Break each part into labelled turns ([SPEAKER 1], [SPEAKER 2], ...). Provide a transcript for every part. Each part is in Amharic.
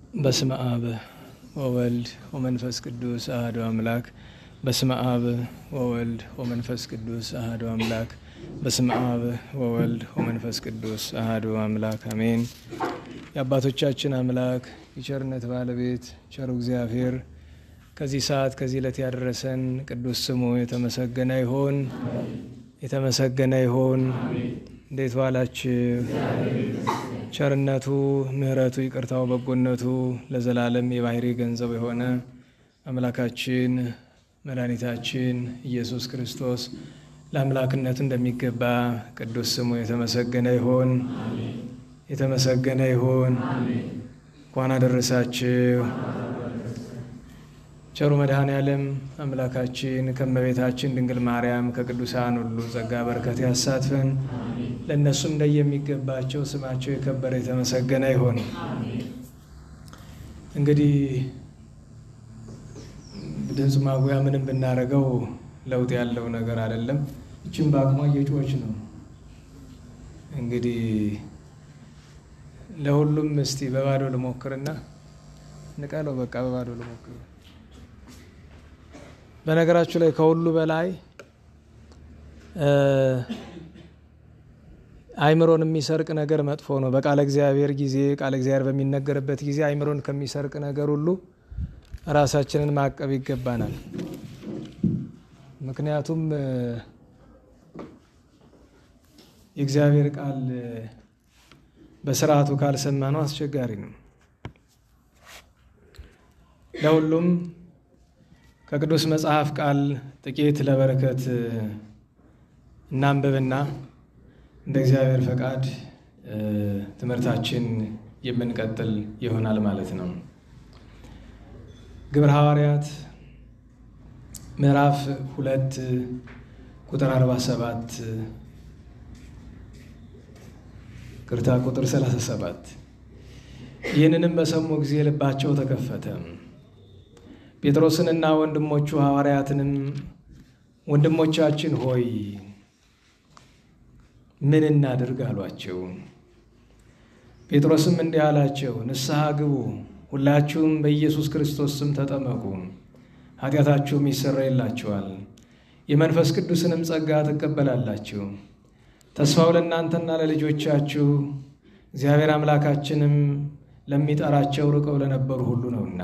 [SPEAKER 1] በስመ አብ ወወልድ ወመንፈስ ቅዱስ አሐዱ አምላክ። በስመ አብ ወወልድ ወመንፈስ ቅዱስ አሐዱ አምላክ። በስመ አብ ወወልድ ወመንፈስ ቅዱስ አሐዱ አምላክ አሜን። የአባቶቻችን አምላክ የቸርነት ባለቤት ቸሩ እግዚአብሔር ከዚህ ሰዓት ከዚህ ዕለት ያደረሰን ቅዱስ ስሙ የተመሰገነ ይሁን፣ የተመሰገነ ይሁን። እንዴት ዋላችሁ? ቸርነቱ ምሕረቱ ይቅርታው በጎነቱ ለዘላለም የባህሪ ገንዘብ የሆነ አምላካችን መድኃኒታችን ኢየሱስ ክርስቶስ ለአምላክነቱ እንደሚገባ ቅዱስ ስሙ የተመሰገነ ይሁን፣ የተመሰገነ ይሁን። እንኳን አደረሳችሁ። ቸሩ መድኃኔዓለም አምላካችን ከእመቤታችን ድንግል ማርያም ከቅዱሳን ሁሉ ጸጋ በረከት ያሳትፈን። ለእነሱም እንደየሚገባቸው ስማቸው የከበረ የተመሰገነ ይሁን። እንግዲህ ድምፅ ማጉያ ምንም ብናደርገው ለውጥ ያለው ነገር አይደለም። እችም በአቅሟ እየጮች ነው። እንግዲህ ለሁሉም እስቲ በባዶ ልሞክርና ንቀለው። በቃ በባዶ ልሞክር። በነገራችሁ ላይ ከሁሉ በላይ አይምሮን የሚሰርቅ ነገር መጥፎ ነው። በቃለ እግዚአብሔር ጊዜ ቃለ እግዚአብሔር በሚነገርበት ጊዜ አይምሮን ከሚሰርቅ ነገር ሁሉ ራሳችንን ማቀብ ይገባናል። ምክንያቱም የእግዚአብሔር ቃል በስርዓቱ ካልሰማነው አስቸጋሪ ነው። ለሁሉም ከቅዱስ መጽሐፍ ቃል ጥቂት ለበረከት እናንብብና እንደ እግዚአብሔር ፈቃድ ትምህርታችን የምንቀጥል ይሆናል ማለት ነው። ግብረ ሐዋርያት ምዕራፍ 2 ቁጥር 47 ቅርታ ቁጥር 37 ይህንንም በሰሙ ጊዜ ልባቸው ተከፈተ። ጴጥሮስንና ወንድሞቹ ሐዋርያትንም ወንድሞቻችን ሆይ ምን እናድርግ አሏቸው። ጴጥሮስም እንዲህ አላቸው፣ ንስሐ ግቡ፣ ሁላችሁም በኢየሱስ ክርስቶስ ስም ተጠመቁ፣ ኃጢአታችሁም ይሰረይላችኋል፣ የመንፈስ ቅዱስንም ጸጋ ትቀበላላችሁ። ተስፋው ለእናንተና ለልጆቻችሁ እግዚአብሔር አምላካችንም ለሚጠራቸው ርቀው ለነበሩ ሁሉ ነውና።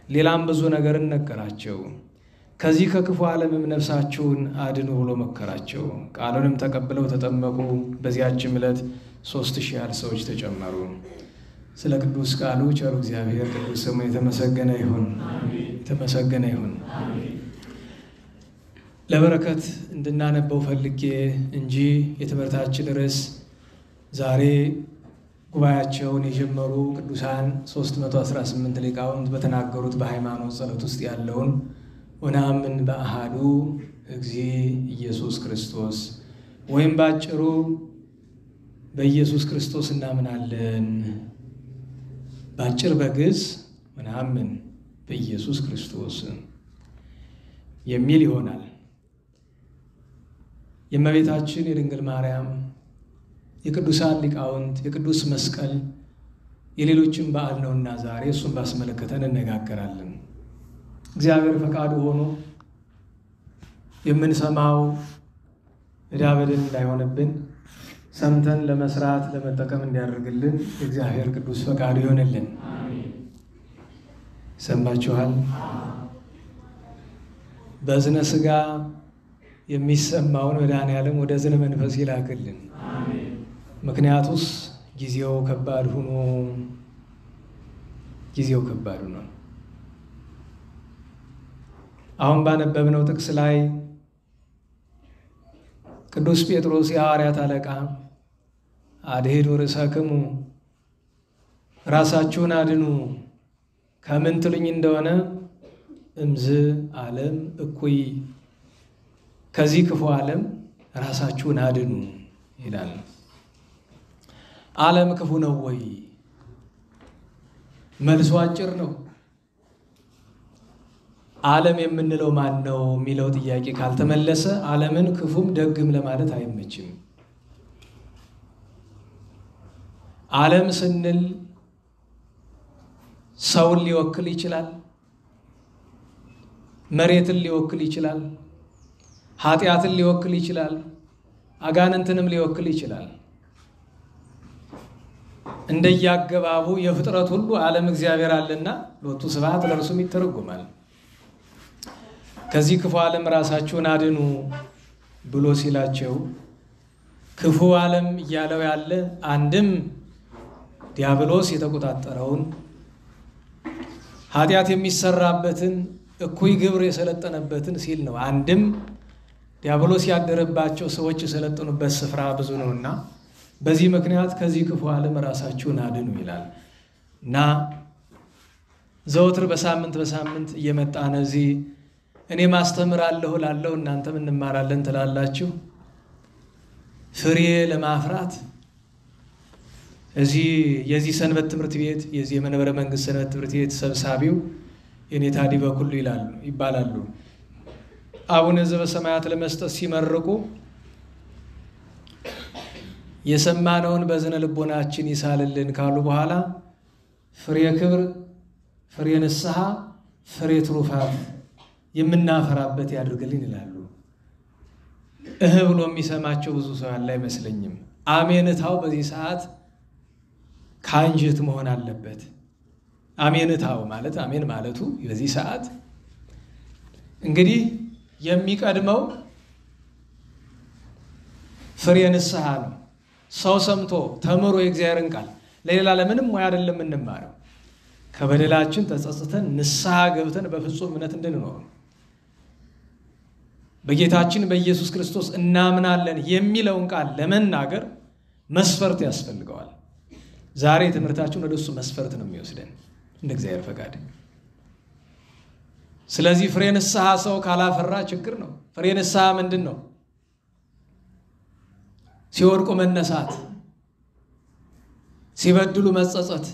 [SPEAKER 1] ሌላም ብዙ ነገር ነገራቸው። ከዚህ ከክፉ ዓለምም ነፍሳችሁን አድኑ ብሎ መከራቸው። ቃሉንም ተቀብለው ተጠመቁ። በዚያችም ዕለት 3000 ያህል ሰዎች ተጨመሩ። ስለ ቅዱስ ቃሉ ቸሩ እግዚአብሔር ቅዱስ ስሙ የተመሰገነ ይሁን፣ የተመሰገነ ይሁን። ለበረከት እንድናነበው ፈልጌ እንጂ የትምህርታችን ርዕስ ዛሬ ጉባኤያቸውን የጀመሩ ቅዱሳን 318 ሊቃውንት በተናገሩት በሃይማኖት ጸሎት ውስጥ ያለውን ወነአምን በአሐዱ እግዚእ ኢየሱስ ክርስቶስ ወይም ባጭሩ በኢየሱስ ክርስቶስ እናምናለን፣ ባጭር በግዕዝ ወነአምን በኢየሱስ ክርስቶስ የሚል ይሆናል። የእመቤታችን የድንግል ማርያም የቅዱሳን ሊቃውንት የቅዱስ መስቀል የሌሎችም በዓል ነውና ዛሬ እሱን ባስመለከተን እነጋገራለን። እግዚአብሔር ፈቃዱ ሆኖ የምንሰማው ዕዳ በደል እንዳይሆንብን ሰምተን ለመስራት ለመጠቀም እንዲያደርግልን የእግዚአብሔር ቅዱስ ፈቃዱ ይሆንልን። ሰማችኋል? በእዝነ ሥጋ የሚሰማውን መድኃኔዓለም ወደ እዝነ መንፈስ ይላክልን። ምክንያቱስ ጊዜው ከባድ ሆኖ ጊዜው ከባድ ሆኖ አሁን ባነበብነው ጥቅስ ላይ ቅዱስ ጴጥሮስ የሐዋርያት አለቃ አድኅኑ ርእሰክሙ ራሳችሁን አድኑ ከምን ትሉኝ እንደሆነ እምዝ ዓለም እኩይ ከዚህ ክፉ ዓለም ራሳችሁን አድኑ ይላል። ዓለም ክፉ ነው ወይ? መልሱ አጭር ነው። ዓለም የምንለው ማን ነው የሚለው ጥያቄ ካልተመለሰ ዓለምን ክፉም ደግም ለማለት አይመችም። ዓለም ስንል ሰውን ሊወክል ይችላል፣ መሬትን ሊወክል ይችላል፣ ኃጢአትን ሊወክል ይችላል፣ አጋንንትንም ሊወክል ይችላል። እንደያገባቡ የፍጥረት ሁሉ ዓለም እግዚአብሔር አለና ሎቱ ስብሐት ለእርሱም ይተረጎማል። ከዚህ ክፉ ዓለም ራሳችሁን አድኑ ብሎ ሲላቸው ክፉ ዓለም እያለው ያለ አንድም ዲያብሎስ የተቆጣጠረውን ኃጢአት የሚሰራበትን እኩይ ግብር የሰለጠነበትን ሲል ነው። አንድም ዲያብሎስ ያደረባቸው ሰዎች የሰለጠኑበት ስፍራ ብዙ ነውና በዚህ ምክንያት ከዚህ ክፉ ዓለም ራሳችሁን አድኑ ይላል እና ዘወትር በሳምንት እየመጣን እዚህ እኔ ማስተምራለሁ ላለው እናንተም እንማራለን ትላላችሁ። ፍሬ ለማፍራት እዚህ የዚህ ሰንበት ትምህርት ቤት የዚህ የመንበረ መንግስት ሰንበት ትምህርት ቤት ሰብሳቢው የኔታ ዲበኩሉ ይባላሉ። አቡነ ዘበሰማያት ለመስጠት ሲመርቁ የሰማነውን በዝነ ልቦናችን ይሳልልን ካሉ በኋላ ፍሬ ክብር፣ ፍሬ ንስሐ፣ ፍሬ ትሩፋት የምናፈራበት ያድርግልን ይላሉ። ብሎ የሚሰማቸው ብዙ ሰው ያለ አይመስለኝም። አሜንታው በዚህ ሰዓት ካንጀት መሆን አለበት። አሜንታው ማለት አሜን ማለቱ በዚህ ሰዓት እንግዲህ የሚቀድመው ፍሬ ንስሐ ነው። ሰው ሰምቶ ተምሮ የእግዚአብሔርን ቃል ለሌላ ለምንም ወይ አይደለም እንማረው ከበደላችን ተጸጽተን ንስሐ ገብተን በፍጹም እምነት እንድንኖር በጌታችን በኢየሱስ ክርስቶስ እናምናለን የሚለውን ቃል ለመናገር መስፈርት ያስፈልገዋል። ዛሬ ትምህርታችን ወደሱ መስፈርት ነው የሚወስደን እንደ እግዚአብሔር ፈቃድ። ስለዚህ ፍሬ ንስሐ ሰው ካላፈራ ችግር ነው። ፍሬ ንስሐ ምንድን ነው? ሲወድቁ መነሳት፣ ሲበድሉ መጸጸት፣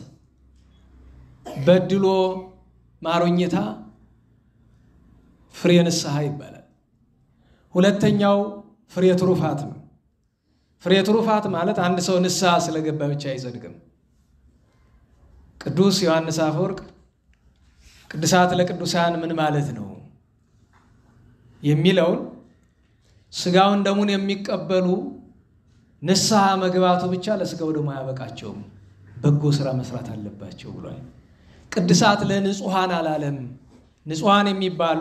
[SPEAKER 1] በድሎ ማሮኝታ ፍሬ ንስሐ ይባላል። ሁለተኛው ፍሬ ትሩፋት ነው። ፍሬ ትሩፋት ማለት አንድ ሰው ንስሐ ስለገባ ብቻ አይጸድቅም። ቅዱስ ዮሐንስ አፈወርቅ ቅዱሳት ለቅዱሳን ምን ማለት ነው የሚለውን ስጋውን ደሙን የሚቀበሉ ንስሐ መግባቱ ብቻ ለስጋው ደሙ አያበቃቸውም፣ በጎ ስራ መስራት አለባቸው ብሏል። ቅዱሳት ለንጹሃን አላለም። ንጹሃን የሚባሉ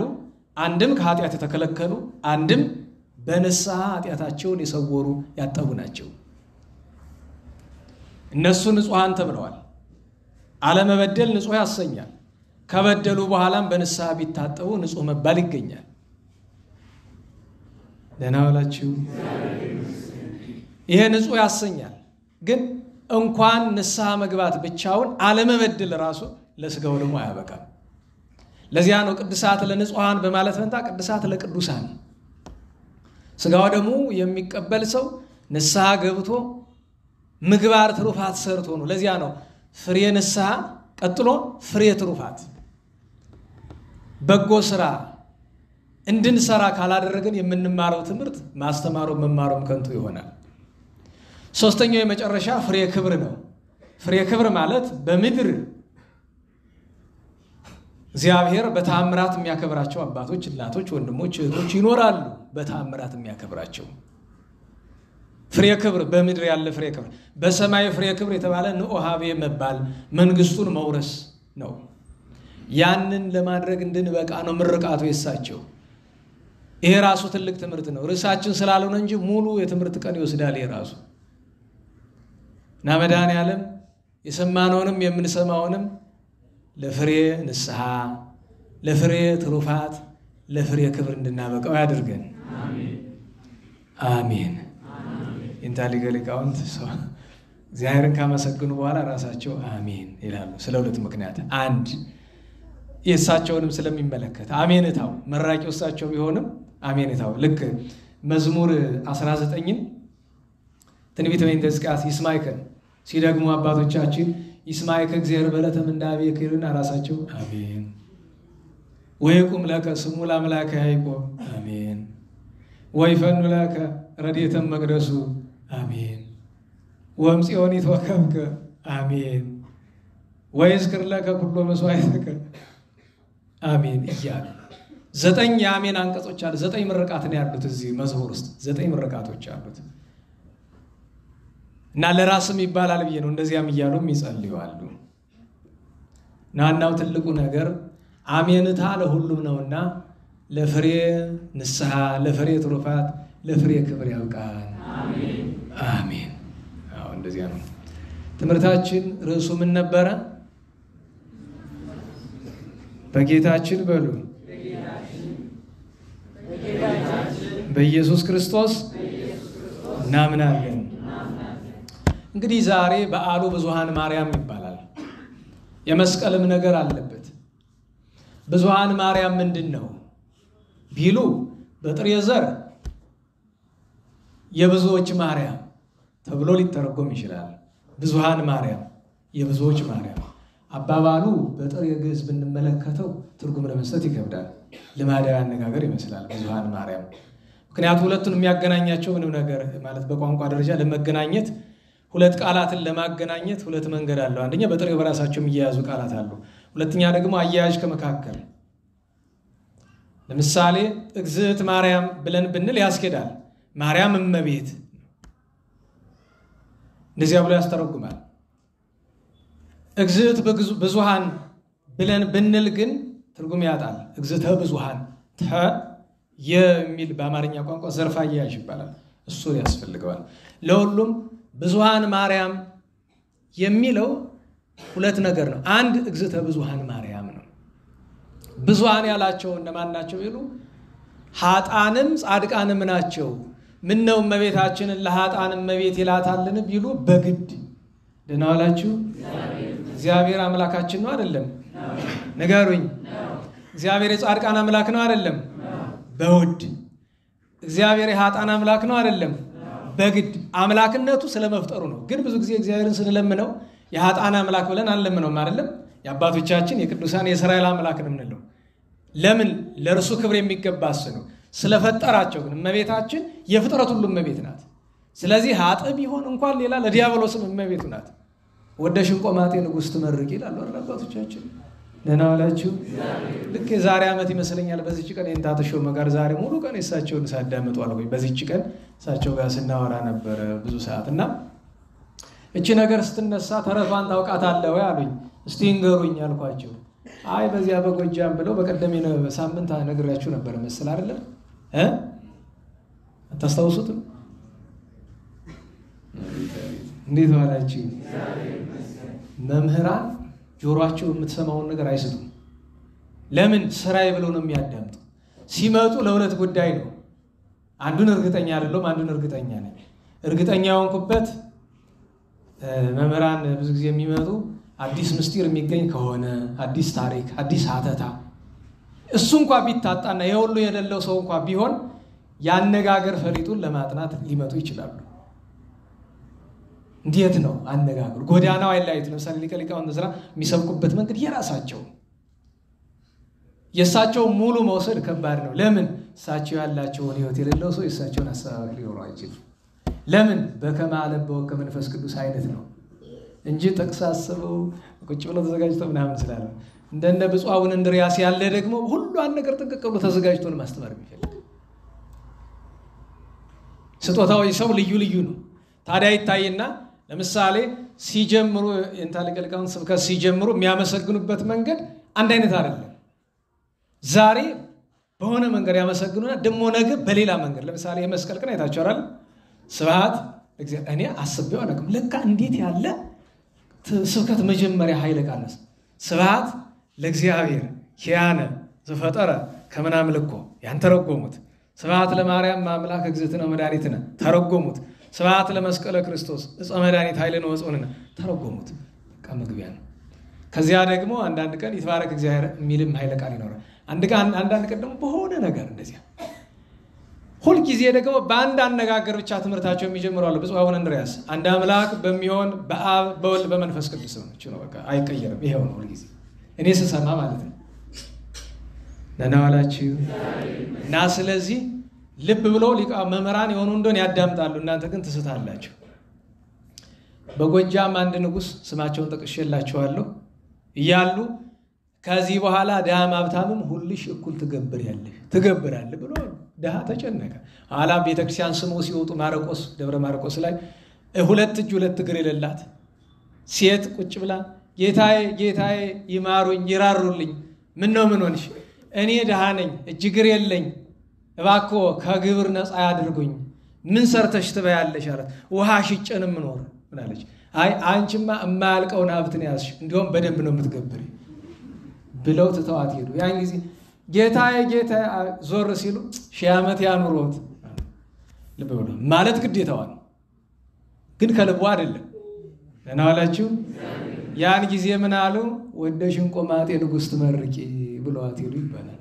[SPEAKER 1] አንድም ከኃጢአት የተከለከሉ አንድም በንስሐ ኃጢአታቸውን የሰወሩ ያጠቡ ናቸው። እነሱ ንጹሃን ተብለዋል። አለመበደል ንጹህ ያሰኛል። ከበደሉ በኋላም በንስሐ ቢታጠቡ ንጹህ መባል ይገኛል። ደህና ዋላችሁ። ይሄ ንጹህ ያሰኛል። ግን እንኳን ንስሐ መግባት ብቻውን አለመበደል ራሱ ለስጋው ደግሞ አያበቃም። ለዚያ ነው ቅዱሳት ለንጹሃን በማለት ፈንታ ቅዱሳት ለቅዱሳን። ስጋው ደግሞ የሚቀበል ሰው ንስሐ ገብቶ ምግባር ትሩፋት ሰርቶ ነው። ለዚያ ነው ፍሬ ንስሐ ቀጥሎ ፍሬ ትሩፋት። በጎ ስራ እንድንሰራ ካላደረግን የምንማረው ትምህርት ማስተማሩ መማሩም ከንቱ ይሆናል። ሶስተኛው የመጨረሻ ፍሬ ክብር ነው። ፍሬ ክብር ማለት በምድር እግዚአብሔር በተአምራት የሚያከብራቸው አባቶች፣ እናቶች፣ ወንድሞች፣ እህቶች ይኖራሉ። በተአምራት የሚያከብራቸው ፍሬ ክብር በምድር ያለ ፍሬ ክብር፣ በሰማይ ፍሬ ክብር የተባለ ንኦሃቤ መባል መንግስቱን መውረስ ነው። ያንን ለማድረግ እንድንበቃ ነው ምርቃቱ የሳቸው። ይሄ ራሱ ትልቅ ትምህርት ነው። ርዕሳችን ስላልሆነ እንጂ ሙሉ የትምህርት ቀን ይወስዳል ይሄ ራሱ እና መድኃኔዓለም የሰማነውንም የምንሰማውንም ለፍሬ ንስሐ፣ ለፍሬ ትሩፋት፣ ለፍሬ ክብር እንድናበቃው ያድርገን። አሜን። ኢንታሊገ ሊቃውንት እግዚአብሔርን ካመሰግኑ በኋላ ራሳቸው አሜን ይላሉ። ስለ ሁለት ምክንያት፣ አንድ የእሳቸውንም ስለሚመለከት አሜንታው መራቂው እሳቸው ቢሆንም አሜንታው ልክ መዝሙር 19ን ትንቢተ ሕዝቅያስ ይስማዕከ ሲደግሙ አባቶቻችን ይስማዕከ እግዚአብሔር በዕለተ ምንዳቤ ይሉና ራሳቸው አሜን። ወይቁም ለከ ስሙ ለአምላከ ያዕቆብ አሜን። ወይፈኑ ለከ ረድኤተ መቅደሱ አሜን። ወእምጽዮን ይትወከፍከ አሜን። ወይዝክር ለከ ኩሎ መስዋዕትከ አሜን እያሉ 9 የአሜን አንቀጾች አሉ። 9 ምርቃት ነው ያሉት እዚህ መዝሙር ውስጥ 9 ምርቃቶች አሉት እና ለራስም ይባላል ብዬ ነው እንደዚያም እያሉም ይጸልያሉ። ናናው ትልቁ ነገር አሜንታ ለሁሉም ነውና ለፍሬ ንስሐ፣ ለፍሬ ትሩፋት፣ ለፍሬ ክብር ያብቃን። አሜን አሜን። አዎ እንደዚያ ነው። ትምህርታችን ርዕሱ ምን ነበረ? በጌታችን በሉ በኢየሱስ ክርስቶስ እናምናለን። እንግዲህ ዛሬ በዓሉ ብዙኃን ማርያም ይባላል። የመስቀልም ነገር አለበት። ብዙኃን ማርያም ምንድን ነው ቢሉ በጥሬ ዘር የብዙዎች ማርያም ተብሎ ሊተረጎም ይችላል። ብዙኃን ማርያም፣ የብዙዎች ማርያም አባባሉ በጥሬ ግዕዝ ብንመለከተው ትርጉም ለመስጠት ይከብዳል። ልማዳዊ አነጋገር ይመስላል ብዙኃን ማርያም። ምክንያቱም ሁለቱን የሚያገናኛቸው ምንም ነገር ማለት በቋንቋ ደረጃ ለመገናኘት ሁለት ቃላትን ለማገናኘት ሁለት መንገድ አለው። አንደኛ በጥሬው በራሳቸው የሚያያዙ ቃላት አሉ። ሁለተኛ ደግሞ አያያዥ ከመካከል ለምሳሌ እግዝእት ማርያም ብለን ብንል ያስኬዳል። ማርያም እመቤት እንደዚያ ብሎ ያስተረጉማል። እግዝእት ብዙኃን ብለን ብንል ግን ትርጉም ያጣል። እግዝእተ ብዙኃን ተ የሚል በአማርኛ ቋንቋ ዘርፍ አያያዥ ይባላል። እሱ ያስፈልገዋል። ለሁሉም ብዙኃን ማርያም የሚለው ሁለት ነገር ነው። አንድ እግዝእተ ብዙኃን ማርያም ነው። ብዙኃን ያላቸው እነማን ናቸው ቢሉ ኃጥአንም ጻድቃንም ናቸው። ምን ነው እመቤታችንን ለኃጥአን እመቤት ይላታልን ቢሉ በግድ ደህና ዋላችሁ። እግዚአብሔር አምላካችን ነው አይደለም? ንገሩኝ። እግዚአብሔር የጻድቃን አምላክ ነው አይደለም? በውድ እግዚአብሔር የኃጥአን አምላክ ነው አይደለም? በግድ አምላክነቱ ስለመፍጠሩ ነው። ግን ብዙ ጊዜ እግዚአብሔርን ስንለምነው የኃጥአን አምላክ ብለን አንለምነውም አይደለም? የአባቶቻችን የቅዱሳን የእስራኤል አምላክ ነው የምንለው። ለምን? ለእርሱ ክብር የሚገባ እሱ ነው። ስለፈጠራቸው ግን እመቤታችን የፍጥረት ሁሉ እመቤት ናት። ስለዚህ ኃጥእ ቢሆን እንኳን ሌላ ለዲያብሎስም እመቤቱ ናት። ወደሽ ቆማጤ ንጉሥ ትመርቅ ይላሉ አባቶቻችን። ደህና ዋላችሁ። ልክ የዛሬ ዓመት ይመስለኛል በዚህች ቀን የእንታተሾመ ጋር ዛሬ ሙሉ ቀን እሳቸውን ሳዳምጡ አልኩኝ። በዚህች ቀን እሳቸው ጋር ስናወራ ነበረ ብዙ ሰዓት እና እቺ ነገር ስትነሳ ተረቷን ታውቃታለህ ወይ አሉኝ። እስቲ እንገሩኝ አልኳቸው። አይ በዚያ በጎጃም ብለው በቀደም ሳምንት ነግሬያችሁ ነበር መሰል አይደለም? አታስታውሱትም? እንዴት ዋላችሁ? መምህራን ጆሮአቸው የምትሰማውን ነገር አይስጡም። ለምን? ስራዬ ብለው ነው የሚያዳምጡ። ሲመጡ ለሁለት ጉዳይ ነው። አንዱን እርግጠኛ አይደለም፣ አንዱን እርግጠኛ ነኝ። እርግጠኛ የሆንኩበት መምህራን ብዙ ጊዜ የሚመጡ አዲስ ምስጢር የሚገኝ ከሆነ አዲስ ታሪክ፣ አዲስ ሀተታ እሱ እንኳን ቢታጣና የሁሉ የሌለው ሰው እንኳን ቢሆን ያነጋገር ፈሊጡን ለማጥናት ሊመጡ ይችላሉ። እንዴት ነው አነጋገሩ? ጎዳናው አይለያዩት። ለምሳሌ ሊቀ ሊቃውንት ዕዝራ የሚሰብኩበት መንገድ የራሳቸው የእሳቸው ሙሉ መውሰድ ከባድ ነው። ለምን? እሳቸው ያላቸውን ሕይወት የሌለው ሰው የእሳቸውን አስተባባሪ ሊኖረው አይችልም። ለምን? በከመ አለበ ወከመ መንፈስ ቅዱስ አይነት ነው እንጂ ጥቅስ አስበው ቁጭ ብለው ተዘጋጅተው ምናምን ስላለ እንደነ ብፁዕ አቡነ እንድርያስ ያለ ደግሞ ሁሉን ነገር ጥንቅቅ ብሎ ተዘጋጅቶ ማስተማር የሚፈልግ ስጦታው ሰው ልዩ ልዩ ነው። ታዲያ ይታይና ለምሳሌ ሲጀምሩ የእንታ ሊቀ ሊቃውንት ስብከት ሲጀምሩ የሚያመሰግኑበት መንገድ አንድ አይነት አይደለም። ዛሬ በሆነ መንገድ ያመሰግኑና ደግሞ ነገ በሌላ መንገድ። ለምሳሌ የመስቀል ቀን አይታችኋል። ስብሐት ለእግዚአብሔር። እኔ አስቤው አላውቅም። ለካ እንዴት ያለ ስብከት መጀመሪያ ኃይለ ቃል ነው። ስብሐት ለእግዚአብሔር ኪያነ ዘፈጠረ ከመ ናምልኮ ያን ተረጎሙት። ስብሐት ለማርያም ማምላክ እግዝእትነ መድኃኒትነ ተረጎሙት። ስብሐት ለመስቀለ ክርስቶስ ዕፀ መድኃኒት ኃይልነ ወጽኦንነ ተረጎሙት። በቃ መግቢያ ነው። ከዚያ ደግሞ አንዳንድ ቀን ይትባረክ እግዚአብሔር የሚልም ኃይለ ቃል ይኖራል። አንዳንድ ቀን ደግሞ በሆነ ነገር እንደዚያ ሁልጊዜ ደግሞ በአንድ አነጋገር ብቻ ትምህርታቸው የሚጀምሩ አሉ። ብፁዕ አቡነ እንድርያስ አንድ አምላክ በሚሆን በአብ በወልድ በመንፈስ ቅዱስ ነው። በቃ አይቀየርም። ይሄው ነው ሁልጊዜ እኔ ስሰማ ማለት ነው። ደህና ዋላችሁ። እና ስለዚህ ልብ ብለው ሊቃ መምህራን የሆኑ እንደሆነ ያዳምጣሉ። እናንተ ግን ትስታላችሁ። በጎጃም አንድ ንጉሥ ስማቸውን ጠቅሼላችኋለሁ። እያሉ ከዚህ በኋላ ድሃም ሀብታምም ሁልሽ እኩል ትገብራለህ ብሎ ድሃ ተጨነቀ። ኋላ ቤተክርስቲያን ስሞ ሲወጡ ማርቆስ ደብረ ማርቆስ ላይ 2 እጅ 2 እግር የሌላት ሴት ቁጭ ብላ ጌታዬ ይማሩኝ ይራሩልኝ፣ ምን ሆንሽ? እኔ ድሃ ነኝ እጅ እግር የለኝ፣ እባክዎ ከግብር ነፃ ያድርጉኝ፣ ምን ሰርተሽ ትበያለሽ አላት። ውሃ ሽጬን ምኖር ምናለች። አንቺማ የማያልቀውን ሀብትን ያዝሽ፣ እንዲሁም በደንብ ነው የምትገብሪ ብለው ትተዋት ሄዱ። ያን ጊዜ ጌታዬ ዞር ሲሉ 1000 ዓመት ያኑሮት ልብ ብሎ ማለት ግዴታዋ ነው፣ ግን ከልቡ አይደለም። እና ዋላችሁ ያን ጊዜ ምን አሉ? ወደሽን ቆማጤ ንጉሥ ትመርቂ ብለዋት ሄዱ ይባላል።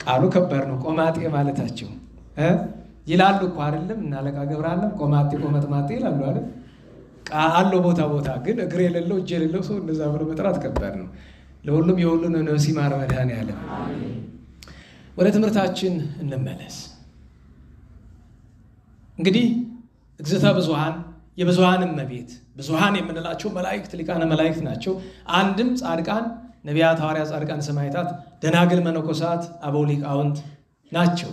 [SPEAKER 1] ቃሉ ከባድ ነው። ቆማጤ ማለታቸው ይላሉ እኮ አይደለም? እና አለቃ ገብረሃናም ቆማጤ ቆመጥማጤ ይላሉ አይደል? ቃሉ ቦታ ግን እግር የሌለው እጅ የሌለው ሰው እንደዛ ብሎ መጥራት ከባድ ነው። ለሁሉም የሁሉን ነፍስ ይማር መድኃኔዓለም። ወደ ትምህርታችን እንመለስ። እንግዲህ እግዝእተ ብዙኃን የብዙኃን እመቤት፣ ብዙኃን የምንላቸው መላእክት ሊቃነ መላእክት ናቸው። አንድም ጻድቃን ነቢያት፣ ሐዋርያት፣ ጻድቃን፣ ሰማዕታት፣ ደናግል፣ መነኮሳት፣ አበው ሊቃውንት ናቸው።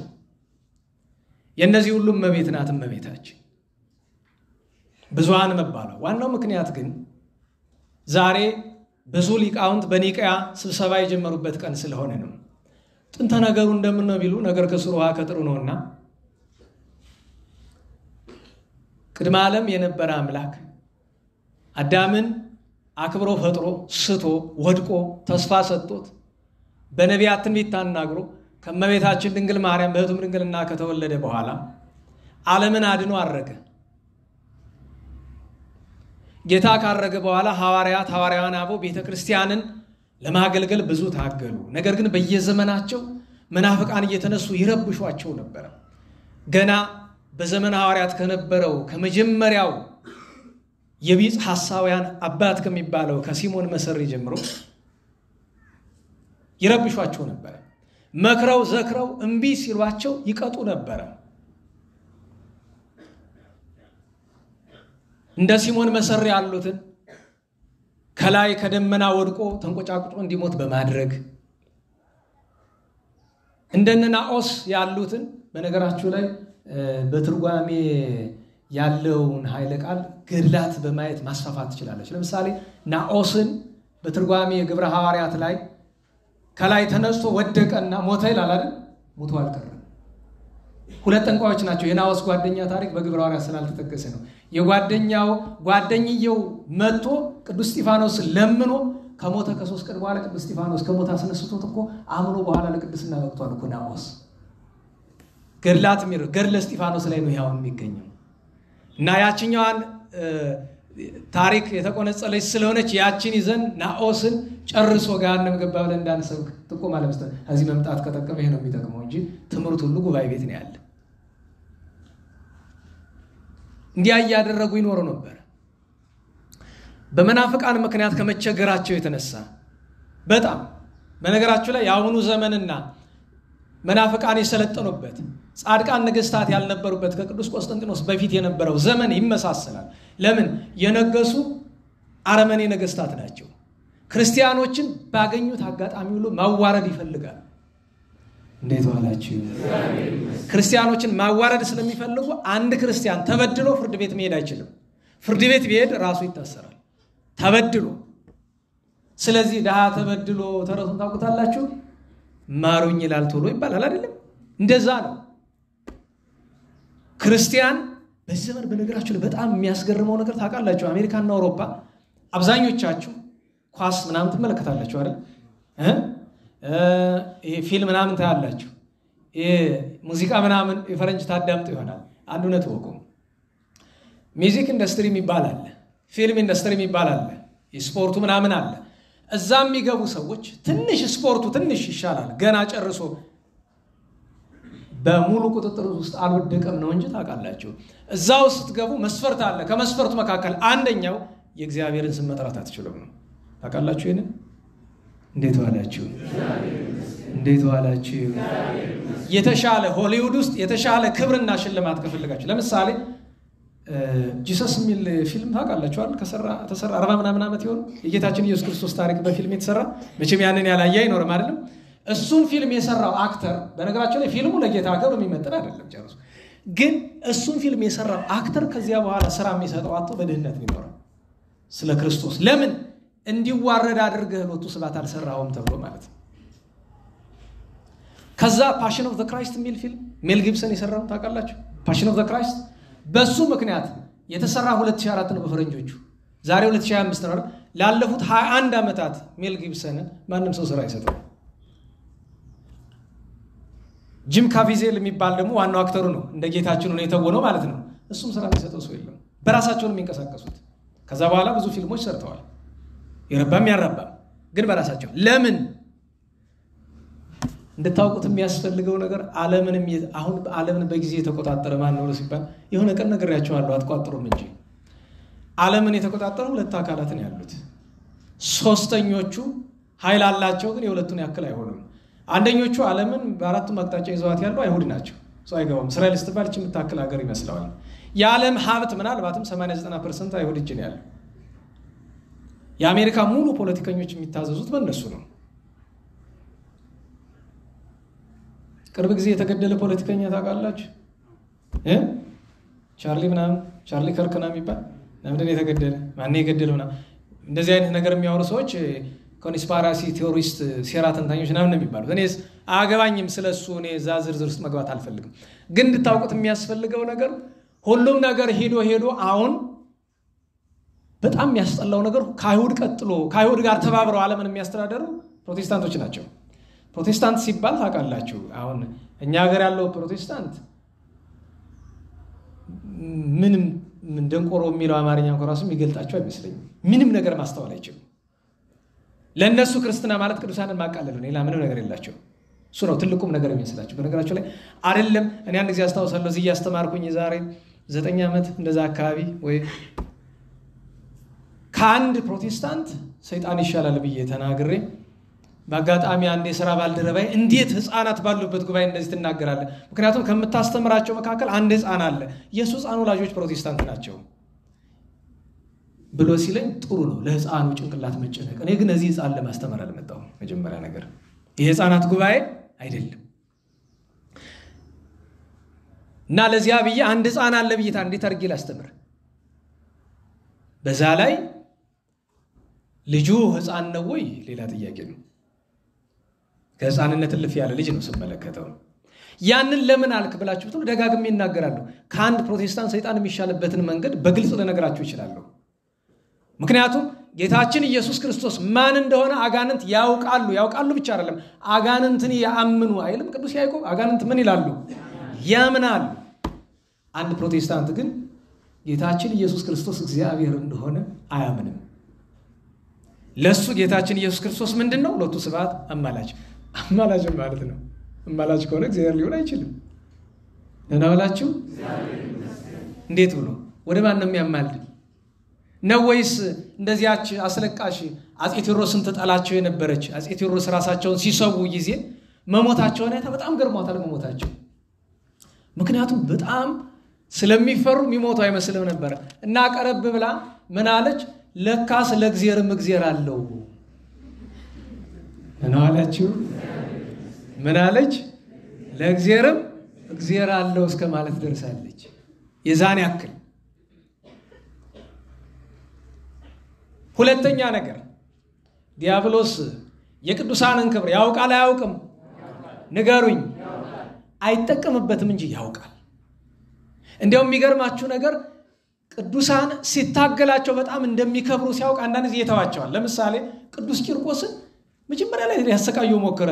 [SPEAKER 1] የእነዚህ ሁሉ እመቤት ናት እመቤታችን። ብዙኃን መባሏ ዋናው ምክንያት ግን ዛሬ ብዙ ሊቃውንት በኒቅያ ስብሰባ የጀመሩበት ቀን ስለሆነ ነው። ጥንተ ነገሩ እንደምን ነው ቢሉ ነገር ከስሩ ውሃ ከጥሩ ነውና ቅድመ ዓለም የነበረ አምላክ አዳምን አክብሮ ፈጥሮ ስቶ ወድቆ ተስፋ ሰጥቶት በነቢያት ትንቢት ተናግሮ ከእመቤታችን ድንግል ማርያም በሕቱም ድንግልና ከተወለደ በኋላ ዓለምን አድኖ አረገ። ጌታ ካረገ በኋላ ሐዋርያውያን አበው ቤተክርስቲያንን ለማገልገል ብዙ ታገሉ። ነገር ግን በየዘመናቸው መናፍቃን እየተነሱ ይረብሿቸው ነበር። ገና በዘመን ሐዋርያት ከነበረው ከመጀመሪያው የቢጽ ሐሳውያን አባት ከሚባለው ከሲሞን መሰሪ ጀምሮ ይረብሿቸው ነበር። መክረው ዘክረው እምቢ ሲሏቸው ይቀጡ ነበር። እንደ ሲሞን መሰሪ ያሉትን ከላይ ከደመና ወድቆ ተንቆጫቁጦ እንዲሞት በማድረግ እንደነ ናኦስ ያሉትን በነገራችሁ ላይ በትርጓሜ ያለውን ኃይለ ቃል ገድላት በማየት ማስፋፋት ትችላለች። ለምሳሌ ናኦስን በትርጓሜ የግብረ ሐዋርያት ላይ ከላይ ተነስቶ ወደቀና ሞተ ይላል አይደል? ሞቶ አልቀረም። 2 ጠንቋዮች ናቸው። የናኦስ ጓደኛ ታሪክ በግብረ ሐዋርያት ስላልተጠቀሰ ነው። ጓደኛው መጥቶ ቅዱስ እስጢፋኖስ ለምኖ ከሞተ ከ3 ቀን በኋላ ቅዱስ እስጢፋኖስ ከሞተ አስነስቶት እኮ አምኖ በኋላ ለቅድስና በቅቷል እኮ ናኦስ። ገድላት ገድለ እስጢፋኖስ ላይ ነው ያው የሚገኘው። እና ያችኛዋን ታሪክ የተቆነጸለች ስለሆነች ያችን ይዘን ናኦስን ጨርሶ ገሃነም ገባ ብለን እንዳንሰብክ ጥቆማ ለመስጠት እዚህ መምጣት ከጠቀመ ይሄ ነው የሚጠቅመው እንጂ ትምህርት ሁሉ ጉባኤ ቤት ነው ያለ። እንዲያ እያደረጉ ይኖሩ ነበር። በመናፍቃን ምክንያት ከመቸገራቸው የተነሳ በጣም በነገራችሁ ላይ የአሁኑ ዘመንና መናፍቃን የሰለጠኑበት ጻድቃን ነገስታት ያልነበሩበት ከቅዱስ ቆስጠንጢኖስ በፊት የነበረው ዘመን ይመሳሰላል። ለምን? የነገሱ አረመኔ ነገስታት ናቸው። ክርስቲያኖችን ባገኙት አጋጣሚ ሁሉ ማዋረድ ይፈልጋል። እንዴት ዋላችሁ? ክርስቲያኖችን ማዋረድ ስለሚፈልጉ አንድ ክርስቲያን ተበድሎ ፍርድ ቤት መሄድ አይችልም። ፍርድ ቤት ቢሄድ ራሱ ይታሰራል ተበድሎ። ስለዚህ ድሃ ተበድሎ ተረቱን ታውቁታላችሁ። ማሩኝ ይላል ቶሎ ይባላል አይደለም? እንደዛ ነው ክርስቲያን በዚህ ዘመን። በነገራችሁ ላይ በጣም የሚያስገርመው ነገር ታውቃላችሁ? አሜሪካና አውሮፓ አብዛኞቻችሁ ኳስ ምናምን ትመለከታላችሁ አይደል? ፊልም ምናምን ታያላችሁ። ሙዚቃ ምናምን የፈረንጅ ታዳምጡ ይሆናል። አንድ እውነት ወቁ። ሚውዚክ ኢንዱስትሪ የሚባል አለ፣ ፊልም ኢንዱስትሪ የሚባል አለ፣ ስፖርቱ ምናምን አለ። እዛ የሚገቡ ሰዎች ትንሽ ስፖርቱ ትንሽ ይሻላል ገና ጨርሶ በሙሉ ቁጥጥር ውስጥ አልወደቀም ነው እንጂ ታውቃላችሁ። እዛው ስትገቡ መስፈርት አለ። ከመስፈርቱ መካከል አንደኛው የእግዚአብሔርን ስም መጥራት አትችሉም ነው። ታውቃላችሁ ይሄን? እንዴት ዋላችሁ? እንዴት ዋላችሁ? የተሻለ ሆሊውድ ውስጥ የተሻለ ክብርና ሽልማት ከፈለጋችሁ ለምሳሌ ጂሰስ የሚል ፊልም ታውቃላችሁ አይደል? ተሰራ 40 ምናምን ዓመት ይሆን የጌታችን ኢየሱስ ክርስቶስ ታሪክ በፊልም የተሰራ መቼም ያንን ያላየ አይኖርም አይደለም። እሱን ፊልም የሰራው አክተር በነገራችን ላይ ፊልሙ ለጌታ ሀገር የሚመጥን አይደለም ጨርሶ። ግን እሱን ፊልም የሰራው አክተር ከዚያ በኋላ ስራ የሚሰጠው አጥቶ በድህነት የሚኖረው ስለ ክርስቶስ ለምን እንዲዋረድ አድርገህ ሎቱ ስብሐት አልሰራውም ተብሎ ማለት ነው። ከዛ ፓሽን ኦፍ ዘ ክራይስት የሚል ፊልም ሜል ጊብሰን የሰራው ታውቃላችሁ? ፓሽን ኦፍ ዘ ክራይስት በሱ ምክንያት የተሰራ 2004 ነው በፈረንጆቹ። ዛሬ 2025 ነው። ላለፉት 21 ዓመታት ሜል ጊብሰን ማንም ሰው ስራ አይሰጠው። ጂም ካቪዜል የሚባል ደግሞ ዋናው አክተሩ ነው እንደ ጌታችን ነው የተወነው ማለት ነው። እሱም ስራ የሚሰጠው ሰው የለም። በራሳቸው ነው የሚንቀሳቀሱት። ከዛ በኋላ ብዙ ፊልሞች ሰርተዋል። ይረባም ያረባም ግን በራሳቸው ለምን እንድታውቁት የሚያስፈልገው ነገር ዓለምንም አሁን ዓለምን በጊዜ የተቆጣጠረ ማን ነው ሲባል የሆነ ቀን ነግሬያቸዋለሁ አትቋጥሩም እንጂ ዓለምን የተቆጣጠሩ ሁለት አካላትን ያሉት ሶስተኞቹ ኃይል አላቸው ግን የሁለቱን ያክል አይሆንም። አንደኞቹ ዓለምን በአራቱ አቅጣጫ ይዘዋት ያሉ አይሁድ ናቸው። ሰው አይገባም። እስራኤል ስትባል እቺ የምታክል ሀገር ይመስላል። የዓለም ሀብት ምናልባትም 80-90% አይሁድ እጅ ነው ያለው። የአሜሪካ ሙሉ ፖለቲከኞች የሚታዘዙት በእነሱ ነው። ቅርብ ጊዜ የተገደለ ፖለቲከኛ ታውቃላችሁ? ቻርሊ ከርክና የሚባል ለምንድን የተገደለ ማን የገደለው ነው? እንደዚህ አይነት ነገር የሚያወሩ ሰዎች ኮንስፓራሲ ቴዎሪስት ሴራ ተንታኞች ናምን ነው የሚባሉት። እኔስ አገባኝም ስለሱ እኔ እዛ ዝርዝር ውስጥ መግባት አልፈልግም። ግን እንድታውቁት የሚያስፈልገው ነገር ሁሉም ነገር ሄዶ አሁን በጣም የሚያስጠላው ነገር ከአይሁድ ቀጥሎ ከአይሁድ ጋር ተባብረው ዓለምን የሚያስተዳደሩ ፕሮቴስታንቶች ናቸው። ፕሮቴስታንት ሲባል ታውቃላችሁ? አሁን እኛ ሀገር ያለው ፕሮቴስታንት ምንም ደንቆሮ የሚለው አማርኛ እንኳን ራሱ የሚገልጣቸው አይመስለኝም። ምንም ነገር ማስተዋል አይችልም። ለነሱ ክርስትና ማለት ቅዱሳንን ማቃለል ነው። ሌላ ምንም ነገር የላቸው። እሱ ነው ትልቁም ነገር የሚመስላቸው። በነገራቸው ላይ አይደለም። እኔ አንድ ጊዜ አስታውሳለሁ እዚህ ያስተማርኩኝ የዛሬ 9 ዓመት እንደዛ አካባቢ ወይ ከአንድ ፕሮቴስታንት ሰይጣን ይሻላል ብዬ ተናግሬ በአጋጣሚ አንድ የሥራ ባልደረባይ እንዴት ህፃናት ባሉበት ጉባኤ እንደዚህ ትናገራለህ? ምክንያቱም ከምታስተምራቸው መካከል አንድ ህፃን አለ የሱ ህፃን ወላጆች ፕሮቴስታንት ናቸው ብሎ ሲለኝ ጥሩ ነው ለህፃኑ ጭንቅላት መጨነቅ። እኔ ግን እዚህ ህፃን ለማስተማር አልመጣሁም። መጀመሪያ ነገር ይሄ ህፃናት ጉባኤ አይደለም እና ለዚያ ብዬ አንድ ህፃን አለ ብዬ እንዴት አድርጌ ላስተምር? በዛ ላይ ልጁ ህፃን ነው ወይ ሌላ ጥያቄ ነው። ከህፃንነት ልፍ ያለ ልጅ ነው ስመለከተው። ያንን ለምን አልክ ብላችሁ ብትሉ ደጋግሜ እናገራለሁ። ከአንድ ፕሮቴስታንት ሰይጣን የሚሻልበትን መንገድ በግልጽ ልነግራችሁ ይችላል። ምክንያቱም ጌታችን ኢየሱስ ክርስቶስ ማን እንደሆነ አጋንንት ያውቃሉ ብቻ አይደለም አጋንንትን ያምኑ አይልም ቅዱስ ያዕቆብ? አጋንንት ምን ይላሉ? ያምናሉ። አንድ ፕሮቴስታንት ግን ጌታችን ኢየሱስ ክርስቶስ እግዚአብሔር እንደሆነ አያምንም። ለሱ ጌታችን ኢየሱስ ክርስቶስ ምንድነው? ሎቱ ስብሐት አማላጅ ማለት ነው። አማላጅ ከሆነ እግዚአብሔር ሊሆን አይችልም። ለናላችሁ እንዴት ብሎ ወደ ማን ነው የሚያማልድ ነው? ወይስ እንደዚያች አስለቃሽ አጼ ቴዎድሮስን ተጣላቸው የነበረች አጼ ቴዎድሮስ ራሳቸውን ሲሰው ጊዜ መሞታቸውን አይታ በጣም ገርሟታል መሞታቸው። ምክንያቱም በጣም ስለሚፈሩ የሚሞቱ አይመስልም ነበር እና ቀረብ ብላ ምን አለች? ለካስ ለእግዚአብሔርም እግዚአብሔር አለው ነው አላችሁ? ምን አለች? ለእግዚአብሔርም እግዚአብሔር አለው እስከ ማለት ደርሳለች። የዛን ያክል። ሁለተኛ ነገር ዲያብሎስ የቅዱሳንን ክብር ያውቃል አያውቅም? ንገሩኝ። አይጠቀምበትም እንጂ ያውቃል። እንዲያውም የሚገርማችሁ ነገር ቅዱሳን ሲታገላቸው በጣም እንደሚከብሩ ሲያውቅ አንዳንድ ጊዜ ይተዋቸዋል። ለምሳሌ ቅዱስ ቂርቆስን መጀመሪያ ላይ ያሰቃየው ሞከረ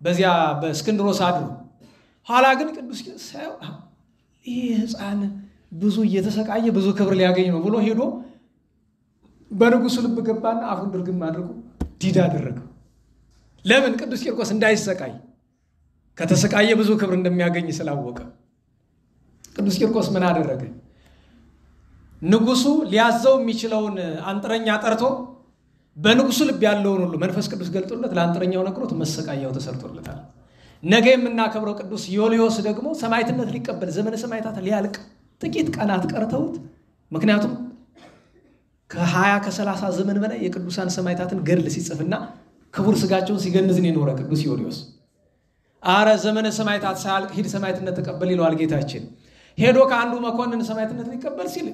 [SPEAKER 1] በዚያ በእስክንድሮስ አድሮ። ኋላ ግን ቅዱስ ቂርቆስ ይሄ ሕፃን ብዙ እየተሰቃየ ብዙ ክብር ሊያገኝ ነው ብሎ ሄዶ በንጉሱ ልብ ገባና አፉን ድርግም አድርጎ ዲዳ አደረገው። ለምን? ቅዱስ ቂርቆስ እንዳይሰቃይ ከተሰቃየ ብዙ ክብር እንደሚያገኝ ስላወቀ። ቅዱስ ቂርቆስ ምን አደረገ? ንጉሱ ሊያዘው የሚችለውን አንጥረኛ ጠርቶ በንጉሱ ልብ ያለውን ሁሉ መንፈስ ቅዱስ ገልጦለት ለአንጥረኛው ነግሮት መሰቃያው ተሰርቶለታል። ነገ የምናከብረው ቅዱስ ዮልዮስ ደግሞ ሰማዕትነት ሊቀበል ዘመነ ሰማዕታት ሊያልቅ ጥቂት ቀናት ቀርተውት ምክንያቱም ከ20 ከ30 ዘመን በላይ የቅዱሳን ሰማዕታትን ገድል ሲጽፍና ክቡር ስጋቸውን ሲገንዝን የኖረ ቅዱስ ዮልዮስ አረ ዘመነ ሰማዕታት ሳያልቅ ሂድ ሰማዕትነት ተቀበል ይለዋል ጌታችን። ሄዶ ከአንዱ መኮንን ሰማዕትነት ሊቀበል ሲል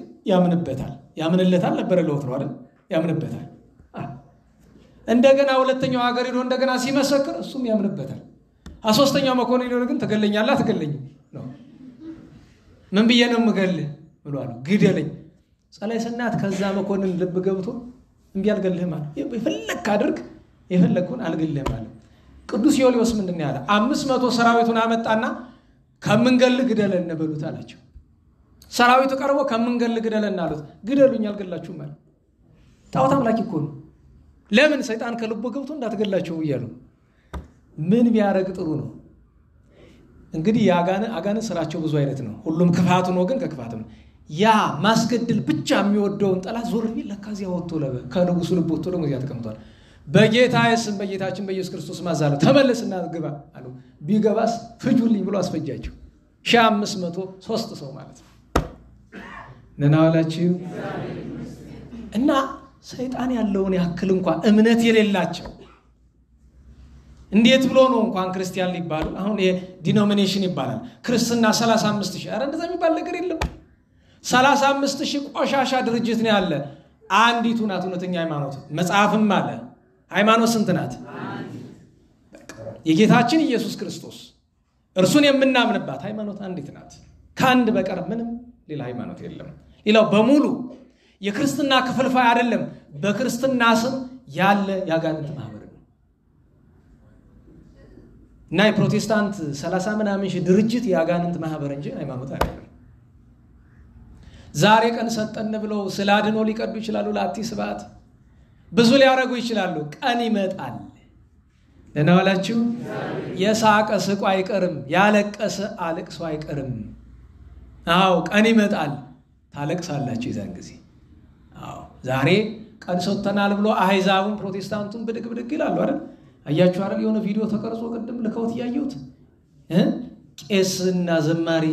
[SPEAKER 1] ያምንለታል ነበር ለወትሮ አይደል? ያምንበታል። እንደገና ሁለተኛው ሀገር ሄዶ እንደገና ሲመሰክር እሱም ያምንበታል። ሶስተኛው መኮንን ሄዶ ግን ተገለኛለህ አትገለኝም ነው። ምን ብዬ ነው የምገልህ ብሏል። ግደለኝ ጸላይ ሰናት ከዛ መኮንን ልብ ገብቶ እንቢ አልገልህም አለ። የፈለክ አድርግ የፈለኩን አልገልህም አለ። ቅዱስ ዮልዮስ ምንድነው ያለ? 500 ሰራዊቱን አመጣና ከምንገል ግደለን በሉት አላቸው። ሰራዊቱ ቀርቦ ከምንገል ግደለን አሉት። ግደሉኝ አልገላችሁም አለ። ጣዖት አምላኪ እኮ ነው። ለምን ሰይጣን ከልቦ ገብቶ እንዳትገላቸው ይያሉ። ምን ቢያረግ ጥሩ ነው? እንግዲህ አጋነ ስራቸው ብዙ አይነት ነው። ሁሉም ክፋቱ ነው፣ ግን ከክፋቱ ነው። ያ ማስገደል ብቻ የሚወደውን ጠላት ዞር ቢል ለካዚያ ወጥቶ ከንጉሱ ልብ ወጥቶ ደግሞ እዚያ ተቀምጧል። በጌታዬ ስም በጌታችን በኢየሱስ ክርስቶስ ማዛለ ተመለስና ግባ አሉ። ቢገባስ ፍጁልኝ ብሎ አስፈጃቸው። 1503 ሰው ማለት ነው። ነናዋላችሁ እና ሰይጣን ያለውን ያክል እንኳን እምነት የሌላቸው እንዴት ብሎ ነው እንኳን ክርስቲያን ሊባሉ? አሁን ዲኖሚኔሽን ይባላል ክርስትና 35000 አረ እንደዛ የሚባል ነገር የለም። 35000 ቆሻሻ ድርጅት ነው ያለ። አንዲቱ ናት እውነተኛ ሃይማኖት። መጽሐፍም አለ ሃይማኖት ስንት ናት? የጌታችን ኢየሱስ ክርስቶስ እርሱን የምናምንባት ሃይማኖት አንዲት ናት። ከአንድ በቀር ምንም ሌላ ሃይማኖት የለም። ሌላው በሙሉ የክርስትና ክፍልፋይ አይደለም። በክርስትና ስም ያለ ያጋንንት ማህበር ነው። እና የፕሮቴስታንት 30 ምናምን ሺህ ድርጅት ያጋንንት ማህበር እንጂ ሃይማኖት አይደለም። ዛሬ ቀን ሰጠን ብለው ስላድኖ ሊቀዱ ይችላሉ። ለአቲ ስብዓት ብዙ ሊያረጉ ይችላሉ። ቀን ይመጣል። ለናዋላችሁ የሳቀ ስቆ አይቀርም፣ ያለቀሰ አለቅሶ አይቀርም። አዎ ቀን ይመጣል። ታለቅሳላችሁ የዛን ጊዜ። አዎ ዛሬ ቀን ሰጥተናል ብሎ አህዛቡን ፕሮቴስታንቱን ብድግ ይላሉ አይደል? አያችሁ አይደል? የሆነ ቪዲዮ ተቀርጾ ቅድም ልከውት ያዩት ቄስና ዘማሪ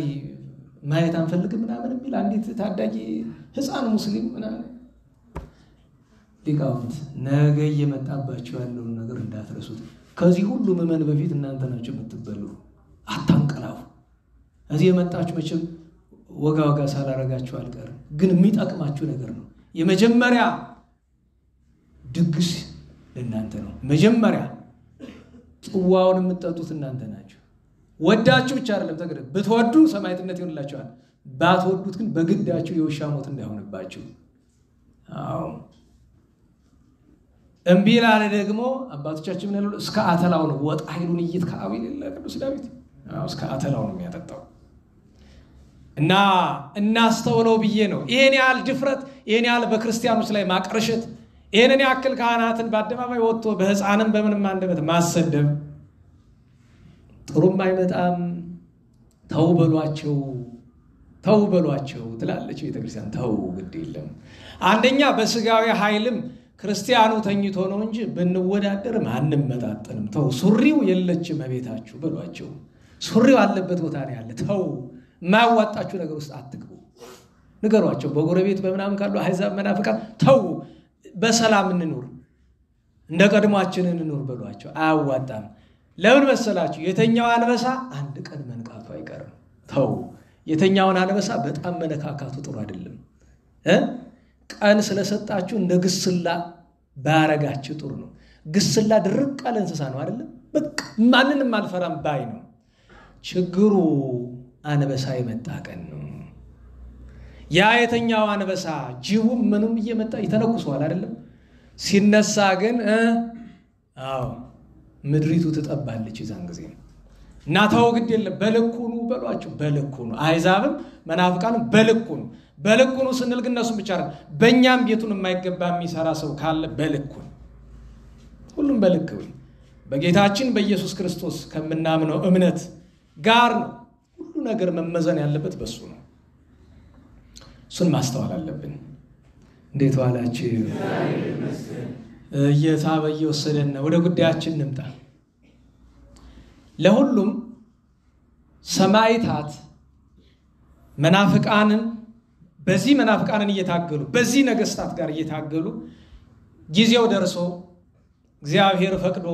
[SPEAKER 1] ማየት አንፈልግም ምናምን የሚል አንዲት ታዳጊ ህፃን ሙስሊም ምናምን ሊቃውንት ነገ እየመጣባችሁ ያለውን ነገር እንዳትረሱት። ከዚህ ሁሉ ምመን በፊት እናንተ ናችሁ የምትበሉ። አታንቀላፉ። እዚህ የመጣችሁ መቼም ወጋ ሳላረጋችሁ አልቀርም፣ ግን የሚጠቅማችሁ ነገር ነው። የመጀመሪያ ድግስ ለእናንተ ነው። መጀመሪያ ጽዋውን የምትጠጡት እናንተ ናችሁ። ወዳችሁ ብቻ አይደለም ተገደ ብትወዱ ሰማዕትነት ይሆንላችኋል። ባትወዱት ግን በግዳችሁ የውሻ ሞት እንዳይሆንባችሁ። አዎ እምቢ ላለ ደግሞ አባቶቻችን ምን ያሉት? እስከ አተላው ነው ወጣ ኃይሉን ይይት ከአቤል ይላል ቅዱስ ዳዊት። አዎ እስከ አተላው ነው የሚያጠጣው። እና እናስተውለው ብዬ ነው። ይሄን ያህል ድፍረት፣ ይሄን ያህል በክርስቲያኖች ላይ ማቀርሸት፣ ይሄንን ያክል ካህናትን በአደባባይ ወጥቶ በህፃንም በምንም አንደበት ማሰደብ ጥሩም አይመጣም። ተው በሏቸው ትላለች ቤተክርስቲያን። ተው ግድ የለም። አንደኛ በስጋዊ ኃይልም ክርስቲያኑ ተኝቶ ነው እንጂ ብንወዳደርም አንመጣጠንም። ተው ሱሪው የለችም ቤታችሁ በሏቸው። ሱሪው አለበት ቦታ ነው ያለ። ተው ማያዋጣችሁ ነገር ውስጥ አትግቡ ንገሯቸው። በጎረቤት በምናምን ካሉ አህዛብ መናፍቃን ተው በሰላም እንኑር፣ እንደ ቀድሟችን እንኑር በሏቸው። አያዋጣም። ለምን መሰላችሁ? የተኛው አንበሳ አንድ ቀን መንቃቱ አይቀርም። ተው የተኛውን አንበሳ በጣም መነካካቱ ጥሩ አይደለም። ቀን ስለሰጣችሁ እንደ ግስላ ባረጋችሁ ጥሩ ነው። ግስላ ድርቅ ያለ እንስሳ ነው አይደለም? በቃ ማንንም አልፈራም ባይ ነው። ችግሩ አንበሳ የመጣ ቀን ነው። ያ የተኛው አንበሳ ጅቡም ምንም እየመጣ ይተነኩሰዋል አይደለም? ሲነሳ ግን አዎ ምድሪቱ ትጠባለች የዛን ጊዜ። እና ተው ግድ የለም በልኩኑ በሏቸው። በልኩኑ አህዛብም መናፍቃንም በልኩኑ በልኩኑ ስንል ግን እነሱም ብቻ አይደለም፣ በእኛም ቤቱን የማይገባ የሚሰራ ሰው ካለ በልኩኑ፣ ሁሉም በልኩኑ በጌታችን በኢየሱስ ክርስቶስ ከምናምነው እምነት ጋር ነው ሁሉ ነገር መመዘን ያለበት በሱ ነው። እሱን ማስተዋል አለብን። እንዴት ዋላችሁ? እየታበየ ወሰደን። ወደ ጉዳያችን እንምጣ። ለሁሉም ሰማዕታት መናፍቃንን በዚህ መናፍቃንን እየታገሉ በዚህ ነገስታት ጋር እየታገሉ ጊዜው ደርሶ እግዚአብሔር ፈቅዶ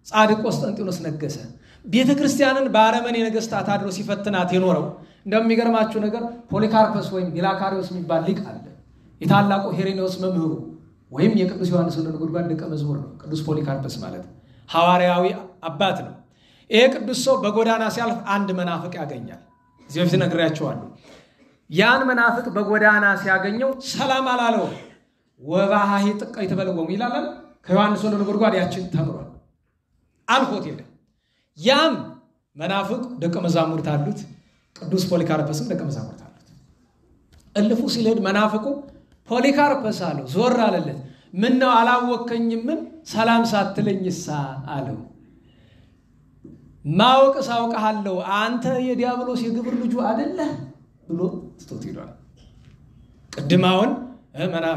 [SPEAKER 1] ጻድቅ ቆስጠንጢኖስ ነገሰ። ቤተክርስቲያንን በአረመኔ ነገስታት አድሮ ሲፈትናት የኖረው እንደሚገርማችሁ ነገር ፖሊካርፐስ ወይም ዲላካሪዮስ የሚባል ሊቅ አለ። የታላቁ ሄሬኔዎስ መምህሩ ወይም የቅዱስ ዮሐንስ ወልደ ነጎድጓድ ደቀ መዝሙር ነው። ቅዱስ ፖሊካርፐስ ማለት ሐዋርያዊ አባት ነው። ይሄ ቅዱስ ሰው በጎዳና ሲያልፍ አንድ መናፍቅ ያገኛል። እዚህ በፊት ነግሬያችኋለሁ። ያን መናፍቅ በጎዳና ሲያገኘው ሰላም አላለው። ወባሃሂ ጥቀ ይተበለወሙ ይላል ከዮሐንስ ወልደ ነጎድጓድ ያችን ተምሯል። አልፎት ሄደ። ያም መናፍቅ ደቀ መዛሙርት አሉት። ቅዱስ ፖሊካርፐስም ደቀ መዛሙርት አሉት። እልፉ ሲልሄድ መናፍቁ ፖሊካርፐስ አለው፣ ዞር አለለት። ምን ነው አላወከኝም? ሰላም ሳትለኝሳ አለው። ማወቅ ሳውቀሃለሁ አንተ የዲያብሎስ የግብር ልጁ አይደለህ ብሎ ትቶት ይሏል። ቅድማውን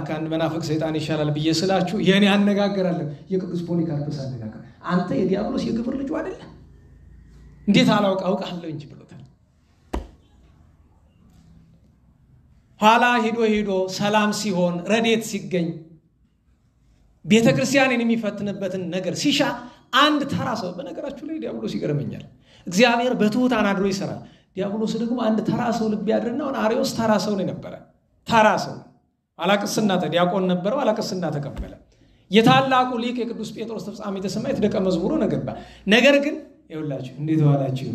[SPEAKER 1] ከአንድ መናፍቅ ሰይጣን ይሻላል ብዬ ስላችሁ የኔ አነጋገራለሁ የቅዱስ ፖሊካርፐስ አነጋገር አንተ የዲያብሎስ የግብር ልጁ አይደለህ እንዴት አውቃለሁ እንጂ ብሎታል። ኋላ ሄዶ ሰላም ሲሆን ረዴት ሲገኝ ቤተክርስቲያንን የሚፈትንበትን ነገር ሲሻ አንድ ተራ ሰው በነገራችሁ ላይ ዲያብሎስ ይገርመኛል። እግዚአብሔር በትሑታን አድሮ ይሰራል። ዲያብሎስ ደግሞ አንድ ተራ ሰው ልብ ያድርና አርዮስ ተራ ሰው ነው ነበር። ተራ ሰው አላቅስና ዲያቆን ነበረው። አላቅስና ተቀበለ። የታላቁ ሊቅ የቅዱስ ጴጥሮስ ተፍጻሜተ ሰማዕት ደቀ መዝሙሩ ነገባ። ነገር ግን ይኸውላችሁ እንዴት ዋላችሁ።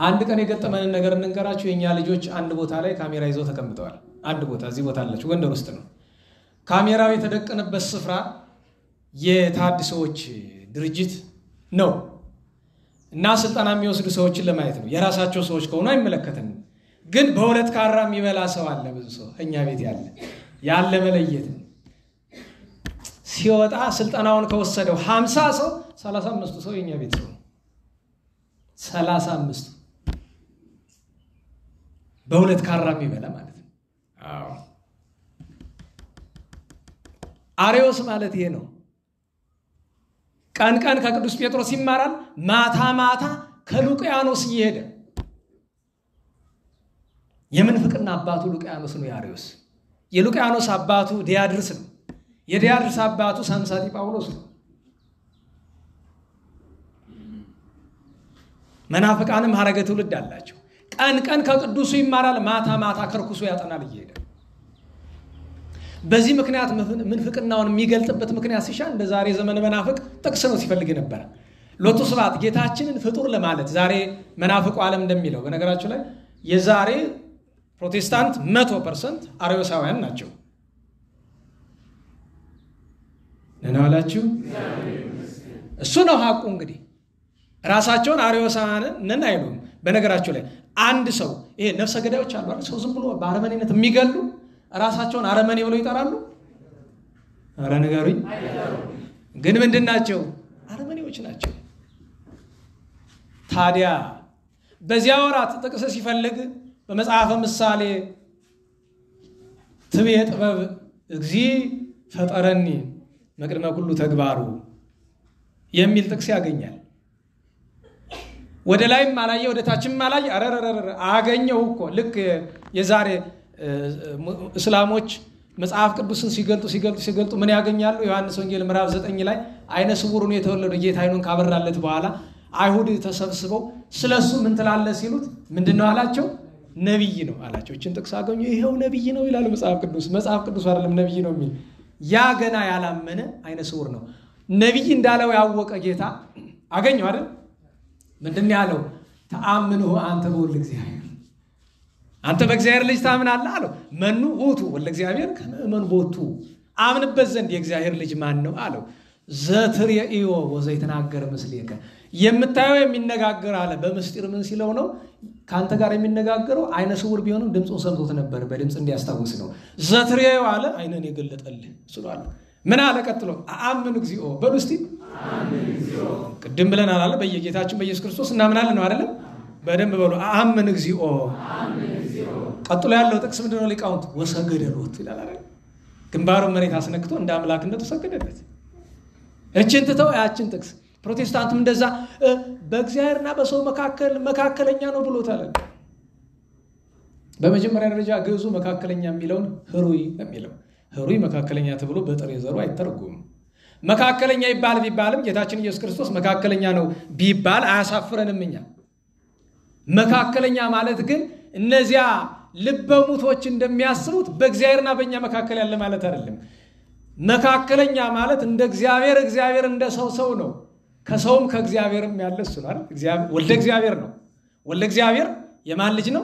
[SPEAKER 1] አንድ ቀን የገጠመንን ነገር እንንገራችሁ። የኛ ልጆች አንድ ቦታ ላይ ካሜራ ይዘው ተቀምጠዋል። አንድ ቦታ እዚህ ቦታ አላችሁ ጎንደር ውስጥ ነው። ካሜራው የተደቀነበት ስፍራ የታድሶዎች ድርጅት ነው እና ስልጣና የሚወስዱ ሰዎችን ለማየት ነው። የራሳቸው ሰዎች ከሆኑ አይመለከተንም። ግን በሁለት ካራ የሚበላ ሰው አለ። ብዙ ሰው እኛ ቤት ያለ መለየት ሲወጣ ስልጣናውን ከወሰደው 50 ሰው 35 ሰው የኛ ቤት ሰው 35 በሁለት ካራ የሚበላ ማለት ነው። አዎ አርዮስ ማለት ይሄ ነው። ቀን ከቅዱስ ጴጥሮስ ይማራል። ማታ ከሉቃያኖስ እየሄደ የምንፍቅና አባቱ ሉቃያኖስ ነው የአርዮስ። የሉቃያኖስ አባቱ ዲያድርስ ነው። የዲያድርስ አባቱ ሳምሳቲ ጳውሎስ ነው። መናፍቃንም ሐረገ ትውልድ አላቸው። ቀን ከቅዱሱ ይማራል፣ ማታ ከርኩሱ ያጠናል እየሄደ። በዚህ ምክንያት ምንፍቅናውን የሚገልጥበት ምክንያት ሲሻ እንደ ዛሬ ዘመን መናፍቅ ጥቅስ ነው ሲፈልግ ነበር። ሎቱ ስብሐት ጌታችንን ፍጡር ለማለት ዛሬ መናፍቁ ዓለም እንደሚለው በነገራችሁ ላይ የዛሬ ፕሮቴስታንት 100% አርዮሳውያን ናቸው። ነናላችሁ እሱ ነው ሐቁ። እንግዲህ ራሳቸውን አርዮሳውያን ነን አይሉም። በነገራችሁ ላይ አንድ ሰው ይሄ ነፍሰ ገዳዮች አሉ አይደል? ሰው ዝም ብሎ በአረመኔነት የሚገሉ ራሳቸውን አረመኔ ብለው ይጠራሉ። አረ ንገሩኝ። ግን ምንድናቸው? አረመኔዎች ናቸው። ታዲያ በዚያ ወራት ጥቅስ ሲፈልግ በመጽሐፈ ምሳሌ ትቤ ጥበብ እግዚ ፈጠረኒ መቅድመ ኩሉ ተግባሩ የሚል ጥቅስ ያገኛል። ወደ ላይም አላየ ወደ ታችም አላየ አገኘው እኮ። ልክ የዛሬ እስላሞች መጽሐፍ ቅዱስን ሲገልጡ ምን ያገኛሉ? ዮሐንስ ወንጌል ምዕራፍ 9 ላይ አይነ ስውር ነው የተወለደው ጌታ አይኑን ካበራለት በኋላ አይሁድ ተሰብስበው ስለሱ ምን ትላለህ ሲሉት ምንድነው አላቸው? ነብይ ነው አላቸው። እቺን ጥቅስ አገኙ። ይሄው ነብይ ነው ይላል መጽሐፍ ቅዱስ አይደለም ነብይ ነው የሚል። ያ ገና ያላመነ አይነ ስውር ነው። ነብይ እንዳለው ያወቀ ጌታ አገኘው አይደል? ምንድነው ያለው? ተአምኑ አንተ በወልደ እግዚአብሔር፣ አንተ በእግዚአብሔር ልጅ ታምናለህ አለው። መኑ ውእቱ ወልደ እግዚአብሔር ከመእመን ቦቱ፣ አምንበት ዘንድ የእግዚአብሔር ልጅ ማን ነው አለው። ዘትርእዮ ወዘይተናገር ምስሌከ፣ የምታየው የሚነጋገር አለ። በምስጢር ምን ሲለው ነው? ካንተ ጋር የሚነጋገረው አይነ ስውር ቢሆንም ድምፁን ሰምቶት ነበር፣ በድምፅ እንዲያስታውስ ነው። ዘትርእዮ አለ፣ አይነን የገለጠልህ ስሏል። ምን አለ ቀጥሎ? አአምን እግዚኦ በሉ እስቲ አአምን እግዚኦ። ቅድም ብለናል አለ በየጌታችን በኢየሱስ ክርስቶስ እናምናለን ነው አይደለም? በደንብ በሉ አአምን እግዚኦ። ቀጥሎ ያለው ጥቅስ ምንድነው? ሊቃውንት ወሰገደ ሎቱ ይላል አይደል? ግንባሩን መሬት አስነክቶ እንደ አምላክነቱ ሰገደለት። እችን ትተው ያችን ጥቅስ ፕሮቴስታንቱም እንደዛ በእግዚአብሔርና በሰው መካከለኛ ነው ብሎታል። በመጀመሪያ ደረጃ ግዕዙ መካከለኛ የሚለውን ህሩይ የሚለው ህሩይ መካከለኛ ተብሎ በጥሬ ዘሩ አይተረጎምም። መካከለኛ ይባል ቢባልም ጌታችን ኢየሱስ ክርስቶስ መካከለኛ ነው ቢባል አያሳፍረንም እኛ። መካከለኛ ማለት ግን እነዚያ ልበሙቶች እንደሚያስቡት በእግዚአብሔርና በእኛ መካከል ያለ ማለት አይደለም። መካከለኛ ማለት እንደ እግዚአብሔር እንደ ሰው ነው። ከሰውም ከእግዚአብሔርም ያለ እሱ ነው አይደል? እግዚአብሔር ወልደ እግዚአብሔር ነው። ወልደ እግዚአብሔር የማን ልጅ ነው?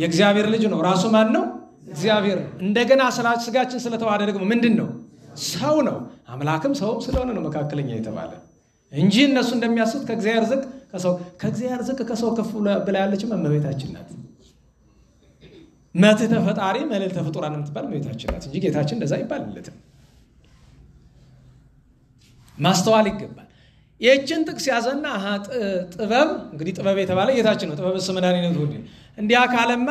[SPEAKER 1] የእግዚአብሔር ልጅ ነው። ራሱ ማን ነው? እግዚአብሔር ነው። እንደገና ስጋችን ስለተዋሃደ ደግሞ ምንድን ነው? ሰው ነው። አምላክም ሰውም ስለሆነ ነው መካከለኛ የተባለ እንጂ እነሱ እንደሚያስቡት ከእግዚአብሔር ዝቅ ከሰው ከፍ ብላ ያለችው እመቤታችን ናት። መትሕተ ፈጣሪ መልዕልተ ፍጡራን የምትባል እመቤታችን ናት እንጂ ጌታችን እንደዛ ይባልለትም። ማስተዋል ይገባል። ይህችን ጥቅስ ያዘና ጥበብ እንግዲህ ጥበብ የተባለ ጌታችን ነው። ጥበብ ስመዳኒነቱ እንዲያ ካለማ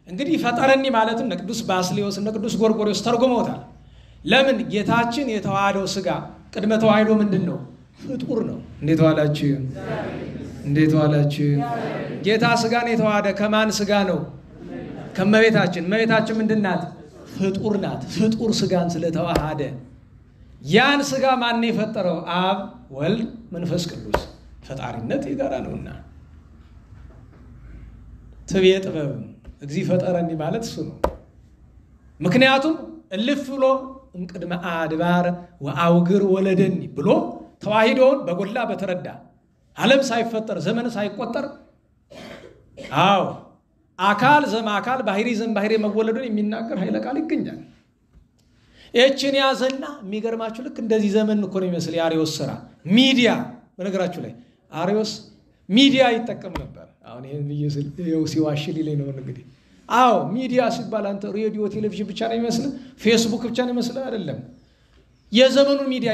[SPEAKER 1] እንግዲህ ፈጠረኒ ማለትም ቅዱስ ባስልዮስ እና ቅዱስ ጎርጎርዮስ ተርጉመውታል። ለምን ጌታችን የተዋሃደው ስጋ ቅድመ ተዋህዶ ምንድን ነው? ፍጡር ነው። እንዴት ዋላችሁ? ጌታ ስጋን የተዋሃደ ከማን ስጋ ነው? ከመቤታችን። መቤታችን ምንድን ናት? ፍጡር ናት። ፍጡር ስጋን ስለተዋሃደ ያን ስጋ ማን የፈጠረው? አብ ወልድ መንፈስ ቅዱስ። ፈጣሪነት የጋራ ነውና ትቤ ጥበብ እግዚእ ፈጠረኒ ማለት እሱ ነው። ምክንያቱም እልፍ ብሎ እምቅድመ አድባር ወአውግር ወለደኒ ብሎ ተዋሂዶውን በጎላ በተረዳ ዓለም ሳይፈጠር ዘመን ሳይቆጠር አካል ዘማካል ባህሪ ዘምባህሪ መወለዱን የሚናገር ኃይለ ቃል ይገኛል። እቺን ያዘና የሚገርማችሁ ልክ እንደዚህ ዘመን እኮ ነው የሚመስል የአሪዮስ ስራ ሚዲያ። በነገራችሁ ላይ አሪዮስ ሚዲያ ይጠቀም ነበር። አሁን ይሄን ይስል ሲዋሽል ይለኝ ነው እንግዲህ። ሚዲያ ሲባል አንተ ሬዲዮ ቴሌቪዥን ብቻ ነው የሚመስል ፌስቡክ ብቻ ነው የሚመስል አይደለም። የዘመኑ ሚዲያ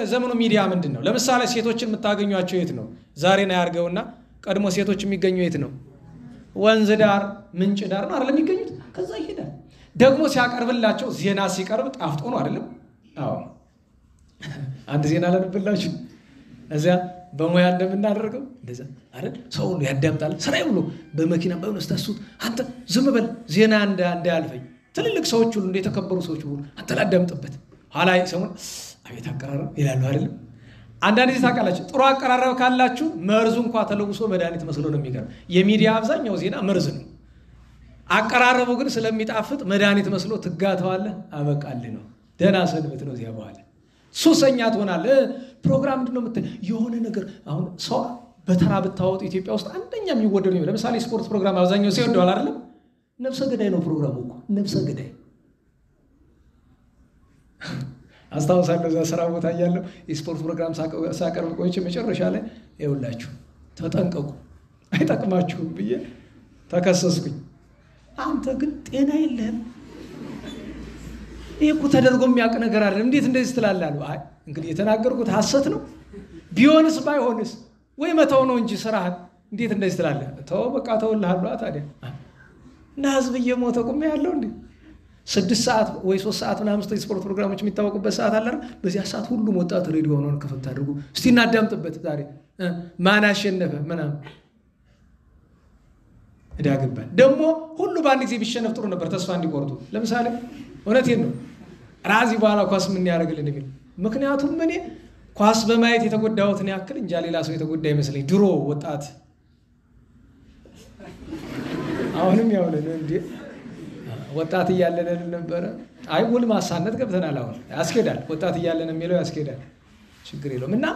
[SPEAKER 1] የዘመኑ ሚዲያ ምንድነው? ለምሳሌ ሴቶችን የምታገኙቸው የት ነው? ዛሬ ነው ያርገውና ቀድሞ ሴቶች የሚገኙ የት ነው? ወንዝ ዳር ምንጭ ዳር ነው አይደል የሚገኙት? ከዛ ይሄዳል ደግሞ ሲያቀርብላቸው ዜና ሲቀርብ ጣፍጦ ነው አይደለም? አንድ ዜና ለንብላችሁ እዚያ በሙያ እንደምናደርገው እንደዛ አይደል? ሰው ሁሉ ያዳምጣል። ስራዬ ብሎ በመኪና በመስተሱት አንተ ዝም በል ዜና እንዳያልፈኝ። ትልልቅ ሰዎች ሁሉ እንደተከበሩ ሰዎች ሁሉ አንተ ላዳምጥበት ኋላ ሰሞን አቤት አቀራረብ ይላሉ አይደለም? አንዳንድ ጊዜ ታውቃላችሁ ጥሩ አቀራረብ ካላችሁ መርዙ እንኳን ተለውሶ መድኃኒት መስሎ ነው የሚቀርብ። የሚዲያ አብዛኛው ዜና መርዝ ነው። አቀራረቡ ግን ስለሚጣፍጥ መድኃኒት መስሎ ትጋተዋለህ። አበቃልህ ነው። ደህና ሰንበት ነው። እዚያ በኋላ ሱሰኛ ትሆናለህ። ፕሮግራም ምንድነው የሆነ ነገር አሁን ሰው በተራ ብታወጡ ኢትዮጵያ ውስጥ አንደኛ የሚወደዱ ነው። ለምሳሌ ስፖርት ፕሮግራም አብዛኛው ሰው ይወደዋል አይደለም? ነፍሰ ገዳይ ነው ፕሮግራሙ እኮ ነፍሰ ገዳይ። አስታውሳለሁ እዛ ስራ ቦታ እያለሁ የስፖርት ፕሮግራም ሳቀርብ ቆይቼ መጨረሻ ላይ ይኸውላችሁ ተጠንቀቁ አይጠቅማችሁም ብዬ ተከሰስኩኝ። አንተ ግን ጤና የለህም። ይሄ እኮ ተደርጎ የሚያውቅ ነገር አይደለም። እንዴት እንደዚህ ትላለህ? አይ እንግዲህ የተናገርኩት ሐሰት ነው። ቢሆንስ ባይሆንስ ወይ መተው ነው እንጂ ስራህን እንዴት እንደዚህ ትላለህ? ተው በቃ ተውልሃለሁ። ታዲያ እና ህዝብ እየሞተ ቁም ያለው እንዴ 6 ሰዓት ወይ 3 ሰዓት ምናምን ስፖርት ፕሮግራሞች የሚታወቁበት ሰዓት አለ አይደል? በዚያ ሰዓት ሁሉም ወጣት ሬዲዮ ሆኖ ከፈት አድርጉ እስቲ እናዳምጥበት። ዛሬ ማን አሸነፈ ምናምን እዳግባል። ደግሞ ሁሉ በአንድ ጊዜ ቢሸነፍ ጥሩ ነበር ተስፋ እንዲቆርጡ። ለምሳሌ እውነቴን ነው ራዚ በኋላ ኳስ ምን ያደርግልን የሚል ምክንያቱም እኔ ኳስ በማየት የተጎዳሁትን ያክል እንጃ ሌላ ሰው የተጎዳ ይመስለኝ። ድሮ ወጣት አሁንም ያው ነን እንዴ ወጣት እያለን ነበር። አይ ውል ማሳነት ገብተናል። አሁን ያስኬዳል። ወጣት እያለን የሚለው ያስኬዳል። ችግር የለውም። እና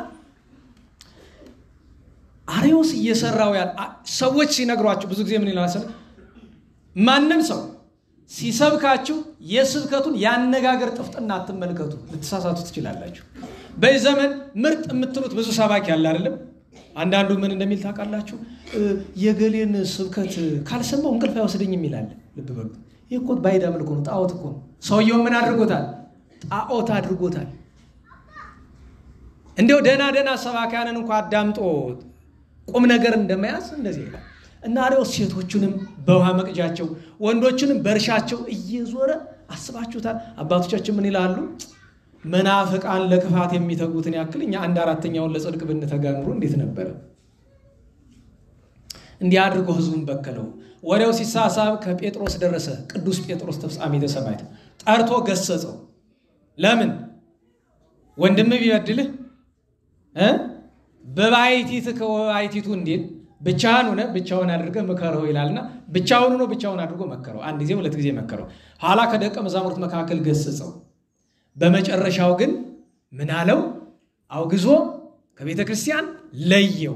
[SPEAKER 1] አሪዮስ እየሰራው ያለ ሰዎች ሲነግሯችሁ ብዙ ጊዜ ምን ይላል? ማንም ሰው ሲሰብካችሁ የስብከቱን ያነጋገር ጥፍጥና አትመልከቱ፣ ልትሳሳቱ ትችላላችሁ። በዘመን ምርጥ የምትሉት ብዙ ሰባኪ ያለ አይደለም? አንዳንዱ ምን እንደሚል ታውቃላችሁ? የገሌን ስብከት ካልሰማው እንቅልፍ አይወስደኝም ይላል። ልብ በሉ። ይሄ እኮ ባይዳ መልኩ ነው፣ ጣዖት እኮ ነው። ሰውየው ምን አድርጎታል? ጣዖት አድርጎታል። እንደው ደና ሰባኪያንን እንኳን አዳምጦ ቁም ነገር እንደማያዝ እንደዚህ ይላል። እና አሪዮስ ሴቶቹንም በውሃ መቅጃቸው ወንዶቹንም በእርሻቸው እየዞረ አስባችሁታል? አባቶቻችን ምን ይላሉ? መናፍቃን ለክፋት የሚተጉትን ያክል እኛ 1/4ኛውን ለጽድቅ ብንተጋ ኑሮ እንዴት ነበረ? እንዲህ አድርጎ ህዝቡን በከለው። ወሬው ሲሳሳብ ከጴጥሮስ ደረሰ። ቅዱስ ጴጥሮስ ተፍጻሜተ ሰማዕት ጠርቶ ገሰጸው። ለምን ወንድምህ ቢበድልህ በባይቲት ከዋይቲቱ እንዴት ብቻህን ሆነ ብቻውን አድርገህ መከረው ይላልና ብቻውን ሆኖ ብቻውን አድርጎ መከረው። አንድ ጊዜ ሁለት ጊዜ መከረው። ኋላ ከደቀ መዛሙርት መካከል ገሰጸው። በመጨረሻው ግን ምን አለው? አውግዞ ከቤተ ክርስቲያን ለየው።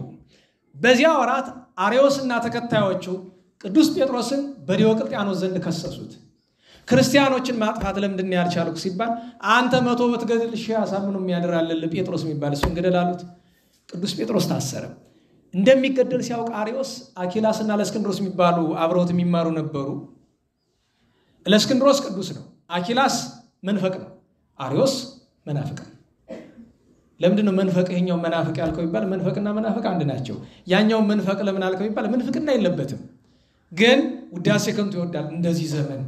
[SPEAKER 1] በዚያ ወራት አርዮስና ተከታዮቹ ቅዱስ ጴጥሮስን በዲዮቅልጥያኖስ ዘንድ ከሰሱት። ክርስቲያኖችን ማጥፋት ለምንድን ነው ያልቻሉት ሲባል አንተ 100 ብትገድል ሺህ አሳምኖ የሚያደራልል ጴጥሮስ የሚባል እሱን ገደል አሉት። ቅዱስ ጴጥሮስ ታሰረ። እንደሚገደል ሲያውቅ አርዮስ አኪላስና ለእስክንድሮስ የሚባሉ አብረውት የሚማሩ ነበሩ። ለእስክንድሮስ ቅዱስ ነው፣ አኪላስ መንፈቅ ነው፣ አርዮስ መናፍቅ ነው። ለምንድን ነው መንፈቅ ይሄኛው መናፍቅ ያልከው ይባል? መንፈቅና መናፍቅ አንድ ናቸው። ያኛው መንፈቅ ለምን አልከው ይባል? መንፍቅና የለበትም፣ ግን ውዳሴ ከንቱ ይወዳል። እንደዚህ ዘመን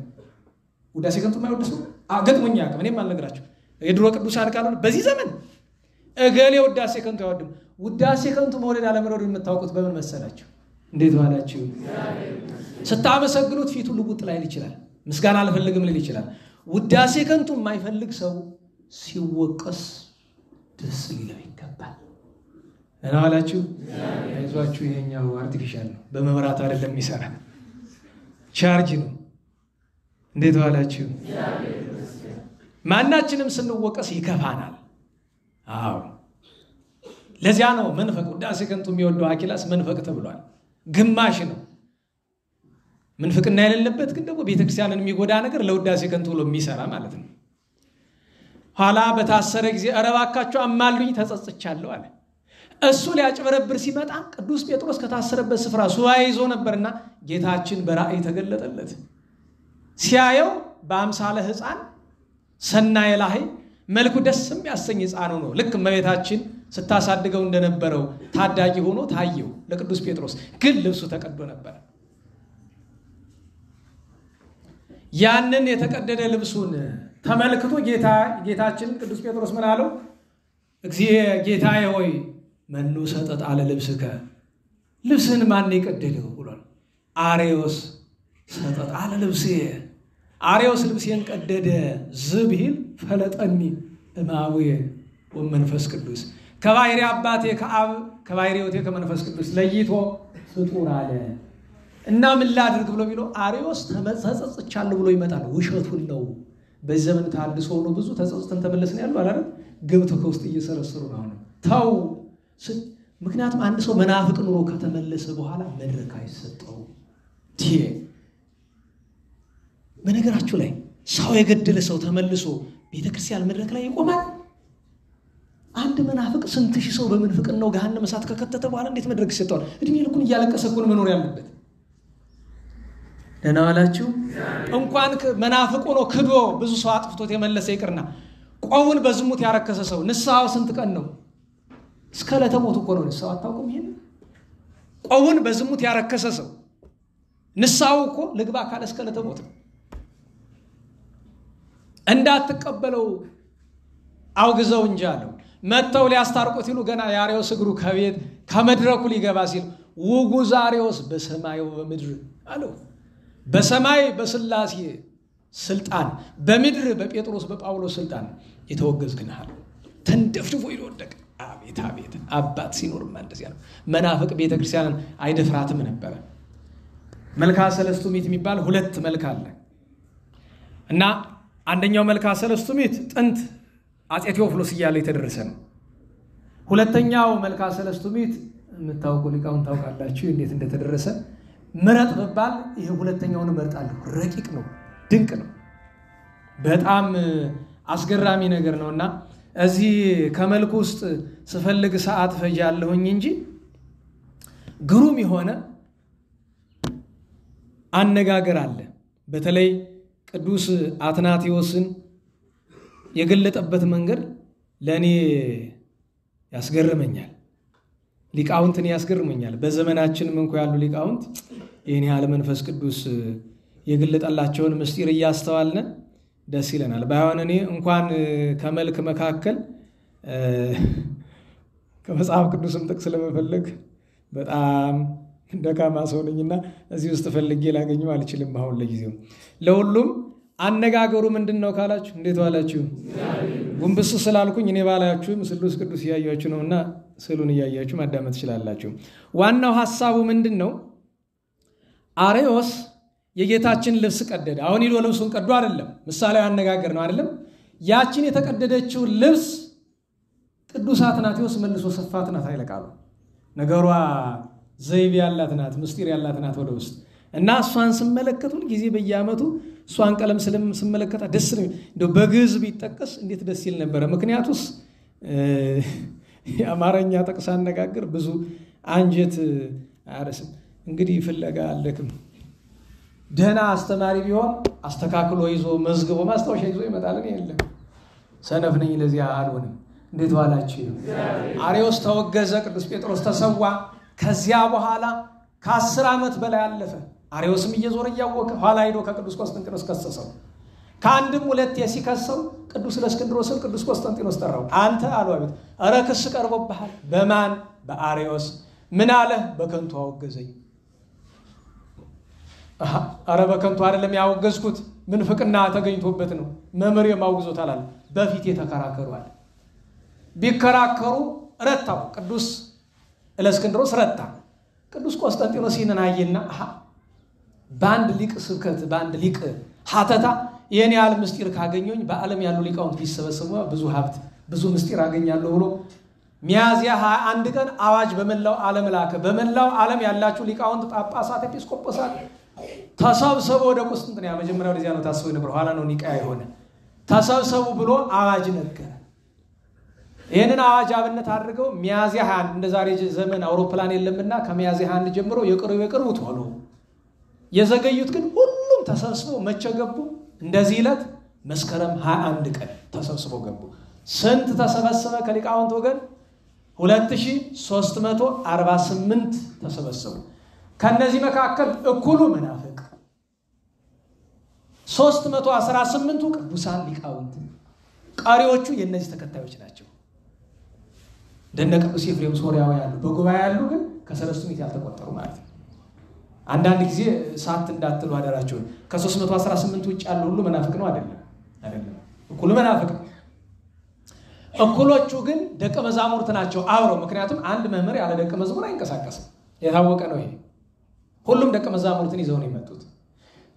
[SPEAKER 1] ውዳሴ ከንቱ የማይወድ ሰው ገጥሞኝ አያውቅም። እኔም አልነግራችሁ የድሮ ቅዱሳን ቃል በዚህ ዘመን እገሌ ውዳሴ ከንቱ አይወድም። ውዳሴ ከንቱ መውደድ አለመውደድ የምታውቁት በምን መሰላችሁ? እንዴት ዋላችሁ? ስታመሰግኑት ፊቱ ልውጥ ላይል ይችላል፣ ምስጋና አልፈልግም ሊል ይችላል። ውዳሴ ከንቱ የማይፈልግ ሰው ሲወቀስ ደስ ሊለው ይገባል። እና ዋላችሁ? አይዟችሁ፣ ይሄኛው አርቲፊሻል ነው፣ በመብራት አይደለም የሚሰራ ቻርጅ ነው። እንዴት ዋላችሁ? ማናችንም ስንወቀስ ይከፋናል። አዎ ለዚያ ነው መንፈቅ ውዳሴ ከንቱ የሚወደው አኪላስ መንፈቅ ተብሏል። ግማሽ ነው መንፈቅና የሌለበት ግን ደግሞ ቤተክርስቲያንን የሚጎዳ ነገር ለውዳሴ ከንቱ ብሎ የሚሰራ ማለት ነው። ኋላ በታሰረ ጊዜ ኧረ እባካችሁ አማሉኝ ተጸጽቻለሁ አለ። እሱ ሊያጭበረብር ሲመጣ ቅዱስ ጴጥሮስ ከታሰረበት ስፍራ ሱባኤ ይዞ ነበርና ጌታችን በራእይ ተገለጠለት። ሲያየው በአምሳለ ሕፃን ሰናየ ላህይ መልኩ ደስ የሚያሰኝ ሕፃን ሆኖ ልክ እመቤታችን ስታሳድገው እንደነበረው ታዳጊ ሆኖ ታየው ለቅዱስ ጴጥሮስ። ግን ልብሱ ተቀዶ ነበር። ያንን የተቀደደ ልብሱን ተመልክቶ ጌታችን ቅዱስ ጴጥሮስ ምን አለው? ጌታዬ ሆይ መኑ ሰጠጥ አለ ልብስከ፣ ልብስህን ማን የቀደደው ብሏል። አርዮስ ሰጠጥ አለ ልብሴ፣ አርዮስ ልብሴን ቀደደ። ዝብሂል ፈለጠኒ እማዌ ወመንፈስ ቅዱስ፣ ከባሕሪ አባቴ ከአብ ከባሕሪ ሕይወቴ ከመንፈስ ቅዱስ ለይቶ ፍጡር አለ። እና ምን ላድርግ ብሎ ቢለው አርዮስ ተጸጽቻለሁ ብሎ ይመጣል። ውሸቱን ነው። በዚህ ዘመን ታድሶ ሆኖ ብዙ ተጸጽተን ተመለስን ያሉ አላረ ገብተው ከውስጥ እየሰረሰሩ ነው። ተው። ምክንያቱም አንድ ሰው መናፍቅ ኑሮ ከተመለሰ በኋላ መድረክ አይሰጠው። በነገራችሁ ላይ ሰው የገደለ ሰው ተመልሶ ቤተክርስቲያን መድረክ ላይ ይቆማል? አንድ መናፍቅ ስንት ሺህ ሰው በመንፍቅናው ገሃነመ እሳት ከከተተ በኋላ እንዴት መድረክ ይሰጠዋል? እድሜ ልኩን እያለቀሰ እኮ ነው መኖር ያለበት። ደህና ዋላችሁ? እንኳን መናፍቅ ሆኖ ክዶ ብዙ ሰው አጥፍቶት የመለሰ ይቅርና ቆቡን በዝሙት ያረከሰ ሰው ንስሐው ስንት ቀን ነው? እስከ ዕለተ ሞቱ እኮ ነው ንስሐው። አታውቁም? ይሄን ቆቡን በዝሙት ያረከሰ ሰው ንስሐው እኮ ልግባ ካለ እስከ ዕለተ ሞት ነው። እንዳትቀበለው አውግዘው እንጂ አለው። መተው ሊያስታርቁት ይሉ ገና የአርዮስ እግሩ ከቤት ከመድረኩ ሊገባ ሲል ውጉዝ አርዮስ በሰማዩ በምድር አለው። በሰማይ በስላሴ ስልጣን፣ በምድር በጴጥሮስ በጳውሎስ ስልጣን የተወገዝክ ነህ አለው። ተንደፍድፎ ይወደቅ። አቤት አቤት! አባት ሲኖርማ እንደዚያ ነው። መናፍቅ ቤተክርስቲያንን አይደፍራትም ነበረ። መልክአ ሰለስቱ ምዕት የሚባል ሁለት መልክ አለ እና አንደኛው መልክአ ሰለስቱ ምዕት ጥንት አፄ ቴዎፍሎስ እያለ የተደረሰ ነው። ሁለተኛው መልክአ ሰለስቱ ምዕት የምታውቁ ሊቃውን ታውቃላችሁ እንዴት እንደተደረሰ። ምረጥ በባል ይሄ ሁለተኛውን እመርጣለሁ። ረቂቅ ነው፣ ድንቅ ነው፣ በጣም አስገራሚ ነገር ነውና እዚህ ከመልኩ ውስጥ ስፈልግ ሰዓት ፈጃለሁኝ እንጂ ግሩም የሆነ አነጋገር አለ። በተለይ ቅዱስ አትናቴዎስን የገለጠበት መንገድ ለኔ ያስገርመኛል። ሊቃውንትን ያስገርመኛል። በዘመናችን እንኳ ያሉ ሊቃውንት ይሄን ያለ መንፈስ ቅዱስ የገለጠላቸውን ምስጢር እያስተዋልን ደስ ይለናል። ባይሆን እኔ እንኳን ከመልክ መካከል ከመጽሐፍ ቅዱስም ጥቅስ ለመፈለግ በጣም ደካማ ሰው ነኝና እዚህ ውስጥ ፈልጌ ላገኘው አልችልም። አሁን ለጊዜው ለሁሉም አነጋገሩ ምንድነው ካላችሁ እንዴት ዋላችሁ? ጉንብስ ስላልኩኝ እኔ ባላችሁም ስሉስ ቅዱስ እያያችሁ ነውና ስሉን እያያችሁ ማዳመጥ ትችላላችሁ። ዋናው ሐሳቡ ምንድነው? አርዮስ የጌታችን ልብስ ቀደደ። አሁን ሄዶ ልብሱን ቀዶ አይደለም፣ ምሳሌያዊ አነጋገር ነው አይደለም። ያችን የተቀደደችው ልብስ ቅዱስ አትናቴዎስ መልሶ ሰፋት ናት አይለቃሉ። ነገሯ ዘይቤ ያላት ናት፣ ምስጢር ያላት ናት ወደ ውስጥ እና እሷን ስመለከቱ ጊዜ በየዓመቱ እሷን ቀለም ስመለከታ ደስ ነው እንደው በግዕዝ ቢጠቀስ እንዴት ደስ ይል ነበር። ምክንያቱስ የአማርኛ ጥቅስ አነጋገር ብዙ አንጀት አያረስም። እንግዲህ ፍለጋ አለክም። ደህና አስተማሪ ቢሆን አስተካክሎ ይዞ መዝግቦ ማስታወሻ ይዞ ይመጣል። የለም ሰነፍ ነኝ ለዚህ አልሆንም። እንዴት ዋላችሁ? አርዮስ ተወገዘ፣ ቅዱስ ጴጥሮስ ተሰዋ። ከዚያ በኋላ ከ10 ዓመት በላይ አለፈ። አርዮስም እየዞረ እያወቀ ኋላ ሄዶ ከቅዱስ ቆስጠንጢኖስ ከሰሰው። ከአንድም ሁለቴ ሲከሰው ቅዱስ እለእስክንድሮስን ቅዱስ ቆስጠንጢኖስ ጠራው። አንተ አለው አቤት። ኧረ ክስ ቀርቦብሃል። በማን? በአርዮስ። ምን አለ? በከንቱ አወገዘኝ። ኧረ በከንቱ አይደለም ያወገዝኩት፣ ምንፍቅና ተገኝቶበት ነው። መምህር የማውግዞታል አለ። በፊት የተከራከሯል። ቢከራከሩ ረታው። ቅዱስ እለእስክንድሮስ ረታ። ቅዱስ ቆስጠንጢኖስ ይህንን አየና በአንድ ሊቅ ስብከት በአንድ ሊቅ ሀተታ ይህን ያህል ምስጢር ካገኘኝ በዓለም ያሉ ሊቃውንት ቢሰበሰቡ ብዙ ሀብት ብዙ ምስጢር አገኛለሁ ብሎ ሚያዝያ 21 ቀን አዋጅ በመላው ዓለም ላከ። በመላው ዓለም ያላችሁ ሊቃውንት፣ ጳጳሳት፣ ኤጲስቆጶሳት ተሰብሰቡ ወደ ቁስጥንጥንያ። መጀመሪያው ወደዚያ ነው ታስበው ነበር፣ ኋላ ነው ኒቃያ የሆነ። ተሰብሰቡ ብሎ አዋጅ ነገረ። ይህንን አዋጅ አብነት አድርገው ሚያዝያ 21 እንደ ዛሬ ዘመን አውሮፕላን የለምና ከሚያዝያ 21 ጀምሮ የቅርቡ ቶሎ፣ የዘገዩት ግን ሁሉም ተሰብስበው መቼ ገቡ? እንደዚህ ዕለት መስከረም 21 ቀን ተሰብስበው ገቡ። ስንት ተሰበሰበ ከሊቃውንት ወገን? 2348 ተሰበሰቡ። ከነዚህ መካከል እኩሉ መናፍቅ፣ 318ቱ ቅዱሳን ሊቃውንት፣ ቀሪዎቹ የነዚህ ተከታዮች ናቸው። እንደነ ቅዱስ ኤፍሬም ሶርያዊ ያሉ በጉባኤ ያሉ ግን ከሰለስቱ ምዕት ያልተቆጠሩ ማለት ነው። አንዳንድ ጊዜ ሳት እንዳትሉ አደራቸው። ከ318 ውጭ ያለው ሁሉ መናፍቅ ነው አይደለም? እኩሉ መናፍቅ ነው። እኩሎቹ ግን ደቀ መዛሙርት ናቸው አብረው። ምክንያቱም አንድ መምህር ያለ ደቀ መዝሙር አይንቀሳቀስም፣ የታወቀ ነው ይሄ። ሁሉም ደቀ መዛሙርትን ይዘው ነው የመጡት።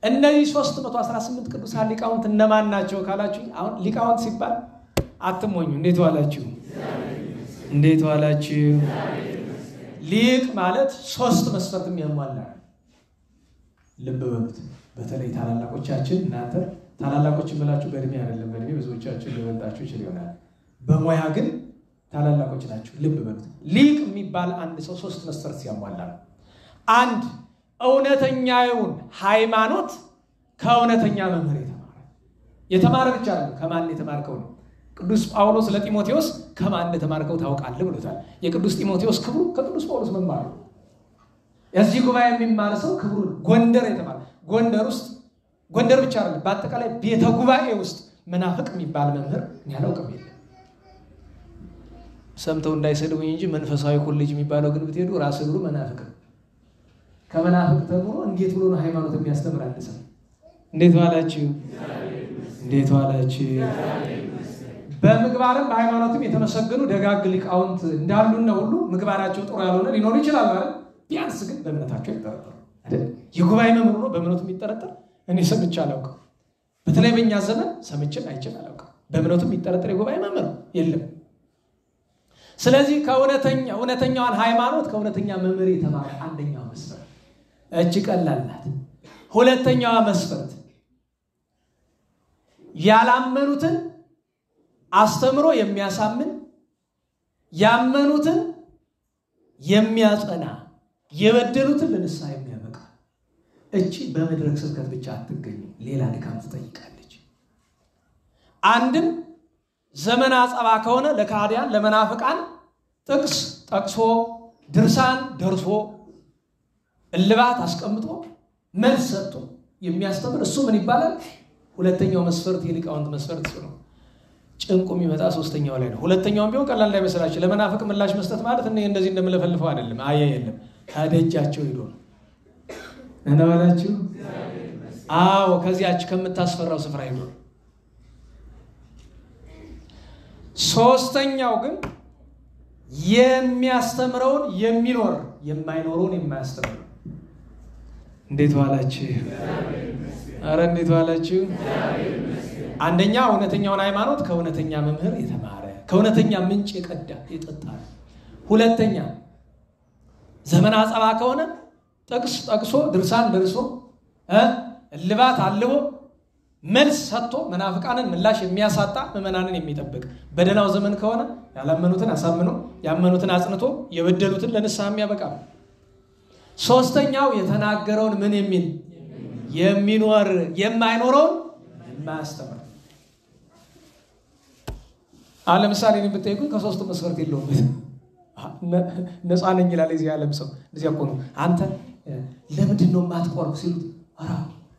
[SPEAKER 1] እነዚህ 318 ቅዱሳን ሊቃውንት እነማን ናቸው ካላችሁ፣ አሁን ሊቃውንት ሲባል አትሞኙ። እንዴት ዋላችሁ? እንዴት ዋላችሁ? ሊቅ ማለት 3 መስፈርት የሚያሟላ። ልብ በሉት። በተለይ ታላላቆቻችን፣ እናንተ ታላላቆችን ብላችሁ በእድሜ አይደለም፣ በእድሜ ብዙዎቻችሁ ሊበልጣችሁ ይችላል ይሆናል፣ በሙያ ግን ታላላቆች ናቸው። ልብ በሉት። ሊቅ የሚባል አንድ ሰው 3 መስፈርት ሲያሟላ ነው። አንድ እውነተኛውን ሃይማኖት ከእውነተኛ መምህር የተማረ ብቻ ነው። ከማን የተማርከው ነው? ቅዱስ ጳውሎስ ለጢሞቴዎስ ከማን እንደተማርከው ታውቃለህ ብሎታል። የቅዱስ ጢሞቴዎስ ክብሩ ከቅዱስ ጳውሎስ መማር ነው። የዚህ ጉባኤ የሚማር ሰው ክብሩ ጎንደር የተማረ ጎንደር ውስጥ ጎንደር ብቻ አይደለም፣ በአጠቃላይ ቤተ ጉባኤ ውስጥ መናፍቅ የሚባል መምህር ያላውቅም የለም። ሰምተው እንዳይሰድቡኝ እንጂ መንፈሳዊ ኮሌጅ የሚባለው ግን ብትሄዱ ራስ ብሎ መናፍቅ ነው። ከመናፍቅ ተምሮ እንዴት ብሎ ነው ሃይማኖት የሚያስተምር? አንድ ሰው እንዴት ዋላችሁ? እንዴት ዋላችሁ? በምግባርም በሃይማኖትም የተመሰገኑ ደጋግ ሊቃውንት እንዳሉና ሁሉ ምግባራቸው ጥሩ ያልሆነ ሊኖሩ ይችላል ማለት ቢያንስ ግን በእምነታቸው ይጠረጠሩ አይደል? የጉባኤ መምህር ነው በእምነቱ የሚጠረጠር እኔ ሰምቼ አላውቅም። በተለይ በእኛ ዘመን ሰምቼም አይቼም አላውቅም። በእምነቱ የሚጠረጠር የጉባኤ መምህር የለም። ስለዚህ እውነተኛዋን ሃይማኖት ከእውነተኛ መምህር የተማረ አንደኛው መስፈርት እጅ ቀላል ናት። ሁለተኛዋ መስፈርት ያላመኑትን አስተምሮ የሚያሳምን ያመኑትን የሚያጸና የበደሉትን ለንስሐ የሚያበቃ። እቺ በመድረክ ስብከት ብቻ አትገኝም፣ ሌላ ድካም ትጠይቃለች። አንድም ዘመን አጸባ ከሆነ ለካህዲያን ለመናፍቃን ጥቅስ ጠቅሶ ድርሳን ደርሶ እልባት አስቀምጦ መልስ ሰጥቶ የሚያስተምር እሱ ምን ይባላል? ሁለተኛው መስፈርት የሊቃውንት መስፈርት ነው። ጭንቁ የሚመጣ ሶስተኛው ላይ ነው። ሁለተኛውም ቢሆን ቀላል እንዳይመስላችሁ። ለመናፍቅ ምላሽ መስጠት ማለት እንደዚህ እንደምለፈልፈው አይደለም። የለም ከደጃቸው ሄዶ እናባላችሁ አዎ ከዚያች ከምታስፈራው ስፍራ ሄዶ ሶስተኛው ግን የሚያስተምረውን የሚኖር የማይኖረውን የማያስተምር እንዴት ዋላችሁ አረ እንዴት ዋላችሁ አንደኛ እውነተኛውን ሃይማኖት ከእውነተኛ መምህር የተማረ ከእውነተኛ ምንጭ የቀዳ የጠጣ ሁለተኛ ዘመን አጸባ ከሆነ ጥቅስ ጠቅሶ ድርሳን ደርሶ ልባት አልቦ መልስ ሰጥቶ መናፍቃንን ምላሽ የሚያሳጣ ምዕመናንን የሚጠብቅ በደናው ዘመን ከሆነ ያላመኑትን አሳምኖ ያመኑትን አጽንቶ የበደሉትን ለንስሐ የሚያበቃ ሶስተኛው የተናገረውን ምን የሚል የሚኖር የማይኖረውን የማያስተምር ለምሳሌ ብትጠይቁኝ ከሶስቱ መስፈርት የለውም ነፃ ነኝ ይላል እዚህ ዓለም ሰው እንደዚህ እኮ ነው አንተ ለምንድን ነው የማትቆርብ ሲሉት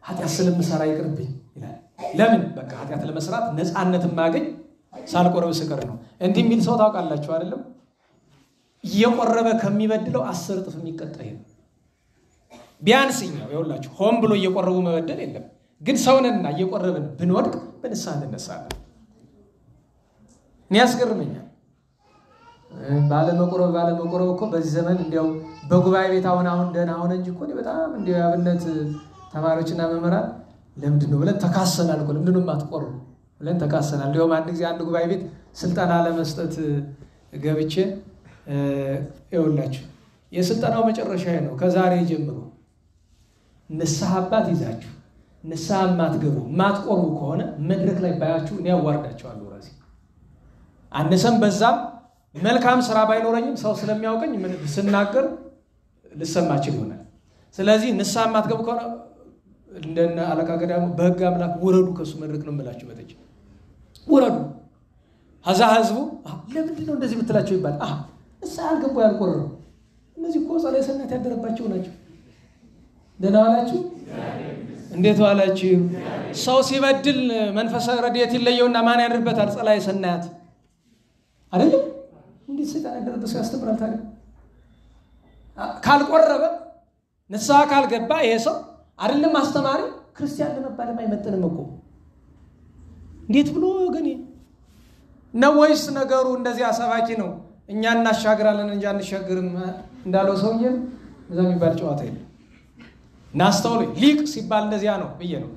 [SPEAKER 1] ኃጢአት ስለምሰራ ይቅርብኝ ይላል ለምን በቃ ኃጢአት ለመስራት ነፃነት ማገኝ ሳልቆርብ ስቀር ነው እንዲህ የሚል ሰው ታውቃላችሁ አይደለም እየቆረበ ከሚበድለው 10 እጥፍ የሚቀጣ ይሄ ቢያንስኛው ይኸውላችሁ ሆን ብሎ እየቆረቡ መበደል የለም ግን ሰውንና እየቆረብን ብንወድቅ በንስሐ እንነሳለን ያስገርመኛል ባለመቆረብ እኮ በዚህ ዘመን እንዲያው በጉባኤ ቤት አሁን ደህና ሆነ እንጂ እኮ በጣም እንዲያው ያብነት ተማሪዎችና መምህራን ለምንድነው ብለን ተካሰናል እኮ ለምንድነው ማትቆርቡ ብለን ተካሰናል እንዲያውም አንድ ጊዜ አንድ ጉባኤ ቤት ስልጠና ለመስጠት ገብቼ ይኸውላችሁ የስልጠናው መጨረሻ ነው ከዛሬ ጀምሮ ንስሐ አባት ይዛችሁ ንስሐ ማትገቡ ማትቆርቡ ከሆነ መድረክ ላይ ባያችሁ እኔ ያዋርዳቸዋለሁ ራሴ አነሰም በዛም መልካም ስራ ባይኖረኝም ሰው ስለሚያውቀኝ ምን ስናገር ልሰማችሁ ይሆናል ስለዚህ ንስሐ ማትገቡ ከሆነ እንደና አለቃ ገዳሙ በህግ አምላክ ወረዱ ከሱ መድረክ ነው የምላችሁ በተጭ ወረዱ ህዝቡ ለምንድን ነው እንደዚህ ብትላቸው ይባል ንስሐ አልገቡ ያልቆረሩ እነዚህ እኮ ጸሎተ ሰንበት ያደረባቸው ናቸው ደህና ዋላችሁ እንዴት ዋላችሁ ሰው ሲበድል መንፈሳዊ ረድኤት ይለየውና ማን ያድርበታል ጸሎተ ሰንበት አይደለም እንዴት ሰይጣን ያደረበው ያስተምራል ታዲያ ካልቆረበ ንስሐ ካልገባ ይሄ ሰው አይደለም አስተማሪ ክርስቲያን ለመባል አይመጥንም እኮ እንዴት ብሎ ወገኔ ነው ወይስ ነገሩ እንደዚህ አሰባቂ ነው እኛ እናሻግራለን እንጂ አንሻገርም እንዳለው ሰውዬ እዛም ይባል ጨዋታ የለም ናስተውል ሊቅ ሲባል እንደዚያ ነው ብዬ ነው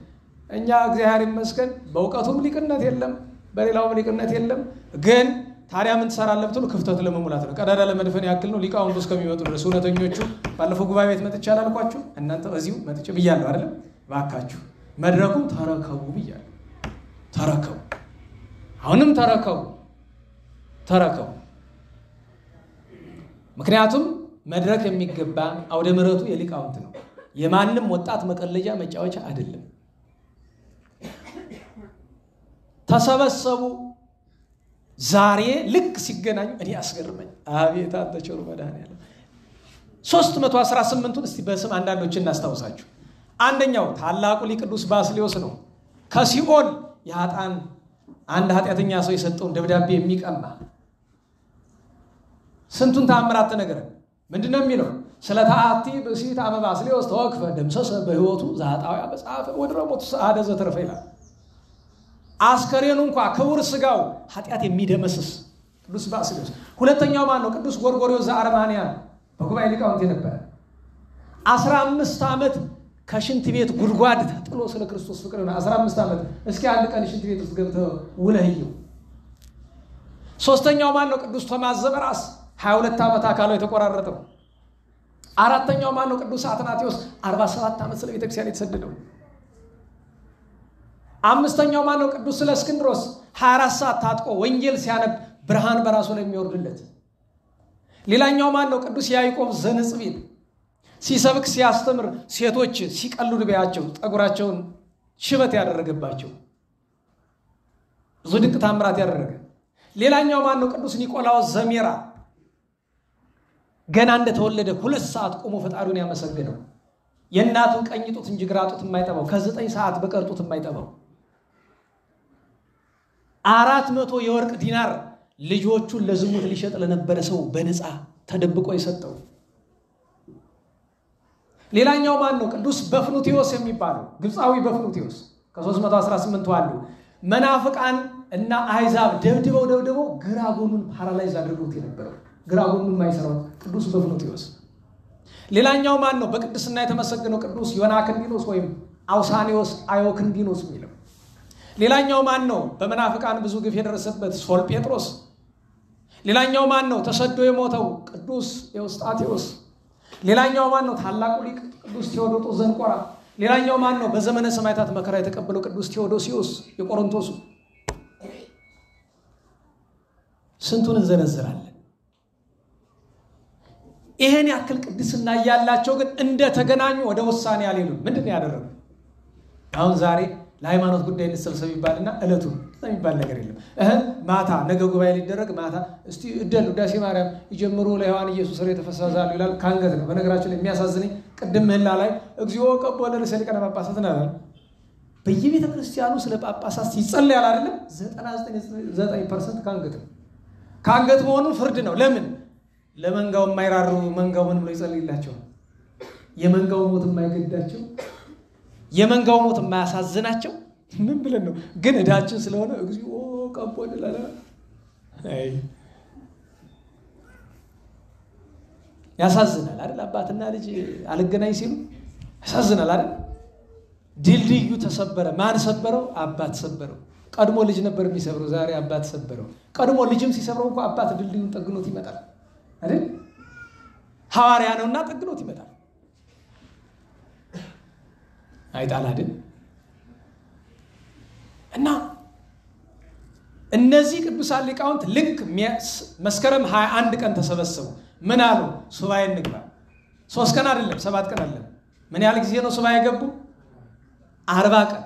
[SPEAKER 1] እኛ እግዚአብሔር ይመስገን በእውቀቱም ሊቅነት የለም በሌላውም ሊቅነት የለም ግን ታዲያ ምን ተሰራለህ ብትሉ ክፍተት ለመሙላት ነው ቀዳዳ ለመድፈን ያክል ነው ሊቃውንቱ እስከሚመጡ ድረስ እውነተኞቹ ባለፈው ጉባኤ ቤት መጥቻ አላልኳችሁ እናንተ እዚሁ መጥቼ ብያለሁ አይደል ባካችሁ መድረኩን ተረከቡ ብያለሁ ተረከቡ አሁንም ተረከቡ ምክንያቱም መድረክ የሚገባ አውደ ምሕረቱ የሊቃውንት ነው የማንም ወጣት መቀለጃ መጫወቻ አይደለም ተሰበሰቡ ዛሬ ልክ ሲገናኙ እኔ አስገርመኝ አቤት አንተ ቸሩ መድኃኒዓለም 318ቱን እስቲ በስም አንዳንዶችን እናስታውሳችሁ አንደኛው ታላቁ ሊቅዱስ ባስልዮስ ነው ከሲኦል ያጣን አንድ ኃጢአተኛ ሰው የሰጠውን ደብዳቤ የሚቀማ ስንቱን ተአምራት ተነገረን ምንድነው የሚለው ስለታአቲ በሲት አመ ባስልዮስ ተወክፈ ደምሰሰ በህይወቱ ዛጣው ያበጻፈ ወድረሞት ሰዓደ ዘተረፈ ይላል አስከሬኑ እንኳን ክቡር ስጋው ኃጢአት የሚደመስስ ቅዱስ ባስልዮስ ሁለተኛው ማን ነው ቅዱስ ጎርጎርዮስ ዘአርማንያ በጉባኤ ሊቃውንት የነበረ 15 ዓመት ከሽንት ቤት ጉድጓድ ተጥሎ ስለ ክርስቶስ ፍቅር ነው 15 ዓመት እስኪ አንድ ቀን ሽንት ቤት ውስጥ ገብተው ውለህየው ሶስተኛው ማን ነው ቅዱስ ቶማስ ዘበራስ 22 ዓመት አካሉ የተቆራረጠው አራተኛው ማን ነው ቅዱስ አትናቴዎስ 47 ዓመት ስለ ቤተክርስቲያን የተሰደደው አምስተኛው ማን ነው ቅዱስ ለእስክንድሮስ 24 ሰዓት ታጥቆ ወንጌል ሲያነብ ብርሃን በራሱ ላይ የሚወርድለት ሌላኛው ማን ነው ቅዱስ ያዕቆብ ዘንጽቢል ሲሰብክ ሲያስተምር ሴቶች ሲቀልዱ ቢያቸው ጠጉራቸውን ሽበት ያደረገባቸው ብዙ ድንቅ ታምራት ያደረገ ሌላኛው ማን ነው ቅዱስ ኒቆላዎስ ዘሜራ ገና እንደተወለደ 2 ሰዓት ቆሞ ፈጣሪውን ያመሰገነው የእናቱን ቀኝ ጡት እንጂ ግራ ጡት የማይጠባው ከ9 ሰዓት በቀር ጡት የማይጠባው 400 የወርቅ ዲናር ልጆቹን ለዝሙት ሊሸጥ ለነበረ ሰው በነፃ ተደብቆ የሰጠው ሌላኛው ማን ነው? ቅዱስ በፍኑትዮስ የሚባለው ግብፃዊ በፍኑትዮስ ከ318 አሉ መናፍቃን እና አሕዛብ ደብድበው ግራ ጎኑን ፓራላይዝ አድርገውት የነበረው ግራ ጎኑን የማይሰራው ቅዱስ በፍኑትዮስ። ሌላኛው ማን ነው? በቅድስና የተመሰገነው ቅዱስ ዮናክንዲኖስ ወይም አውሳኒዮስ አዮክንዲኖስ የሚለው። ሌላኛው ማን ነው? በመናፍቃን ብዙ ግፍ የደረሰበት ሶል ጴጥሮስ። ሌላኛው ማን ነው? ተሰዶ የሞተው ቅዱስ ኤዎስጣቴዎስ። ሌላኛው ማን ነው? ታላቁ ሊቅ ቅዱስ ቴዎዶጦስ ዘንቆራ። ሌላኛው ማን ነው? በዘመነ ሰማዕታት መከራ የተቀበለው ቅዱስ ቴዎዶሲዮስ የቆሮንቶሱ። ስንቱን እንዘረዝራለን። ይሄን ያክል ቅድስና ያላቸው ግን እንደተገናኙ ወደ ውሳኔ አልሄዱም። ምንድነው ያደረጉት? አሁን ዛሬ ለሃይማኖት ጉዳይ እንሰብሰብ ይባልና እለቱ የሚባል ነገር የለም። ማታ ነገ ጉባኤ ሊደረግ ማታ እስቲ እደሉ ዳሴ ማርያም ይጀምሩ ለዮሐን ኢየሱስ ሬ ተፈሳዛሉ ይላል። ካንገት ነው። በነገራችን ላይ የሚያሳዝነኝ ቅድም ምህላ ላይ እግዚኦ ቀቦለ ርዕሰ ሊቃነ ጳጳሳት እናላል። በየቤተ ክርስቲያኑ ስለ ጳጳሳት ሲጸልያል አይደለም 99% ካንገት ነው። ካንገት መሆኑን ፍርድ ነው። ለምን? ለመንጋው የማይራሩ መንጋው ምን ብሎ ይጸልይላቸዋል? የመንጋው ሞት የማይገዳቸው የመንጋው ሞት የማያሳዝናቸው ምን ብለን ነው? ግን እዳችን ስለሆነ እግዚኦ ቀቦል ላላ አይ ያሳዝናል አይደል? አባትና ልጅ አልገናኝ ሲሉ ያሳዝናል አይደል? ድልድዩ ተሰበረ። ማን ሰበረው? አባት ሰበረው። ቀድሞ ልጅ ነበር የሚሰብረው፣ ዛሬ አባት ሰበረው። ቀድሞ ልጅም ሲሰብረው እንኳን አባት ድልድዩን ጠግኖት ይመጣል አይደል? ሐዋርያ ነውና ጠግኖት ይመጣል። አይጣል አይደል? እና እነዚህ ቅዱሳን ሊቃውንት ልክ መስከረም 21 ቀን ተሰበሰቡ። ምን አሉ? ሱባኤ እንግባ። 3 ቀን አይደለም 7 ቀን አይደለም። ምን ያህል ጊዜ ነው ሱባኤ ገቡ? 40 ቀን።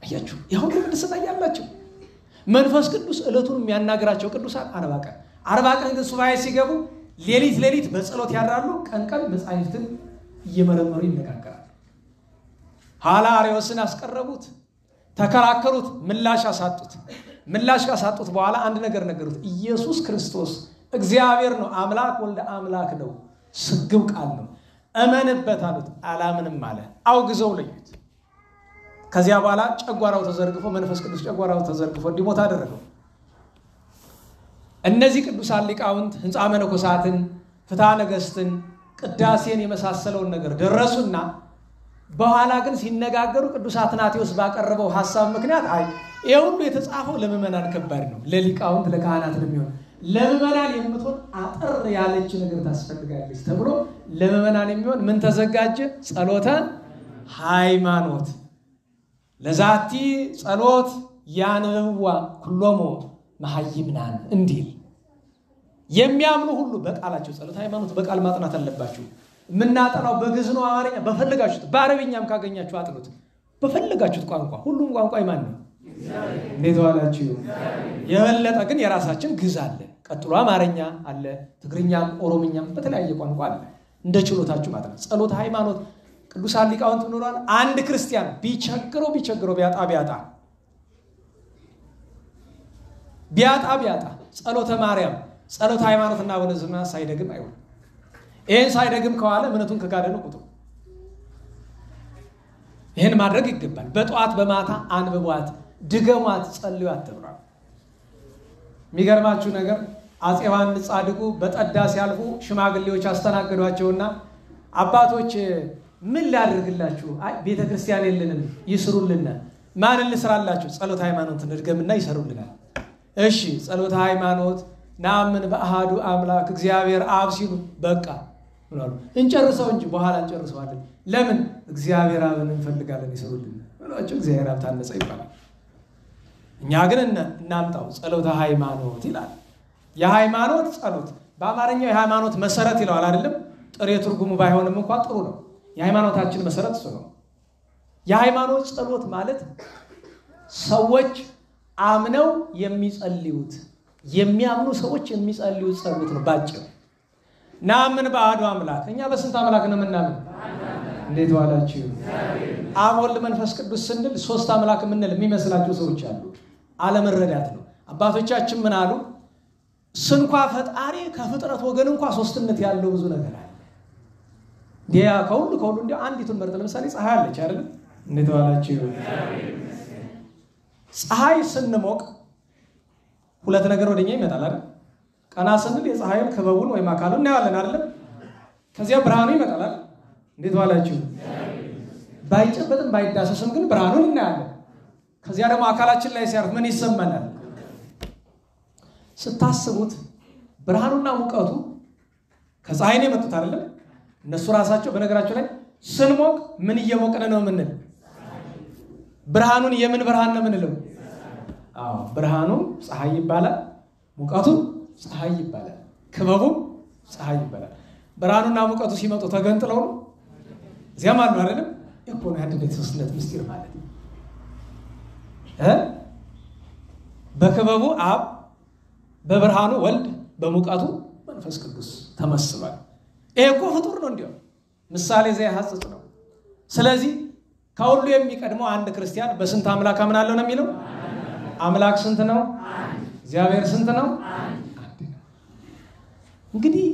[SPEAKER 1] አያችሁ፣ ያው ቅድስና ያላቸው መንፈስ ቅዱስ ዕለቱን የሚያናግራቸው ቅዱሳን 40 ቀን 40 ቀን ግን ሱባኤ ሲገቡ ሌሊት በጸሎት ያድራሉ። ቀን መጻሕፍትን እየመረመሩ ይነጋገራሉ። ኋላ አርዮስን አስቀረቡት፣ ተከራከሩት፣ ምላሽ ካሳጡት በኋላ አንድ ነገር ነገሩት። ኢየሱስ ክርስቶስ እግዚአብሔር ነው፣ አምላክ ወልደ አምላክ ነው፣ ስግው ቃል ነው፣ እመንበት አሉት። አላምንም አለ። አውግዘው ለዩት። ከዚያ በኋላ ጨጓራው ተዘርግፎ መንፈስ ቅዱስ ጨጓራው ተዘርግፎ እንዲሞት አደረገው። እነዚህ ቅዱሳን ሊቃውንት ሕንፃ መነኮሳትን፣ ፍትሐ ነገሥትን፣ ቅዳሴን የመሳሰለውን ነገር ደረሱና በኋላ ግን ሲነጋገሩ ቅዱስ አትናቴዎስ ባቀረበው ሐሳብ ምክንያት ይሄ ሁሉ የተጻፈው ለምእመናን ከባድ ነው፣ ለሊቃውንት ለካህናት ለሚሆን ለምእመናን የምትሆን አጠር ያለች ነገር ታስፈልጋለች ተብሎ ለምእመናን የሚሆን ምን ተዘጋጀ? ጸሎተ ሃይማኖት። ለዛቲ ጸሎት ያንብዋ ኩሎሙ መሐይምናን እንዲል የሚያምኑ ሁሉ በቃላቸው ጸሎተ ሃይማኖት በቃል ማጥናት አለባችሁ። ምናጠናው በግዕዝ ነው፣ አማርኛ በፈለጋችሁት፣ በአረብኛም ካገኛችሁ አጥኑት። በፈለጋችሁት ቋንቋ፣ ሁሉም ቋንቋ ይማን ነው። እንዴት ዋላችሁ? የበለጠ ግን የራሳችን ግዕዝ አለ፣ ቀጥሎ አማርኛ አለ፣ ትግርኛም ኦሮምኛም በተለያየ ቋንቋ አለ። እንደ ችሎታችሁ ማጥናት። ጸሎተ ሃይማኖት ቅዱሳን ሊቃውንት ኖሯል። አንድ ክርስቲያን ቢቸግረው ቢያጣ ጸሎተ ማርያም ጸሎተ ሃይማኖትና አቡነ ዘበሰማያት ሳይደግም አይውል። ይሄን ሳይደግም ከዋለ እምነቱን ከካደ ነው ቁጡ። ይሄን ማድረግ ይገባል። በጧት በማታ አንብቧት፣ ድገሟት፣ ጸልዩት ተብሏል። የሚገርማችሁ ነገር አፄ ዮሐንስ ጻድቁ በጠዳ ሲያልፉ ሽማግሌዎች አስተናገዷቸውና አባቶች ምን ላድርግላችሁ? ቤተክርስቲያን የለንም ይስሩልና። ማን ልስራላችሁ? ጸሎተ ሃይማኖት እንድገምና ይሰሩልናል። እሺ ጸሎተ ሃይማኖት ናምን በአሃዱ አምላክ እግዚአብሔር አብ ሲሉ በቃ ብሏል። እንጨርሰው እንጂ በኋላ እንጨርሰዋለን። ለምን? እግዚአብሔር አብን እንፈልጋለን ይሰሩልን ብሏቸው እግዚአብሔር አብ ታነጸ ይባላል። እኛ ግን እናምጣው ጸሎተ ሃይማኖት ይላል። የሃይማኖት ጸሎት በአማርኛው የሃይማኖት መሰረት ይለዋል አይደለም? ጥሬ ትርጉሙ ባይሆንም እንኳን ጥሩ ነው። የሃይማኖታችን መሰረት እሱ ነው። የሃይማኖት ጸሎት ማለት ሰዎች አምነው የሚጸልዩት የሚያምኑ ሰዎች የሚጸልዩት ጸሎት ነው ባጭሩ። ናምን በአሐዱ አምላክ። እኛ በስንት አምላክ ነው የምናምን? እንዴት ዋላችሁ? አብ ወልድ መንፈስ ቅዱስ ስንል 3 አምላክ የምንል የሚመስላቸው ሰዎች አሉ። አለመረዳት ነው። አባቶቻችን ምን አሉ? ስንኳ ፈጣሪ ከፍጥረት ወገን እንኳን ሶስትነት ያለው ብዙ ነገር አለ። ዲያ ከሁሉ እንዲያው አንዲቱን መርጠን ለምሳሌ ፀሐይ አለች አይደል? እንዴት ዋላችሁ? ፀሐይ ስንሞቅ ሁለት ነገር ወደኛ ይመጣል አይደል? ቀና ስንል የፀሐይን ክበቡን ወይም አካሉን እናያለን አይደል? ከዚያ ብርሃኑ ይመጣል አይደል? እንዴት ዋላችሁ? ባይጨበጥም ባይዳሰስም ግን ብርሃኑን እናያለን። ከዚያ ደግሞ አካላችን ላይ ሲያርፍ ምን ይሰማናል? ስታስቡት ብርሃኑና ሙቀቱ ከፀሐይ ነው የመጡት አይደል? እነሱ ራሳቸው በነገራቸው ላይ ስንሞቅ ምን እየሞቀነ ነው የምንል? ብርሃኑን የምን ብርሃን ነው የምንለው? አዎ ብርሃኑ ፀሐይ ይባላል፣ ሙቀቱ ፀሐይ ይባላል፣ ክበቡ ፀሐይ ይባላል። ብርሃኑና ሙቀቱ ሲመጡ ተገንጥለው ነው እዚያም አሉ አይደለም? እኮ ነው ያንተ ሶስትነት ምስጢር ማለት ነው። በክበቡ አብ፣ በብርሃኑ ወልድ፣ በሙቀቱ መንፈስ ቅዱስ ተመስሏል። ይሄ እኮ ፍጡር ነው እንዲያው ምሳሌ ዘያሐጽጽ ነው። ስለዚህ ከሁሉ የሚቀድመው አንድ ክርስቲያን በስንት አምላክ አምናለሁ ነው የሚለው? አምላክ ስንት ነው? እግዚአብሔር ስንት ነው? አንድ ነው። እንግዲህ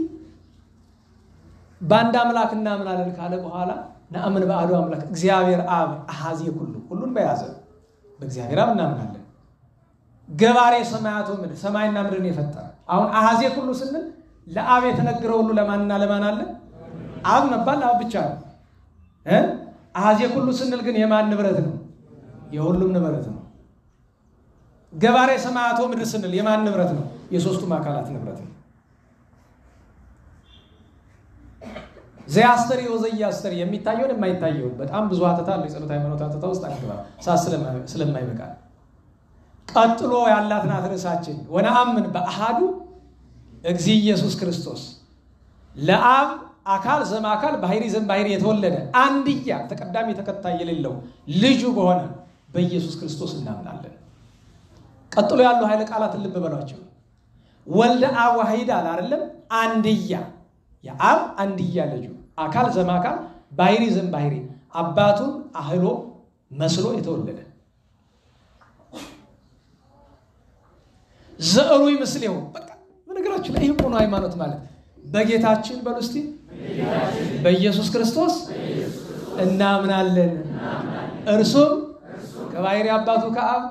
[SPEAKER 1] በአንድ አምላክ እናምናለን ካለ በኋላ ነአምን በአሐዱ አምላክ እግዚአብሔር አብ አሐዜ ኩሉ ሁሉን በያዘ በእግዚአብሔር አብ እናምናለን። ገባሬ ሰማያቱ ምድር ሰማይና ምድርን የፈጠረ አሁን አሐዜ ኩሉ ስንል ለአብ የተነገረው ሁሉ ለማንና ለማን አለ? አብ መባል አብ ብቻ ነው። አሐዜ ኩሉ ስንል ግን የማን ንብረት ነው? የሁሉም ንብረት ነው። ገባሬ ሰማያቱ ምድር ስንል የማን ንብረት ነው? የሶስቱም አካላት ንብረት ነው። ዘያስተሪ ወዘያስተሪ የሚታየውን የማይታየውን በጣም ብዙ አተታ አለ። የጸሎት ሃይማኖት አተታ ውስጥ አንገባ ስለማይበቃ ቀጥሎ ያላት ናት ርዕሳችን። ወነአምን በአሐዱ እግዚ ኢየሱስ ክርስቶስ ለአብ አካል ዘማካል ባህሪ ዘምባህሪ የተወለደ አንድያ ተቀዳሚ ተከታይ የሌለው ልጁ በሆነ በኢየሱስ ክርስቶስ እናምናለን። ቀጥሎ ያሉ ኃይለ ቃላትን ልብ በሏቸው። ወልደ አብ ዋሂድ አለ አይደለም? አንድያ የአብ አንድያ ልጁ አካል ዘማካል ባህሪ ዘምባህሪ አባቱን አህሎ መስሎ የተወለደ ዘእሩይ ምስሌው በቃ በነገራችን ላይ ይሄ ነው ሃይማኖት ማለት በጌታችን በሉስቲ በኢየሱስ ክርስቶስ እናምናለን። እርሱም ከባህሪ አባቱ ከአብ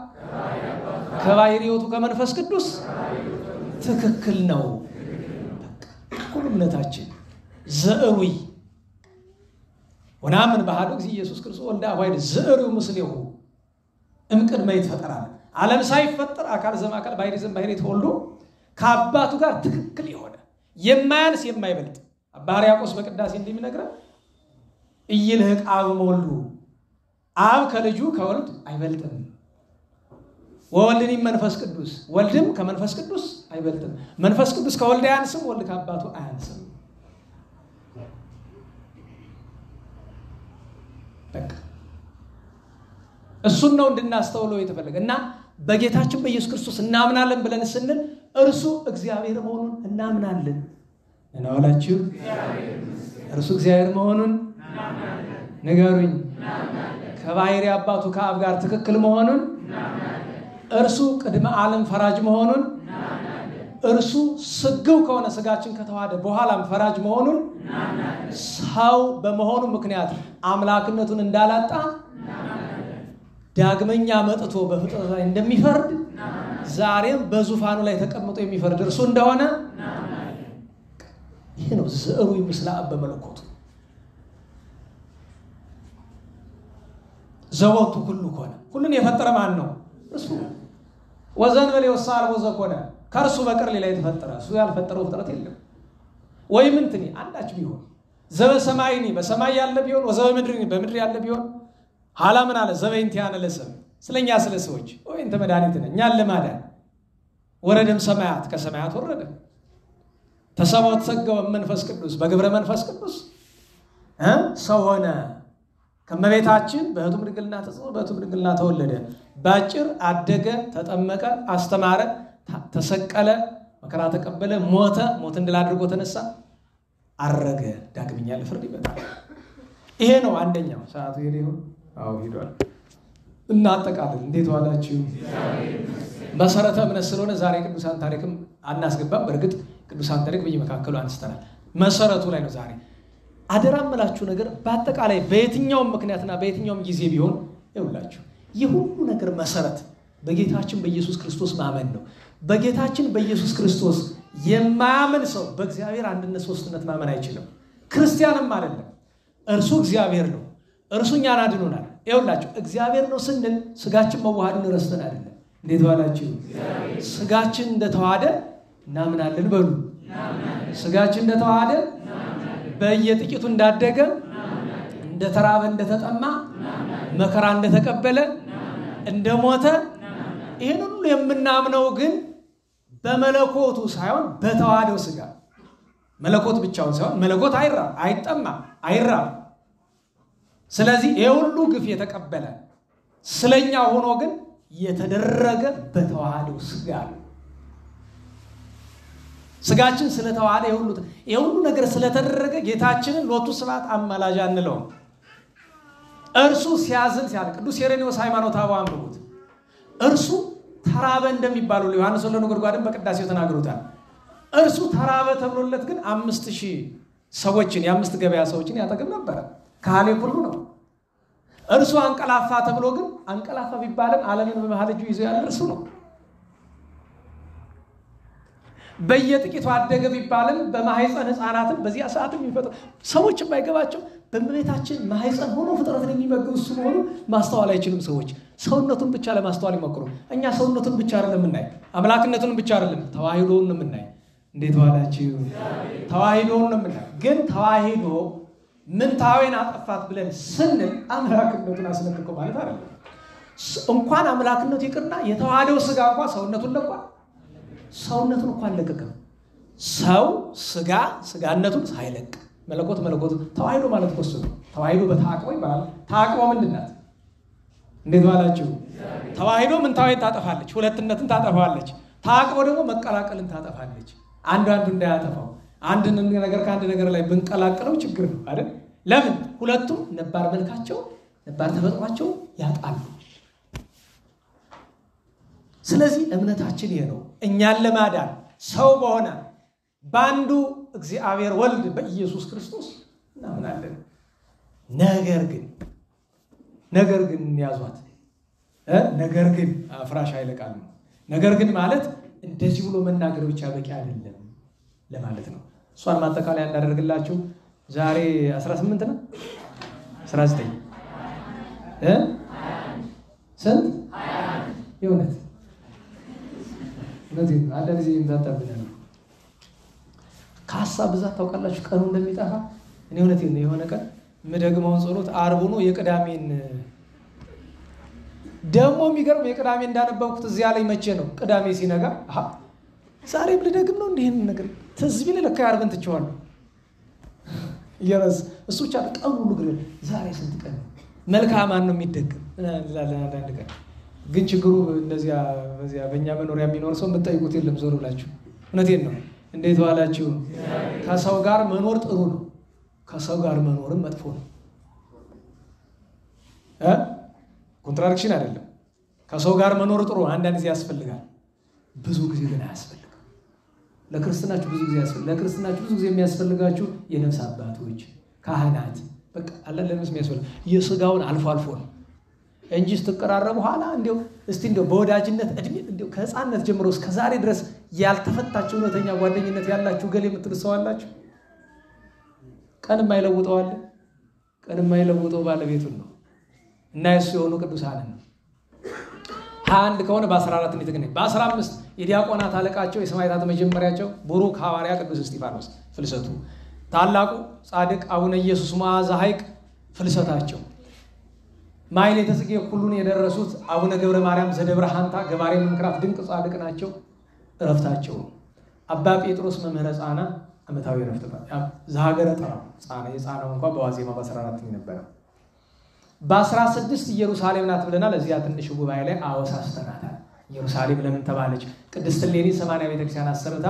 [SPEAKER 1] ከባህሪ ሕይወቱ ከመንፈስ ቅዱስ ትክክል ነው። በቃ ሁሉ እምነታችን ዘእሩይ ወነአምን በአሐዱ እግዚ ኢየሱስ ክርስቶስ ወልደ አብ ዋሂድ ዘእሩይ ምስሌው እምቅድመ ይትፈጠራል ዓለም ሳይፈጠር አካል ዘማካል ባህሪ ዘምባህሪ ተወልዶ ከአባቱ ጋር ትክክል የሆነ የማያንስ የማይበልጥ አባ ሕርያቆስ በቅዳሴ እንደሚነግረን ኢይልህቅ አብ ወልዱ አብ ከልጁ ከወልድ አይበልጥም፣ ወወልድኒ መንፈስ ቅዱስ ወልድም ከመንፈስ ቅዱስ አይበልጥም፣ መንፈስ ቅዱስ ከወልድ አያንስም፣ ወልድ ከአባቱ አያንስም። በቃ እሱን ነው እንድናስተውለው የተፈለገ እና በጌታችን በኢየሱስ ክርስቶስ እናምናለን ብለን ስንል እርሱ እግዚአብሔር መሆኑን እናምናለን። እናውላችሁ እርሱ እግዚአብሔር መሆኑን ንገሩኝ። ከባህሪ አባቱ ከአብ ጋር ትክክል መሆኑን፣ እርሱ ቅድመ ዓለም ፈራጅ መሆኑን፣ እርሱ ስግው ከሆነ ስጋችን ከተዋሃደ በኋላም ፈራጅ መሆኑን፣ ሰው በመሆኑ ምክንያት አምላክነቱን እንዳላጣ ዳግመኛ መጥቶ በፍጥረት ላይ እንደሚፈርድ ዛሬም በዙፋኑ ላይ ተቀምጦ የሚፈርድ እርሱ እንደሆነ ይሄ ነው ዘእሩይ ምስለ አብ በመለኮቱ ዘወቱ ሁሉ ኮነ። ሁሉን የፈጠረ ማን ነው? እርሱ። ወዘንበሌ ወሳል ወዘኮነ ከእርሱ በቀር ሌላ የተፈጠረ እሱ ያልፈጠረው ፍጥረት የለም። ወይም እንትኒ አንዳች ቢሆን ዘበሰማይኒ በሰማይ ያለ ቢሆን ወዘበምድርኒ በምድር ያለ ቢሆን ኋላ ምን አለ? ዘበይንቲያነ ለሰብ ስለኛ ስለ ሰዎች ወይ እንተ መድኃኒትነ እኛን ለማዳን ወረደም ሰማያት ከሰማያት ወረደ ተሰብኦ ተሰገወ መንፈስ ቅዱስ በግብረ መንፈስ ቅዱስ ሰው ሆነ። ከመቤታችን በሕቱም ድንግልና ተጸንሶ በሕቱም ድንግልና ተወለደ። ባጭር አደገ፣ ተጠመቀ፣ አስተማረ፣ ተሰቀለ፣ መከራ ተቀበለ፣ ሞተ፣ ሞትን ድል አድርጎ ተነሳ፣ አረገ፣ ዳግመኛ ለፍርድ ይመጣል። ይሄ ነው አንደኛው። ሰዓቱ ሄደ ይሁን? አዎ ሄዷል። እናጠቃለን። እንዴት ዋላችሁ? መሰረተ እምነት ስለሆነ ዛሬ ቅዱሳን ታሪክም አናስገባም። በእርግጥ ቅዱሳን ታሪክ በየመካከሉ አንስተናል። መሰረቱ ላይ ነው ዛሬ። አደራምላችሁ ነገር በአጠቃላይ በየትኛውም ምክንያትና በየትኛውም ጊዜ ቢሆን ይውላችሁ የሁሉ ነገር መሰረት በጌታችን በኢየሱስ ክርስቶስ ማመን ነው። በጌታችን በኢየሱስ ክርስቶስ የማያምን ሰው በእግዚአብሔር አንድነት ሶስትነት ማመን አይችልም። ክርስቲያንም አይደለም። እርሱ እግዚአብሔር ነው። እርሱ እኛን አድኖናል። ይውላችሁ እግዚአብሔር ነው ስንል ስጋችን መዋሃዱን ረስተን አይደለም። እንዴት ዋላችሁ? ስጋችን እንደተዋሃደ እናምናለን በሉ። ስጋችን እንደተዋሃደ በየጥቂቱ እንዳደገ እንደተራበ እንደተጠማ መከራ እንደተቀበለ እንደሞተ ይሄን ሁሉ የምናምነው ግን በመለኮቱ ሳይሆን በተዋህደው ስጋ። መለኮት ብቻውን ሳይሆን መለኮት አይራብ አይጠማ አይራብ። ስለዚህ ይሄ ሁሉ ግፍ የተቀበለ ስለኛ ሆኖ ግን የተደረገ በተዋህደው ስጋ ነው። ስጋችን ስለተዋሃደ የሁሉ ነገር ስለተደረገ ጌታችንን ሎቱ ስብሐት አማላጅ አንለውም። እርሱ ሲያዝን ሲያልቅ ቅዱስ ሴሬኒዮስ ሃይማኖተ አበው አንብቡት። እርሱ ተራበ እንደሚባለው ዮሐንስ ወልደ ነጎድጓድን በቅዳሴው ተናግሮታል። እርሱ ተራበ ተብሎለት ግን 5000 ሰዎችን የአምስት ገበያ ሰዎችን ያጠግብ ነበር። ካህሌ ሁሉ ነው። እርሱ አንቀላፋ ተብሎ ግን አንቀላፋ ቢባልም ዓለምን በመሃል እጁ ይዞ ያለ እርሱ ነው። በየጥቂቱ አደገ ቢባልም በማህፀን ህፃናትን በዚያ ሰዓት የሚፈጥሩ ሰዎች የማይገባቸው በእመቤታችን ማህፀን ሆኖ ፍጥረትን የሚመግብ እሱ ሆኖ ማስተዋል አይችሉም። ሰዎች ሰውነቱን ብቻ ለማስተዋል ይሞክሩ። እኛ ሰውነቱን ብቻ አይደለም የምናይ፣ አምላክነቱን ብቻ አይደለም ተዋሂዶውን ነው የምናይ። እንዴት ዋላችሁ? ተዋሂዶውን ነው የምናይ። ግን ተዋሂዶ ምንታዌን አጠፋት ብለን ስንል አምላክነቱን አስለቅቆ ማለት አይደለም። እንኳን አምላክነቱ ይቅርና የተዋሃደው ስጋ እንኳን ሰውነቱን ለቋል። ሰውነቱን እንኳን ለቀቀ። ሰው ስጋነቱን ሳይለቅ መለኮት ተዋሂዶ ማለት እኮ ነው። ተዋሂዶ በተአቅቦ ይባላል። ተአቅቦ ምንድነው? እንዴት ዋላችሁ? ተዋሂዶ ምንታዌን ታጠፋለች፣ ሁለትነትን ታጠፋለች። ተአቅቦ ደግሞ መቀላቀልን ታጠፋለች። አንዱ እንዳያጠፋው አንድ ነገር ከአንድ ነገር ላይ ብንቀላቅለው ችግር ነው አይደል? ለምን? ሁለቱም ነባር መልካቸው ነባር ተፈጥሯቸው ያጣሉ። ስለዚህ እምነታችን ይሄ ነው። እኛን ለማዳን ሰው በሆነ ባንዱ እግዚአብሔር ወልድ በኢየሱስ ክርስቶስ እናምናለን። ነገር ግን ያዟት። ነገር ግን አፍራሽ አይለቃል። ነገር ግን ማለት እንደዚህ ብሎ መናገር ብቻ በቂ አይደለም ለማለት ነው። እሷን ማጠቃለያ እንዳደርግላችሁ ዛሬ 18 ነው 19 ስንት የእውነት አንዳንድ ጊዜ እንታጠብናል። ከሀሳብ ብዛት ታውቃላችሁ ቀኑ እንደሚጠፋ። እኔ እውነቴን ነው የሆነ ቀን ምደግመውን ጸሎት ዓርብ ነው የቅዳሜን ደግሞ የሚገርም የቅዳሜ እንዳነበብኩት እዚያ ላይ መቼ ነው ቅዳሜ ሲነጋ ዛሬ ብልደግም ነው እንዲህን ነገር ትዝ ቢል ለካ ዓርብን ትቼዋለሁ። እሱ ብቻ ቀኑ ሁሉ ግን ዛሬ ስንት ቀን መልካማን ነው የሚደግም አንዳንድ ቀን ግን ችግሩ እንደዚያ በዚያ በእኛ መኖሪያ የሚኖር ሰው የምትጠይቁት የለም ዞር ብላችሁ። እውነቴን ነው። እንዴት ዋላችሁ? ከሰው ጋር መኖር ጥሩ ነው፣ ከሰው ጋር መኖርም መጥፎ ነው። ኮንትራዲክሽን አይደለም። ከሰው ጋር መኖር ጥሩ አንዳንድ ጊዜ ያስፈልጋል፣ ብዙ ጊዜ ግን አያስፈልግም። ለክርስትናችሁ ብዙ ጊዜ ያስፈልጋል። ለክርስትናችሁ ብዙ ጊዜ የሚያስፈልጋችሁ የነፍስ አባቶች ካህናት በቃ አለ ለነፍስ የሚያስፈልግ የሥጋውን አልፎ ነው እንጂ ስትቀራረቡ ኋላ እንደው በወዳጅነት እድሜ ከህፃንነት ጀምሮ እስከ ዛሬ ድረስ ያልተፈታችሁ እውነተኛ ጓደኝነት ያላችሁ ገል የምትልሰው አላችሁ። ቀን የማይለውጠው ባለቤቱን ነው እና የሱ የሆኑ ቅዱሳን ነው። 21 ከሆነ በ14 ነው የተገኘ። በ15 የዲያቆናት አለቃቸው የሰማዕታት መጀመሪያቸው ቡሩክ ሐዋርያ ቅዱስ እስጢፋኖስ ፍልሰቱ፣ ታላቁ ጻድቅ አቡነ ኢየሱስ መዓዛ ሐይቅ ፍልሰታቸው፣ ማሕሌተ ጽጌ ሁሉን የደረሱት አቡነ ገብረ ማርያም ዘደብረ ሐንታ ገባሬ መንክራት ድንቅ ጻድቅ ናቸው። እረፍታቸው አባ ጴጥሮስ መምህረ ጻና ዓመታዊ እረፍት ዘሀገረ ጠራው ጻና የጻናው እንኳን በዋዜማ በ14 ነበር። በ16 ኢየሩሳሌም ናት ብለናል። እዚያ ትንሽ ጉባኤ ላይ አወሳስተናታል። ኢየሩሳሌም ለምን ተባለች? ቅድስት እሌኒ 80 ቤተክርስቲያን አሰርታ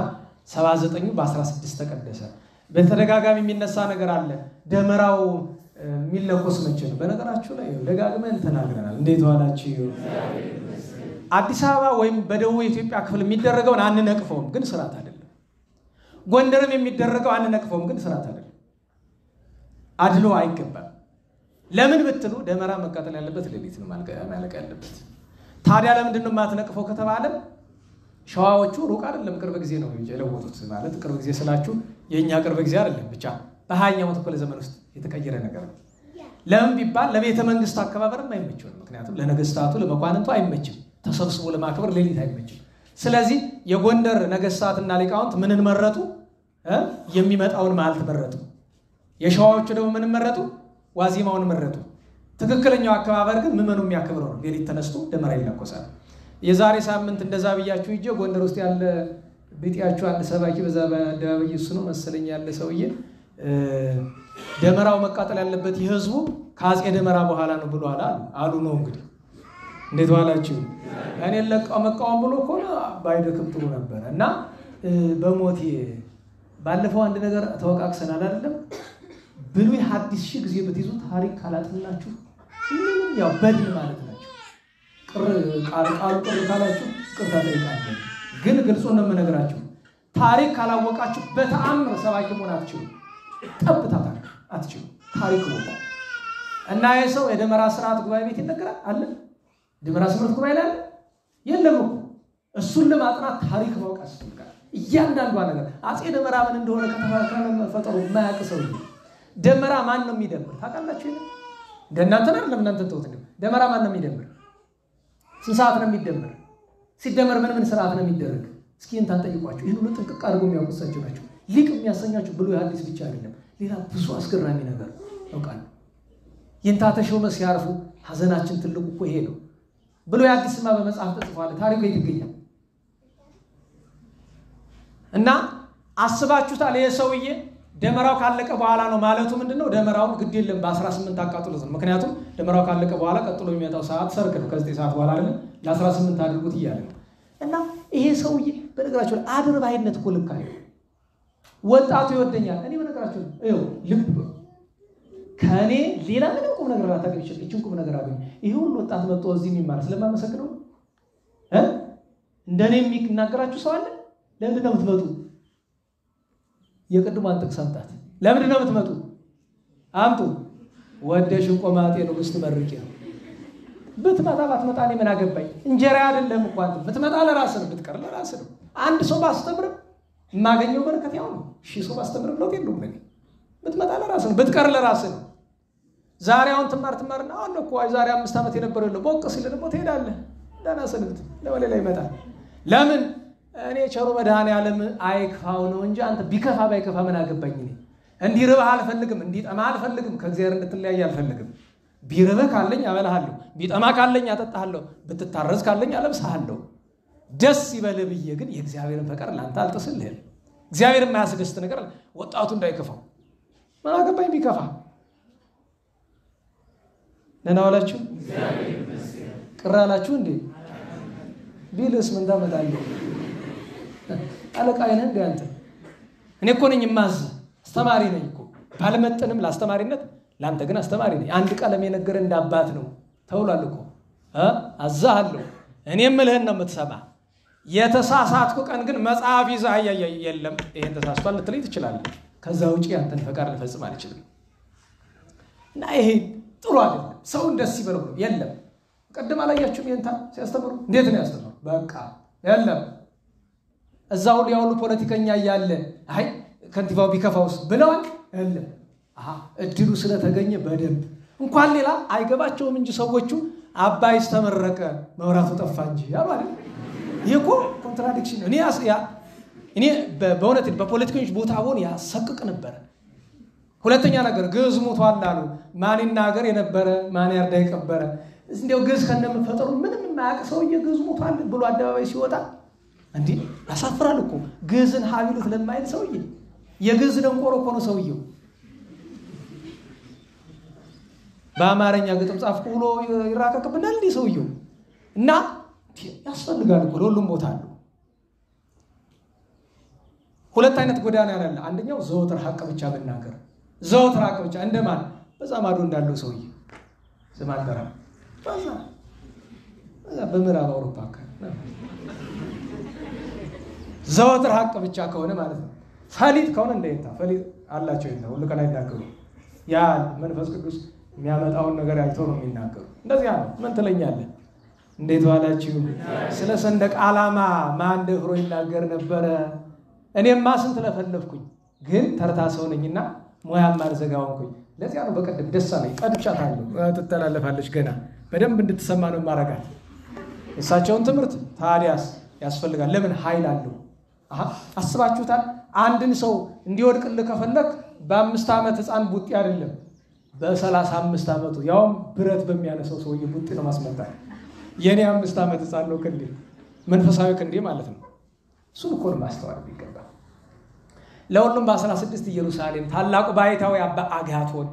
[SPEAKER 1] 79ኙ በ16 ተቀደሰ። በተደጋጋሚ የሚነሳ ነገር አለ። ደመራው የሚለኮስ መቼ ነው? በነገራችሁ ላይ ደጋግመን ተናግረናል። እንዴት ዋላችሁ? አዲስ አበባ ወይም በደቡብ ኢትዮጵያ ክፍል የሚደረገውን አንነቅፈውም፣ ግን ስርዓት አይደለም። ጎንደርም የሚደረገው አንነቅፈውም፣ ግን ስርዓት አይደለም። አድሎ አይገባም። ለምን ብትሉ ደመራ መቃጠል ያለበት ሌሊት ነው ማለቅ ያለበት። ታዲያ ለምንድን ነው የማትነቅፈው ከተባለ ሸዋዎቹ ሩቅ አይደለም ቅርብ ጊዜ ነው የለወጡት። ማለት ቅርብ ጊዜ ስላችሁ የኛ ቅርብ ጊዜ አይደለም፣ ብቻ በ20ኛው ክፍለ ዘመን ውስጥ የተቀየረ ነገር ነው። ለምን ቢባል ለቤተ መንግስት አከባበርም አይመችም። ምክንያቱም ለነገስታቱ ለመኳንንቱ አይመችም፣ ተሰብስቦ ለማክበር ሌሊት አይመችም። ስለዚህ የጎንደር ነገስታትና ሊቃውንት ምንን መረጡ? የሚመጣውን መዓልት መረጡ። የሸዋዎቹ ደግሞ ምንን መረጡ? ዋዜማውን መረጡ። ትክክለኛው አከባበር ግን ምመኑ የሚያከብረው ነው። ሌሊት ተነስቶ ደመራ ይለኮሳል። የዛሬ ሳምንት እንደዛ ብያችሁ ይዤ ጎንደር ውስጥ ያለ ቢጤያችሁ አንድ ሰባኪ በዛ በአደባባይ እሱ ነው መሰለኝ ያለ ሰውዬ ደመራው መቃጠል ያለበት የህዝቡ ከአፄ ደመራ በኋላ ነው ብሎ አሉ ነው። እንግዲህ እንዴት ዋላችሁ? እኔ መቃወም ብሎ ከሆነ ባይደክም ጥሩ ነበር። እና በሞቴ ባለፈው አንድ ነገር ተወቃቅሰናል አይደለም? ብሉይ ሐዲስ ሺህ ጊዜ ብትይዙ ታሪክ ካላጥናችሁ ምንም ያው በድል ማለት ናቸው። ቃል ካላችሁ ቅርታ ጠይቃለሁ። ግን ግልጹን ነው የምነግራችሁ። ታሪክ ካላወቃችሁ በተአምር ሰባኪ መሆን አትችሉ። ጠብታ ታሪክ አትችሉ። ታሪክ ወቁ። እና የሰው የደመራ ስርዓት ጉባኤ ቤት ይነገራል አለ። ደመራ ስርዓት ጉባኤ ላይ የለም እኮ። እሱን ለማጥናት ታሪክ ማወቅ ያስፈልጋል። እያንዳንዷ ነገር አፄ ደመራ ምን እንደሆነ ከተፈጠሩ የማያውቅ ሰው ደመራ ማን ነው የሚደምር ታውቃላችሁ? እንደናንተ ነው ለምናንተ ተውት። ደመራ ማን ነው የሚደምር? ስንት ሰዓት ነው የሚደምር? ሲደመር ምን ስርዓት ነው የሚደረግ? እስኪ እንታን ጠይቋችሁ። ይሄን ሁሉ ጥንቅቅ አድርጎ የሚያውቁሳቸው ናቸው። ሊቅ የሚያሰኛችሁ ብሉይ ሐዲስ ብቻ አይደለም፣ ሌላ ብዙ አስገራሚ ነገር ያውቃሉ። የእንታ ተሾመ ሲያርፉ ሐዘናችን ትልቁ እኮ ይሄ ነው። ብሉይ ሐዲስማ በመጽሐፍ ተጽፏል። ታሪኩ ይገኛል። እና አስባችሁታል? ይሄ ሰውዬ ደመራው ካለቀ በኋላ ነው ማለቱ ምንድነው? ደመራውን ግድ የለም በ18 አቃጥሉት ነው። ምክንያቱም ደመራው ካለቀ በኋላ ቀጥሎ የሚመጣው ሰዓት ሰርክ ነው። ከ9 ሰዓት በኋላ አይደለም ለ18 አድርጉት እያለ ነው። እና ይሄ ሰውዬ በነገራችሁ ላይ አድርባይነት እኮ ልክ አይደለም። ወጣቱ ይወደኛል። እኔ በነገራችሁ ልብ ከኔ ሌላ ምንም ቁም ነገር አታገኝ ይችላል። እቺን ቁም ነገር አገኝ። ይሄ ሁሉ ወጣት መጥቶ እዚህ የሚማር ስለማመሰግነው እንደኔ የሚናገራችሁ ሰው አለ። ለምንድን ነው የምትመጡ? የቅድሟን ጥቅስ አምጣት። ለምንድን ነው የምትመጡ? አምጡ። ወደሽ ቆማጤ ነው ብትመርቂ ነው። ብትመጣ ባትመጣ እኔ ምን አገባኝ? እንጀራ አይደለም እኮ አንተ ብትመጣ ለራስህ ነው፣ ብትቀር ለራስህ ነው። አንድ ሰው ባስተምር የማገኘው በረከት ያው ነው። ሺህ ሰው ባስተምር ለውጥ የለውም። ለኔ ብትመጣ ለራስህ ነው፣ ብትቀር ለራስህ ነው። ዛሬ አሁን ትማርና አለ እኮ ዛሬ 5 ዓመት የነበረው ነው። ቦቅ ሲል ደግሞ ትሄዳለህ። ደህና ሰንብት። ለወሌላ ይመጣል። ለምን? እኔ ቸሩ መድኃኔዓለም አይክፋው ነው እንጂ አንተ ቢከፋ ባይከፋ ምን አገባኝ? እኔ እንዲርብህ አልፈልግም፣ እንዲጠማ አልፈልግም፣ ከእግዚአብሔር እንድትለያይ አልፈልግም። ቢርብህ ካለኝ አበላሃለሁ፣ ቢጠማ ካለኝ አጠጣሃለሁ፣ ብትታረዝ ካለኝ አለብስሃለሁ። ደስ ይበልህ ብዬ ግን የእግዚአብሔርን ፈቃድ ላንተ አልጥስልህም። እግዚአብሔር የማያስደስት ነገር ወጣቱ እንዳይከፋው ምን አገባኝ ቢከፋ። ደህና ዋላችሁ? ቅር አላችሁ እንዴ? ቢልስ ምን ታመጣለህ? አለቃዬ ነህ እንደ አንተ። እኔ እኮ ነኝ የማዝ አስተማሪ ነኝ እኮ። ባልመጥንም ለአስተማሪነት ላንተ ግን አስተማሪ ነኝ። አንድ ቀለም የነገረ እንደ አባት ነው ተውሏል እኮ። አዛሃለሁ እኔ የምልህን ነው የምትሰማ። የተሳሳትኩ ቀን ግን መጽሐፍ ይዘህ የለም ይሄን ተሳስቷል ልትለኝ ትችላለህ። ከዛ ውጪ አንተን ፈቃድ ልፈጽም አልችልም። እና ይሄ ጥሩ አይደለም። ሰውን ደስ ይበለው የለም። ቀድም አላያችሁም? ይሄንታ ሲያስተምሩ እንዴት ነው ያስተምሩ? በቃ የለም እዛው ሊያውሉ ፖለቲከኛ እያለ አይ ከንቲባው ቢከፋውስ ብለዋል። የለም እድሉ ስለተገኘ በደንብ እንኳን ሌላ አይገባቸውም እንጂ ሰዎቹ አባይስ ተመረቀ መብራቱ ጠፋ እንጂ ያባል። ይሄ እኮ ኮንትራዲክሽን ነው። እኔ በእውነት በፖለቲከኞች ቦታ ሆነ ያሰቅቅ ነበር። ሁለተኛ ነገር ግዕዝ ሞቷል አሉ። ማን ይናገር የነበረ ማን ያርዳ የቀበረ። እንደው ግዕዝ ከነመፈጠሩ ምንም የማያውቅ ሰውዬ ግዕዝ ሞቷል ብሎ አደባባይ ሲወጣ እንዴ ያሳፍራል እኮ። ግዕዝን ሀቢሉት ለማይል ሰውዬ የግዕዝ ደንቆሮ እኮ ነው ሰውዬው። በአማርኛ ግጥም ጻፍኩ ብሎ ይራቀቅብናል እንዴ ሰውዬው። እና ያስፈልጋል እኮ ለሁሉም ቦታ አለ። ሁለት አይነት ጎዳና ያለ፣ አንደኛው ዘወትር ሐቅ ብቻ መናገር፣ ዘወትር ሐቅ ብቻ እንደማን በዛ ማዶ እንዳለው ሰውዬ ዘማንተራ በዛ በምዕራብ አውሮፓ ዘወትር ሐቅ ብቻ ከሆነ ማለት ነው። ፈሊጥ ከሆነ እንደይታ ፈሊጥ አላቸው ይላል ሁሉ ቀን አይናገሩ። ያ መንፈስ ቅዱስ የሚያመጣውን ነገር አይቶ ነው የሚናገሩ። እንደዚያ ነው። ምን ትለኛለህ? እንዴት ዋላችሁ? ስለ ሰንደቅ ዓላማ ማን ደፍሮ ይናገር ነበረ? እኔማ ስንት ለፈለፍኩኝ፣ ግን ተርታ ሰው ነኝና ሙያም አልዘጋ ሆንኩኝ። ለዚያ ነው በቀደም ደስ አለኝ። ቀድቻታለሁ። ትተላለፋለች ገና በደንብ እንድትሰማ ነው ማረጋት። የእሳቸውን ትምህርት ታዲያስ ያስፈልጋል። ለምን? ኃይል አለው። አስባችሁታል? አንድን ሰው እንዲወድቅልህ ከፈለክ በ5 ዓመት ህፃን ቡጢ አይደለም በ35 ዓመቱ ያውም ብረት በሚያነሳው ሰውዬ ቡጢ ነው ማስመጣት። የኔ 5 ዓመት ህፃን ነው ክንዴ፣ መንፈሳዊ ክንዴ ማለት ነው። እሱን እኮ ነው ማስተዋል ይገባል። ለሁሉም በ16 ኢየሩሳሌም ታላቁ ባይታዊ አባ አጋቶን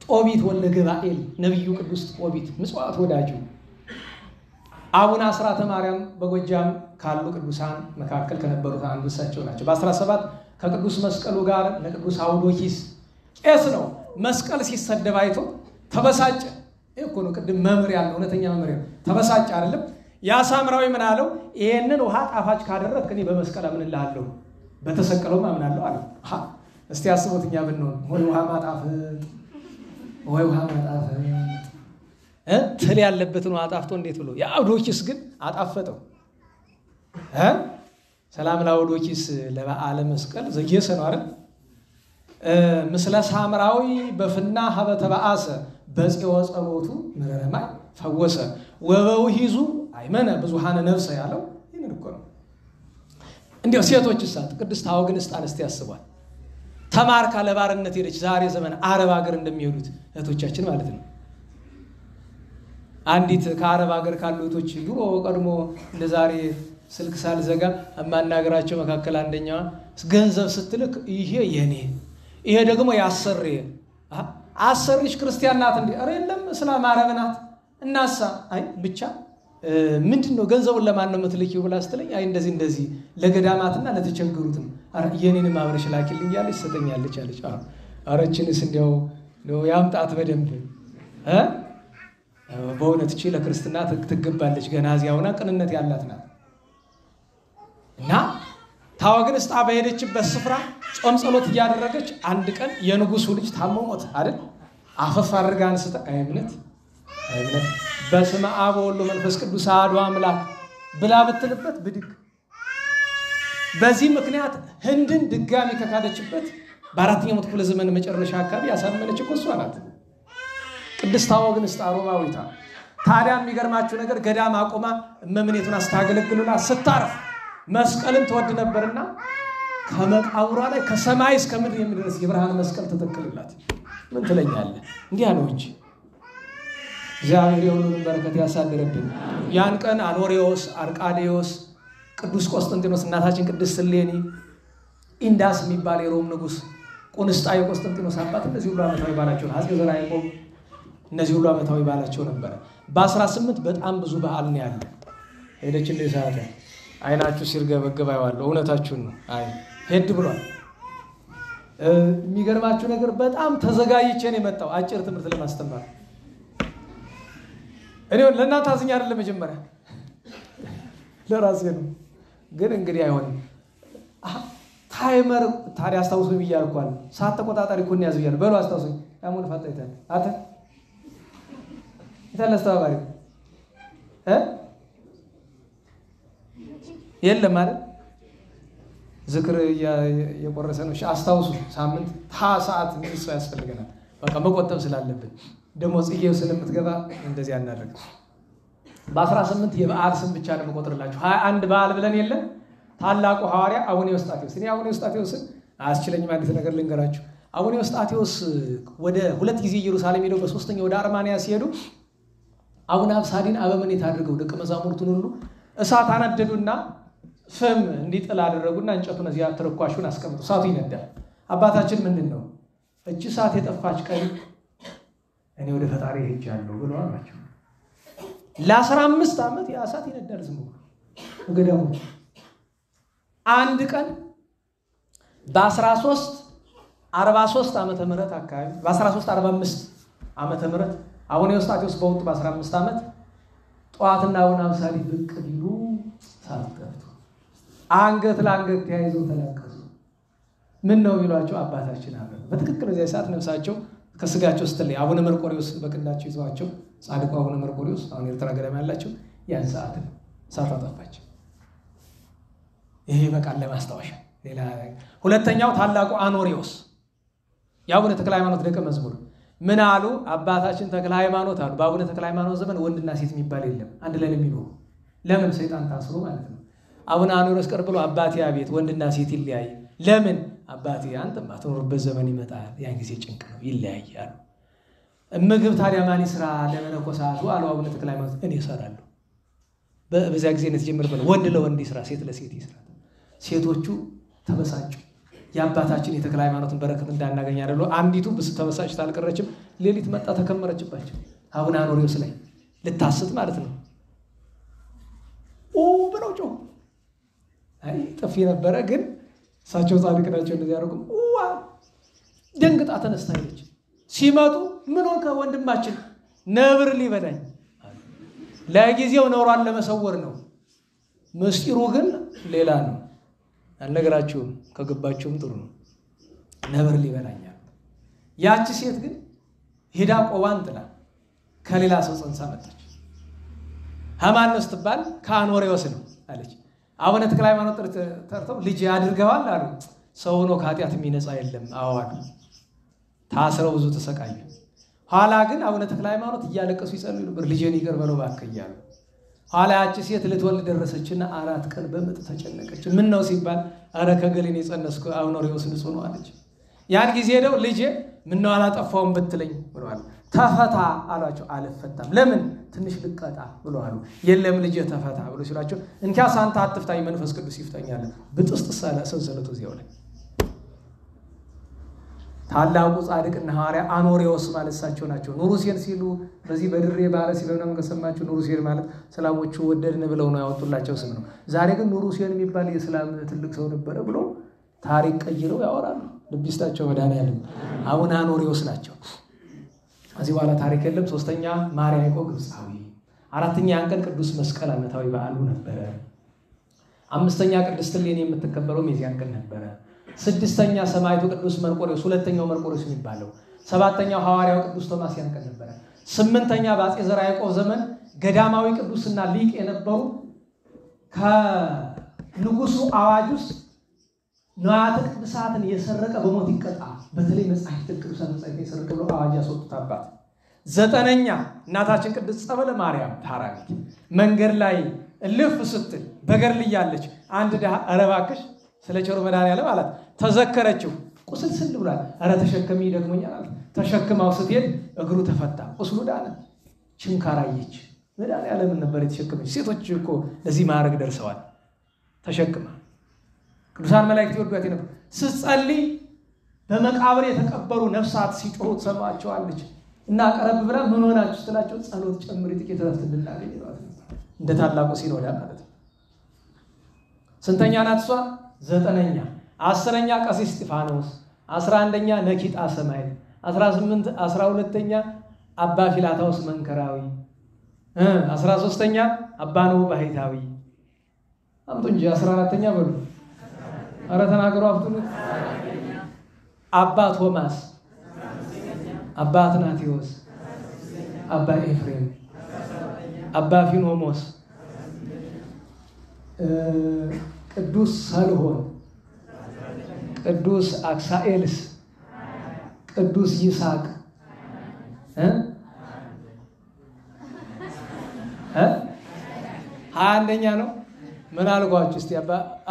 [SPEAKER 1] ጦቢት ወልደ ገባኤል ነብዩ ቅዱስ ጦቢት ምጽዋት ወዳጁ አቡነ አስራተ ማርያም በጎጃም ካሉ ቅዱሳን መካከል ከነበሩት አንዱ እሳቸው ናቸው። በ17 ከቅዱስ መስቀሉ ጋር ለቅዱስ አውዶኪስ ቄስ ነው። መስቀል ሲሰደብ አይቶ ተበሳጨ። እኮ ነው ቅድም መምህር ያለው እውነተኛ መምህር ያለው ተበሳጨ አይደለም። ያ ሳምራዊ ምን አለው? ይሄንን ውሃ ጣፋጭ ካደረግክ እኔ በመስቀል አምንልሃለሁ በተሰቀለው አምናለሁ አለ። እስቲ አስቡት እኛ ብንሆን ወይ ውሃ ማጣፈጥ ወይ ውሃ ማጣፈጥ ትል ያለበትን ውሃ አጣፍጦ እንዴት ብሎ የአውዶኪስ ግን አጣፈጠው። ሰላም ለአውዶኪስ ለበዓለ መስቀል ዘጌሰ ነው አይደል? ምስለ ሳምራዊ በፍና ሀበ ተባአሰ በጽዮ ጸሎቱ ምረማይ ፈወሰ ወበውሂዙ አይመነ ብዙሃነ ነፍሰ ያለው ይሄን እኮ ነው። እንዲያው ሴቶች እሳት ቅድስት አውግንስጥ አንስት ያስቧል። ተማርካ ለባርነት ሄደች። ዛሬ ዘመን አረብ ሀገር እንደሚሄዱት እህቶቻችን ማለት ነው። አንዲት ከአረብ ሀገር ካሉ እህቶች ድሮ ቀድሞ እንደዛሬ ስልክ ሳልዘጋ ማናገራቸው መካከል አንደኛዋ ገንዘብ ስትልክ ይሄ የኔ ይሄ ደግሞ ያሰሬ አሰሪሽ ክርስቲያን ናት እንዴ? አረ የለም እስላም አረብ ናት። እናሳ አይ ብቻ ምንድነው ገንዘቡን ለማን ነው የምትልኪው ብላ ስትለኝ አይ እንደዚህ ለገዳማትና ለተቸገሩት ነው። አረ የኔንም አብረሽ ላኪልኝ ያለች ሰጠኛለች አለች። አረችንስ እንዲያው ያምጣት በደንብ በእውነት እቺ ለክርስትና ትገባለች። ገና እዚያውና ቅንነት ያላት ናት። እና ታወግንስጥ በሄደችበት ስፍራ ጾም ጸሎት እያደረገች አንድ ቀን የንጉሱ ልጅ ታሞ ሞተ አይደል? አፈፍ አድርጋ አንስታ እምነት በስመ አብ ወወልድ ወመንፈስ ቅዱስ አሐዱ አምላክ ብላ ብትልበት ብድግ። በዚህ ምክንያት ህንድን ድጋሚ ከካደችበት በ4ኛው ክፍለ ዘመን መጨረሻ አካባቢ ያሳመነች እኮ እሷ ናት። ቅድስት ታወግንስጥ ሮማዊታ። ታዲያ የሚገርማችሁ ነገር ገዳም አቆማ እመምኔቱን አስታገለግሉና ስታርፍ መስቀልን ተወድ ነበርና ከመቃብሯ ላይ ከሰማይ እስከ ምድር የሚደርስ የብርሃን መስቀል ተተክልላት። ምን ትለኛለህ? እንዲያ ነው እንጂ እግዚአብሔር የሁሉንም በረከት ያሳድርብን። ያን ቀን አኖሪዎስ፣ አርቃዴዎስ፣ ቅዱስ ቆስጠንጢኖስ፣ እናታችን ቅድስት እሌኒ፣ ኢንዳስ የሚባል የሮም ንጉስ፣ ቁንስጣ የቆስጠንጢኖስ አባት እነዚህ ሁሉ ዓመታዊ ባላቸው አፄ ዘርዓ ያዕቆብ እነዚህ ሁሉ ዓመታዊ ባላቸው ነበር። በ18 በጣም ብዙ በዓል ነው ያለ። ሄደች እንደ ሰዓት አይናችሁ ሲርገበገብ አይዋለሁ። እውነታችሁን ነው። አይ ሄድ ብሏል። የሚገርማችሁ ነገር በጣም ተዘጋጅቼ ነው የመጣው አጭር ትምህርት ለማስተማር። እኔው ለእናንተ አዝኛ አይደለም መጀመሪያ ለራሴ ነው። ግን እንግዲህ አይሆንም። ታይመር ታዲያ አስታውሱኝ ብያለሁ። ሰዓት ተቆጣጣሪ እኮ ነው ያዘው ይላል። በሉ አስታውሱኝ። አሙን ፈጣይታል አተ ይተለስተባሪ የለም ማለት ዝክር የቆረሰ ነው። አስታውሱ። ሳምንት ሰዓት ምን ሰው ያስፈልገናል። በቃ መቆጠብ ስላለብን ደሞ ጽጌው ስለምትገባ እንደዚህ ያናደርግ። በ18 የበዓል ስም ብቻ ነው መቆጥርላችሁ። 21 በዓል ብለን የለ ታላቁ ሐዋርያ አቡነ ዮስጣቴዎስ። እኔ አቡነ ዮስጣቴዎስ አስችለኝም አንዲት ነገር ልንገራችሁ። አቡነ ዮስጣቴዎስ ወደ 2 ጊዜ ኢየሩሳሌም ሄደው በ3ኛው ወደ አርማንያ ሲሄዱ አቡነ አብሳዲን አበምኔት አድርገው ደቀ መዛሙርቱን ሁሉ እሳት አነደዱና ፍም እንዲጥል አደረጉና እንጨቱን እዚያ ተረኳሹን አስቀምጡ። እሳቱ ይነዳል። አባታችን ምንድነው እቺ እሳት የጠፋች ቀን እኔ ወደ ፈጣሪ ሄጃለሁ ብሎ አላቸው። ለ15 ዓመት ያ እሳት ይነዳል ዝም ብሎ ገዳሙ። አንድ ቀን በ1343 ዓመተ ምህረት አካባቢ በ1345 ዓመተ ምህረት አቡነ ዮስጣቴዎስ በወጡ በ15 ዓመት ጧትና አቡነ አብሳዲ ብቅ ቢሉ ሳልጠፍቱ አንገት ለአንገት ተያይዘው ተላቀሱ። ምን ነው ቢሏቸው አባታችን አለ። በትክክል እዚያ ሰዓት ነፍሳቸው ከስጋቸው ስትለይ አቡነ መርቆሬዎስ በክንዳቸው ይዘዋቸው ጻድቁ አቡነ መርቆሬዎስ አሁን ኤርትራ ገዳም ያላቸው ያን ሰዓት እሳት አጠፋቸው። ይሄ በቃል ለማስታወሻ። ሌላ ሁለተኛው ታላቁ አኖሪዎስ የአቡነ ተክለ ሃይማኖት ደቀ መዝሙር ምን አሉ? አባታችን ተክለ ሃይማኖት አሉ በአቡነ ተክለ ሃይማኖት ዘመን ወንድና ሴት የሚባል የለም፣ አንድ ላይ የሚኖሩ ለምን? ሰይጣን ታስሮ ማለት ነው። አቡነ አኖሪዎስ ቀር ብሎ አባቴ አቤት ወንድና ሴት ይለያይ። ለምን? አባቴ አንተ ማትኖርበት ዘመን ይመጣል፣ ያን ጊዜ ጭንቅ ነው፣ ይለያያሉ። ምግብ ታዲያ ማን ይስራ ለመነኮሳቱ አሉ አቡነ ተክለ ሃይማኖት። እኔ እሰራለሁ። በዚያ ጊዜ ነው የተጀመረው። ወንድ ለወንድ ይስራ፣ ሴት ለሴት ይስራ። ሴቶቹ ተበሳጩ። የአባታችን የተክለ ሃይማኖትን በረከት እንዳናገኝ አይደሉ? አንዲቱ ተበሳጭታ አልቀረችም። ሌሊት መጣ ተከመረችባቸው አቡነ አኖሪዎስ ላይ ልታስት ማለት ነው። ብለው ጮሁ። አይ ጥፊ ነበረ ግን እሳቸው ጻድቅ ናቸው። እንደዚህ ያደርጉም ደንግጣ ተነስታ ሄደች። ሲመጡ ምን ሆንከ ወንድማችን? ነብር ሊበላኝ። ለጊዜው ነውሯን ለመሰወር ነው፣ ምስጢሩ ግን ሌላ ነው። አልነገራችሁም፣ ከገባችሁም ጥሩ ነው። ነብር ሊበላኝ። ያቺ ሴት ግን ሄዳ ቆባን ጥላ ከሌላ ሰው ጸንሳ መጣች። ሃማን ነው ስትባል ከአኖሪዎስ ነው አለች። አቡነ ተክለ ሃይማኖት ጠርተው ልጅ አድርገዋል አሉ። ሰው ሆኖ ከኃጢአት የሚነጻ የለም አዋሉ። ታስረው ብዙ ተሰቃዩ። ኋላ ግን አቡነ ተክለ ሃይማኖት እያለቀሱ ይጸልዩ ነበር፣ ልጄን ይቅር በለው እባክህ እያሉ። ኋላ ያቺ ሴት ልትወልድ ደረሰችና 4 ቀን በምጥ ተጨነቀች። ምን ነው ሲባል አረ ከገሊን የጸነስኩ አኖሪዎስ ንጹህ ነው አለች። ያን ጊዜ ሄደው ልጄ ምን ነው አላጠፋውም ብትለኝ ብለዋል። ተፈታ አሏቸው። አልፈታም። ለምን? ትንሽ ልቀጣ ብለዋል። የለም ልጄ ተፈታ ብሎ ሲላቸው እንኪያስ አንተ አትፍታኝ መንፈስ ቅዱስ ይፍታኛል። ብጥስጥስ አለ ሰንሰለቱ እዚያው ላይ። ታላቁ ጻድቅና ሐዋርያ አኖሪዎስ ማለት እሳቸው ናቸው። ኑሩሴን ሲሉ በዚህ በድሬ ባለ ሲለውንም ከሰማችሁ ኑሩሴን ማለት ሰላሞቹ ወደድን ብለው ነው ያወጡላቸው ስም ነው። ዛሬ ግን ኑሩሴን የሚባል የእስላም ትልቅ ሰው ነበረ ብሎ ታሪክ ቀይረው ያወራሉ። ልብስታቸው መድኃኒዓለም አቡነ አኖሪዎስ ናቸው። እዚህ በኋላ ታሪክ የለም። ሶስተኛ ማርያ ያዕቆብ ግብፃዊ። አራተኛ ያን ቀን ቅዱስ መስቀል ዓመታዊ በዓሉ ነበረ። አምስተኛ ቅድስት እሌኒ የምትከበረው የዚያን ቀን ነበረ። ስድስተኛ ሰማዕቱ ቅዱስ መርቆሬዎስ፣ ሁለተኛው መርቆሬዎስ የሚባለው። ሰባተኛው ሐዋርያው ቅዱስ ቶማስ ያን ቀን ነበረ። ስምንተኛ በአፄ ዘርዓ ያዕቆብ ዘመን ገዳማዊ ቅዱስና ሊቅ የነበሩ ከንጉሱ አዋጅ ውስጥ ንዋያተ ቅድሳትን የሰረቀ በሞት ይቀጣ፣ በተለይ መጻሕፍት ቅዱሳን መጻሕፍት የሰረቀ ብሎ አዋጅ ያስወጡት አባት። ዘጠነኛ እናታችን ቅድስት ጸበለ ማርያም ታራሚት መንገድ ላይ እልፍ ስትል በገድል እያለች አንድ ድሃ ኧረ እባክሽ ስለ ቸሩ መድኃኒዓለም አላት። ተዘከረችው። ቁስል ስል ብሏል። ኧረ ተሸከሚ ይደክሞኛል አላት። ተሸክማው ስትሄድ እግሩ ተፈታ፣ ቁስሉ ዳነ። ችንካር አየች። መድኃኒዓለምን ነበር የተሸከመች። ሴቶች እኮ ለዚህ ማዕረግ ደርሰዋል። ተሸክማ ቅዱሳን መላእክት ይወዷት ነበር። ስትጸልይ በመቃብር የተቀበሩ ነፍሳት ሲጮሁ ትሰማቸዋለች እና ቀረብ ብላ ምን ሆናችሁ ስትላቸው ጸሎት ጨምሪ ጥቂት ረፍት እንድናገኝ ይሏት ነበር። እንደ ታላቁ ሲኖዳ ማለት ነው። ስንተኛ ናት እሷ? ዘጠነኛ። 10ኛ ቀሲስ እስጢፋኖስ፣ 11ኛ ነኪጣ ሰማዕት፣ 12ኛ አባ ፊላታውስ መንከራዊ፣ 13ኛ አባ ነው ባሕታዊ። አምጡ እንጂ 14ኛ በሉ። ኧረ ተናገሩ አፍጥኑ። አባ ቶማስ፣ አባ አትናቴዎስ፣ አባ ኤፍሬም፣ አባ ፊኖሞስ፣ ቅዱስ ሰልሆን፣ ቅዱስ አክሳኤልስ፣ ቅዱስ ይስሐቅ 21ኛ ነው። ምን አልኳችሁ እስቲ?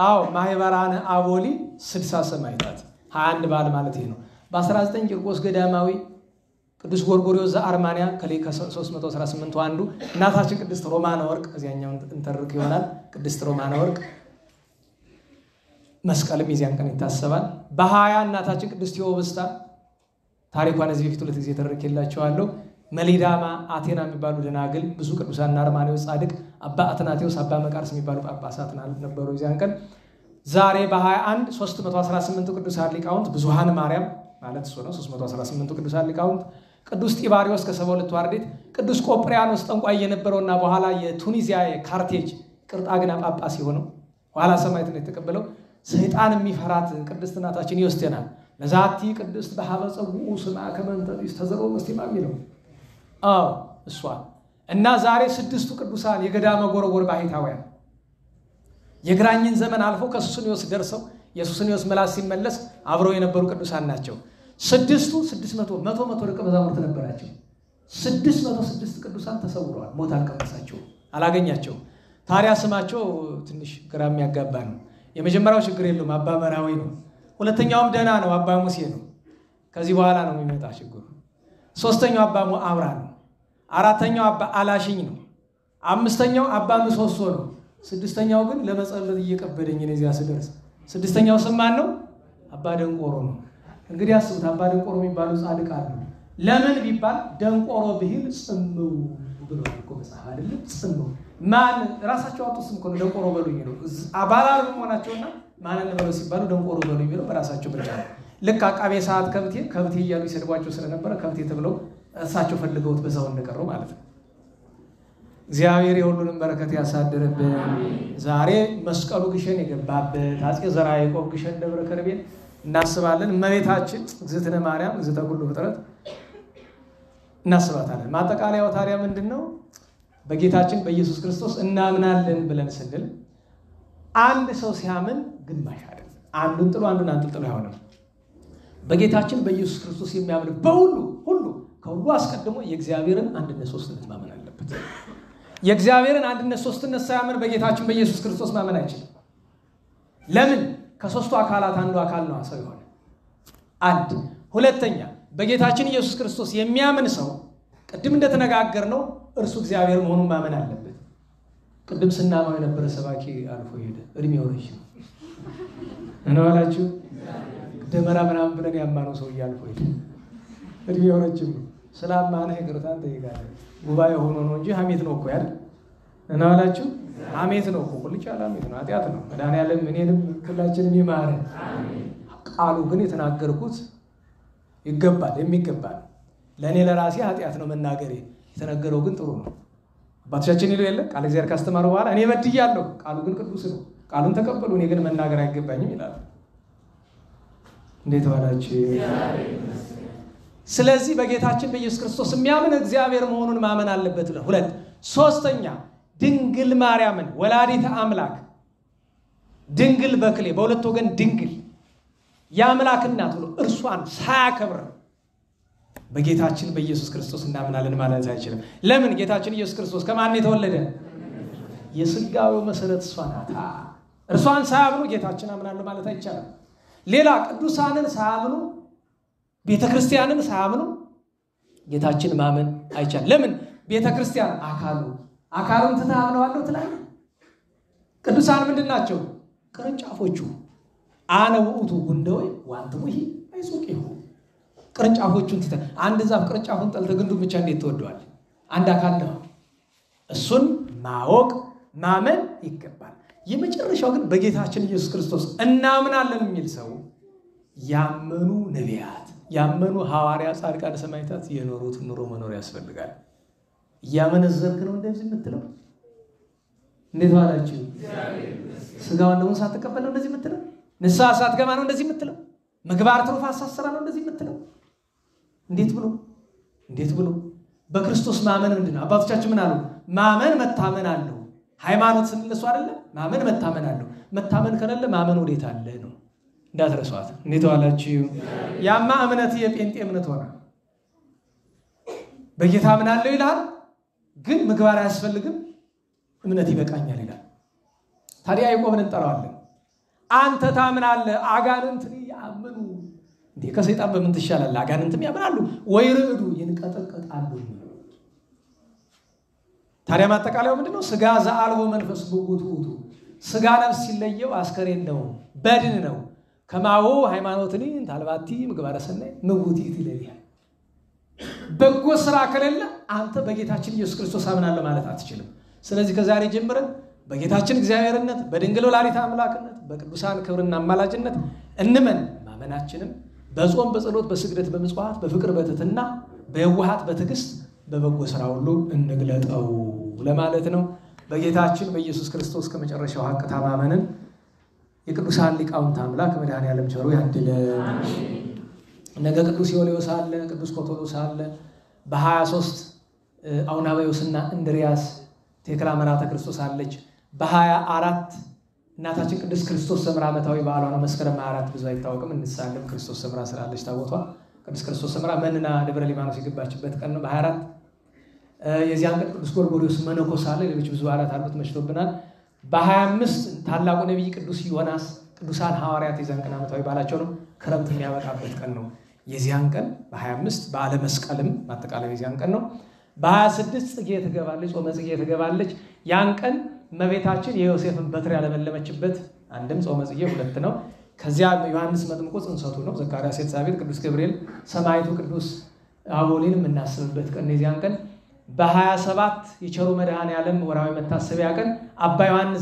[SPEAKER 1] አዎ ማህበራነ አቦሊ 60 ሰማዕታት 21 በዓል ማለት ይሄ ነው። በ19 ቂርቆስ ገዳማዊ ቅዱስ ጎርጎርዮስ ዘአርማንያ ከ318 አንዱ እናታችን ቅድስት ሮማነ ወርቅ እዚያኛው እንተርክ ይሆናል። ቅድስት ሮማነ ወርቅ መስቀልም የዚያን ቀን ይታሰባል። በ20 እናታችን ቅድስት ቴዎብስታ ታሪኳን እዚህ በፊት ሁለት ጊዜ ተረክላችኋለሁ። መሊዳማ አቴና የሚባሉ ደናግል፣ ብዙ ቅዱሳንና አርማኔዎስ ጻድቅ፣ አባ አትናቴዎስ፣ አባ መቃርስ የሚባሉ ጳጳሳት ነበሩ የዚያን ቀን። ዛሬ በ21 318 ቅዱሳን ሊቃውንት፣ ብዙሃን ማርያም ማለት እሱ ነው። 318 ቅዱሳን ሊቃውንት፣ ቅዱስ ጢባሪዎስ ከ72 አርድእት፣ ቅዱስ ቆጵርያኖስ ጠንቋይ የነበረውና በኋላ የቱኒዚያ የካርቴጅ ቅርጣግና ጳጳስ የሆነው ኋላ ሰማዕትነት የተቀበለው ሰይጣን የሚፈራት ቅድስት እናታችን ዮስቴና ለዛቲ ቅድስት በሀበ ጸጉዑ ስማ ከመንተዲስ ተዘሮ መስቲማ የሚለው እሷ እና ዛሬ ስድስቱ ቅዱሳን የገዳመ ጎርጎር ባሕታውያን የግራኝን ዘመን አልፎ ከሱስንዮስ ደርሰው የሱስንዮስ መላስ ሲመለስ አብረው የነበሩ ቅዱሳን ናቸው። ስድስቱ 600 ደቀ መዛሙርት ነበራቸው። 606 ቅዱሳን ተሰውረዋል። ሞት አልቀመሳቸው አላገኛቸው። ታዲያ ስማቸው ትንሽ ግራ የሚያጋባ ነው። የመጀመሪያው ችግር የለውም አባ መራዊ ነው። ሁለተኛውም ደህና ነው አባ ሙሴ ነው። ከዚህ በኋላ ነው የሚመጣ ችግሩ። ሶስተኛው አባ ሙአብራ ነው። አራተኛው አባ አላሽኝ ነው። አምስተኛው አባ ምሶሶ ነው። ስድስተኛው ግን ለመጸለይ እየቀበደኝ ነው እዚያ ስደርስ። ስድስተኛው ስም ማን ነው? አባ ደንቆሮ ነው። እንግዲህ አስቡት አባ ደንቆሮ የሚባሉ ጻድቅ አሉ። ለምን ቢባል ደንቆሮ ብሂል ጽምው ብሎ እኮ መጽሐፍ አይደለም ጽምው ማን ራሳቸው አውጡ ስም እኮ ደንቆሮ በሉኝ ነው። አባላሉ መሆናቸውና ማን እንደበለው ሲባሉ ደንቆሮ በሉኝ ነው በራሳቸው ብቻ ነው። ልክ አቃቤ ሰዓት ከብቴ እያሉ ይሰድቧቸው ስለነበረ ከብቴ ተብለው እሳቸው ፈልገውት በዛው እንደቀሩ ማለት ነው። እግዚአብሔር የሁሉንም በረከት ያሳድርብን። ዛሬ መስቀሉ ግሸን የገባበት አፄ ዘርዓ ያዕቆብ ግሸን ደብረ ከርቤን እናስባለን። እመቤታችን እግዝእትነ ማርያም እግዝእተ ኩሉ ፍጥረት እናስባታለን። ማጠቃለያው ታዲያ ምንድነው? በጌታችን በኢየሱስ ክርስቶስ እናምናለን ብለን ስንል አንድ ሰው ሲያምን ግማሽ አይደለም። አንዱን ጥሎ አንዱን አንጠልጥሎ አይሆንም። በጌታችን በኢየሱስ ክርስቶስ የሚያምን በሁሉ ከሁሉ አስቀድሞ የእግዚአብሔርን አንድነት ሶስትነት ማመን አለበት። የእግዚአብሔርን አንድነት ሶስትነት ሳያምን በጌታችን በኢየሱስ ክርስቶስ ማመን አይችልም። ለምን? ከሶስቱ አካላት አንዱ አካል ነው ሰው ይሆነ። አንድ ሁለተኛ በጌታችን ኢየሱስ ክርስቶስ የሚያምን ሰው ቅድም እንደተነጋገርነው እርሱ እግዚአብሔር መሆኑን ማመን አለበት። ቅድም ስናማው የነበረ ሰባኪ አልፎ ሄደ። እድሜው ረጅም ነው አላችሁ። ደመራ ምናምን ብለን ያማነው ሰው ያልፎ ሄደ። እድሜው ረጅም ነው። ስላማነ ይቅርታን ጠይቃለሁ። ጉባኤ ሆኖ ነው እንጂ ሐሜት ነው እኮ አይደል? እና አላችሁ ሐሜት ነው እኮ ቁልጭ ያለ ሐሜት ነው፣ ኃጢአት ነው። መድኃኒዓለም እኔንም ሁላችንም ይማረን። ቃሉ ግን የተናገርኩት ይገባል የሚገባል ለኔ ለራሴ ኃጢአት ነው መናገሬ። የተነገረው ግን ጥሩ ነው። አባቶቻችን ይሉ የለ ቃል እግዚአብሔር ካስተማሩ በኋላ እኔ በድያለሁ፣ ቃሉ ግን ቅዱስ ነው፣ ቃሉን ተቀበሉ፣ እኔ ግን መናገር አይገባኝም ይላል። እንዴት ዋላችሁ? ስለዚህ በጌታችን በኢየሱስ ክርስቶስ የሚያምን እግዚአብሔር መሆኑን ማመን አለበት። ሁለት ሶስተኛ ድንግል ማርያምን ወላዲተ አምላክ ድንግል በክሌ በሁለት ወገን ድንግል የአምላክ እናት ብሎ እርሷን ሳያከብር በጌታችን በኢየሱስ ክርስቶስ እናምናለን ማለት አይችልም። ለምን? ጌታችን ኢየሱስ ክርስቶስ ከማን የተወለደ? የሥጋዌው መሰረት እሷ ናት። እርሷን ሳያምኑ ጌታችን አምናለሁ ማለት አይቻልም። ሌላ ቅዱሳንን ሳያምኑ ቤተክርስቲያንን ሳያምኑ ጌታችን ማመን አይቻልም። ለምን? ቤተክርስቲያን አካሉን ተታምነዋለሁ ትላለህ። ቅዱሳን ምንድን ናቸው? ቅርንጫፎቹ አነ ውእቱ ጉንደዌ ወአንትሙ አይጹቂሁ። ቅርንጫፎቹን ትተ አንድ ዛፍ ቅርንጫፉን ጠልተ ግንዱን ብቻ እንዴት ትወደዋል? አንድ አካል ነው። እሱን ማወቅ ማመን ይገባል። የመጨረሻው ግን በጌታችን ኢየሱስ ክርስቶስ እናምናለን የሚል ሰው ያመኑ ነቢያት ያመኑ ሐዋርያ ጻድቃን ሰማዕታት የኖሩት ኑሮ መኖር ያስፈልጋል። ያመነዘርክ ነው እንደዚህ የምትለው? እንዴት ዋላችሁ? ስጋውን ደግሞ ሳትቀበል ነው እንደዚህ የምትለው? ንስሐ ሳትገባ ነው እንደዚህ የምትለው? ምግባር ትሩፋት ሳትሰራ ነው እንደዚህ የምትለው? እንዴት ብሎ በክርስቶስ ማመን ምንድነው? አባቶቻችን ምን አሉ? ማመን መታመን አለው። ሃይማኖት ስንለሱ አይደለ? ማመን መታመን አለው። መታመን ከሌለ ማመን ወዴት አለ ነው። እንዳትረሷት። እንዴት ዋላችሁ? ያማ እምነት የጴንጤ እምነት ሆነ። በጌታ አምናለሁ ይላል፣ ግን ምግባር አያስፈልግም፣ እምነት ይበቃኛል ይላል። ታዲያ ያዕቆብን እንጠራዋለን። አንተ ታምናለህ፣ አጋንንትን ያምኑ። እንዴ ከሰይጣን በምን ትሻላለህ? አጋንንትም ያምናሉ ወይ ርዕዱ ይንቀጠቀጣሉ። ታዲያ ማጠቃለያው ምንድነው? ስጋ ዘአልቦ መንፈስ በውቱ ስጋ ነፍስ ሲለየው አስከሬን ነው፣ በድን ነው። ከማው ሃይማኖትን ታልባቲ ምግባረ ሰናይ ንጉቲ ይለያል። በጎ ስራ ከሌለ አንተ በጌታችን ኢየሱስ ክርስቶስ አምናለሁ ማለት አትችልም። ስለዚህ ከዛሬ ጀምረን በጌታችን እግዚአብሔርነት በድንግል ወላዲተ አምላክነት በቅዱሳን ክብርና አማላጅነት እንመን። ማመናችንም በጾም በጸሎት በስግደት በምጽዋት በፍቅር በትህትና በየዋሃት በትዕግስት በበጎ ስራ ሁሉ እንግለጠው ለማለት ነው። በጌታችን በኢየሱስ ክርስቶስ ከመጨረሻው ሐቅ ታማመንን የቅዱሳን ሊቃውንት አምላክ መድኃኔዓለም ቸሩ ያድለን። ነገ ቅዱስ ዮልዮስ አለ፣ ቅዱስ ኮቶሎስ አለ። በ23 አውናባዮስና እንድሪያስ ቴክላ መራተ ክርስቶስ አለች። በ24 እናታችን ቅድስት ክርስቶስ ሰምራ ዓመታዊ በዓሏ ነው። መስከረም 24 ብዙ አይታወቅም፣ እንሳለም ክርስቶስ ሰምራ ስላለች ታቦቷ ቅድስት ክርስቶስ ሰምራ መንና ደብረ ሊባኖስ የገባችበት ቀን ነው። በ24 የዚያን ቀን ቅዱስ ጎርጎርዮስ መነኮስ አለ። ሌሎች ብዙ በዓላት አሉት፣ መሽቶብናል። በ25 ታላቁ ነቢይ ቅዱስ ዮናስ፣ ቅዱሳን ሐዋርያት የዚያን ቀን ዓመታዊ በዓላቸው ነው። ክረምት የሚያበቃበት ቀን ነው የዚያን ቀን። በ25 በዓለ መስቀልም ማጠቃለያ የዚያን ቀን ነው። በ26 ጽጌ ትገባለች፣ ጾመ ጽጌ ትገባለች። ያን ቀን እመቤታችን የዮሴፍን በትር ያለመለመችበት አንድም ጾመ ጽጌ 2 ነው። ከዚያ ዮሐንስ መጥምቁ ጽንሰቱ ነው። ዘካርያስ ኤልሳቤጥ፣ ቅዱስ ገብርኤል ሰማዕቱ ቅዱስ አቦሊን የምናስብበት ቀን የዚያን ቀን። በ27 የቸሩ መድኃኔዓለም ወርሃዊ መታሰቢያ ቀን አባ ዮሐንስ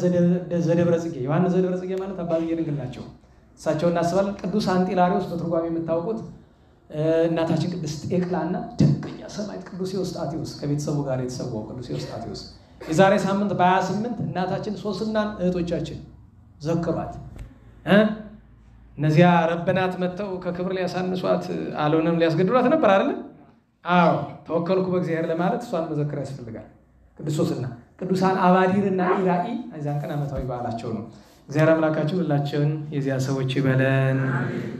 [SPEAKER 1] ዘደብረ ጽጌ። ዮሐንስ ዘደብረ ጽጌ ማለት አባ ድንግል ናቸው። እሳቸው እናስባለን። ቅዱስ አንጢላሪዎስ በትርጓሜ የምታውቁት እናታችን ቅድስት ጤቅላና ደገኛ ሰማዕት ቅዱስ ኤዎስጣቴዎስ ከቤተሰቡ ጋር የተሰዋው ቅዱስ ኤዎስጣቴዎስ የዛሬ ሳምንት በ28 እናታችን ሶስናን እህቶቻችን ዘክሯት። እነዚያ ረበናት መጥተው ከክብር ሊያሳንሷት አልሆነም ሊያስገድሏት ነበር አይደል? አዎ ተወከልኩ በእግዚአብሔር ለማለት እሷን መዘከር ያስፈልጋል። ቅዱስ ሶስና ቅዱሳን አባዲርና ኢራኢ እዚያን ቀን ዓመታዊ በዓላቸው ነው። እግዚአብሔር አምላካችን ሁላችንን የዚያ ሰዎች ይበለን።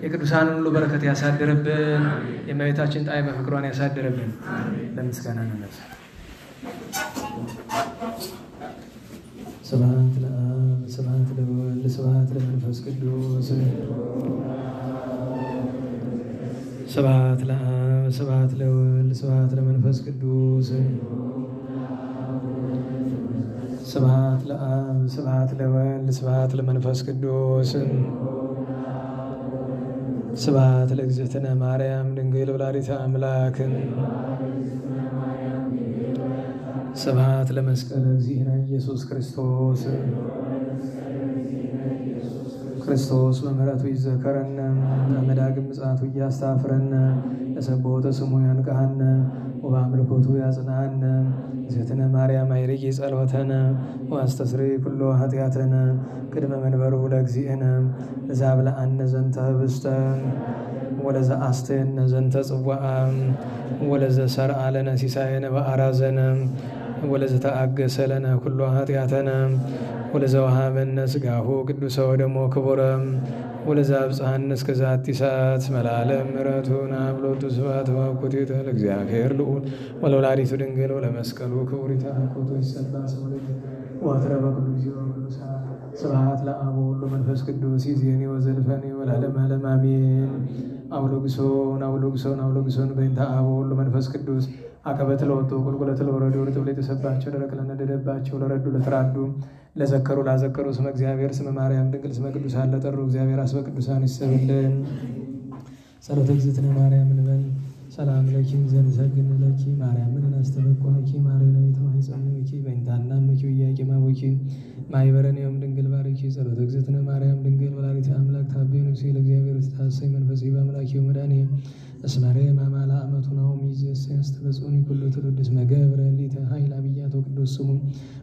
[SPEAKER 1] የቅዱሳንን ሁሉ በረከት ያሳድርብን። የእመቤታችን ጣዕመ ፍቅሯን ያሳድርብን። ለምስጋና እንነሳ። ስብሐት ለአብ ስብሐት ለወልድ ስብሐት ለመንፈስ ቅዱስ ስብሐት ለአብ ስብሐት ለወልድ ስብሐት ለመንፈስ ቅዱስ ስብሐት ለአብ ስብሐት ለወልድ ስብሐት ለመንፈስ ቅዱስ ስብሐት ለእግዝእትነ ማርያም ድንግል ወላዲተ አምላክ ስብሐት ለመስቀለ እግዚእነ ኢየሱስ ክርስቶስ ክርስቶስ በምሕረቱ ይዘከረነ አመዳግም ምጽአቱ እያስታፍረነ ለሰቦተ ስሙ ያንቃሃነ ወበአምልኮቱ ያጽናሃነ እግዝእትነ ማርያም አይርጊ ጸሎተነ ወአስተስሪ ኩሎ ኃጢአተነ ቅድመ መንበሩ ለእግዚእነ ለዛብልዐነ ዘንተ ህብስተ ወለዘአስተየነ ዘንተ ጽዋዓ ወለዘሰርዐ ለነ ሲሳየነ በአራዘነ ወለዘተአገሰ ለነ ኩሎ ኃጢአተነ ወለዘወሃበነ ሥጋሁ ቅዱሰ ወደሞ ክቡረ ወለዘአብጽሐነ እስከ ዛቲ ሰዓት መላለም ምሕረቱ ናብሎቱ ስብሐት ወኩቴተ ለእግዚአብሔር ልዑል ወለወላዲቱ ድንግል ወለመስቀሉ ክቡር ይትሐኮቱ ይሰብሐ ስሙ ወአትረፈ ኩሉ ጊዜ ወኩሉ ሰዓት ስብሐት ለአብ ወወልድ ወመንፈስ ቅዱስ ይእዜኒ ወዘልፈኒ ወለዓለመ ዓለም አሜን። አውሎግሶን አውሎግሶን አውሎግሶን በእንተ አብ ወወልድ ወመንፈስ ቅዱስ አቀበት ለወጡ ቁልቁለት ለወረዱ ወደ ተብለ የተሰባቸው ደረቅ ለነደደባቸው ለረዱ ለተራዱ ለዘከሩ ላዘከሩ ስመ እግዚአብሔር ስመ ማርያም ድንግል ስመ ቅዱሳን ለጠሩ እግዚአብሔር አስበ ቅዱሳን ይሰብልን። ጸሎተ እግዝእትነ ማርያም እንበል። ሰላም ለኪ ዘንሰግድ ለኪ ማርያምን አስተበቋኪ ማርያም ተማይጸነኪ በእንታና መኪ ወያቂማ ወኪ ማይበረኔም ድንግል ባርኪ። ጸሎተ እግዝእትነ ማርያም ድንግል ወላዲተ አምላክ ታቤኑ ሲል እግዚአብሔር ተሐሰይ መንፈስ በአምላኪ ወመድኃኒ እስመሬ ማማላ አመቱ ነው ሚዘስ ያስተበጹኒ ኩሉ ትውልድ እስመ ገብረ ሊተ ኃይል አብያቶ ቅዱስ ስሙ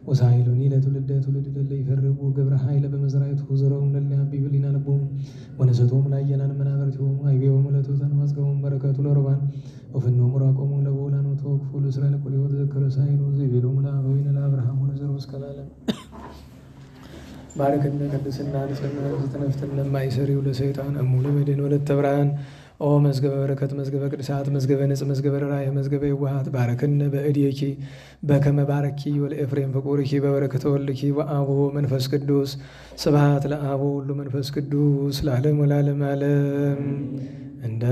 [SPEAKER 1] ወሳይሉኒ ለትውልደ ትውልድ ለለ ይፈርቁ ገብረ ኃይለ በመዝራይቱ ዘረው ለለ አቢብሊና ለቦ ወነሰቶም ላየናን መናበርቲሆሙ አይቤሆሙ ለቶተን ማዝገቡም በረከቱ ለሩባን ወፍኖ ሙራቆሙ ለቦላኖ ተወክፉ ለእስራኤል ቁል ሕይወት ዘከረ ሳይሉ ዘይቤሎሙ ለአበዊነ ለአብርሃም ወለዘሩ እስከ ለዓለም ባረከነ ቅድስና ንጽሕና ዘተነፍተን ለማይሰሪው ለሰይጣን እሙሉ መድን ወለተ ብርሃን ኦ መዝገበ በረከት መዝገበ ቅድሳት መዝገበ ንጽሕ መዝገበ ራእይ መዝገበ የዋሃት ባረክነ በእድየኪ በከመ ባረኪ ወለኤፍሬም ፍቁርኪ በበረከተ ወልድኪ ወአብ መንፈስ ቅዱስ ስብሐት ለአብ ወወልድ መንፈስ ቅዱስ ለዓለም ወለዓለመ ዓለም እንደ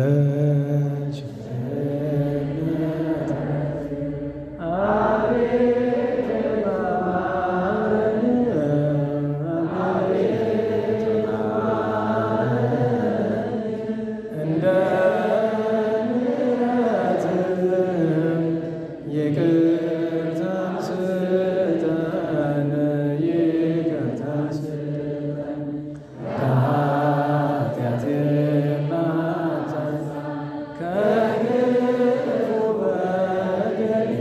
[SPEAKER 2] ከግፉ በደሌ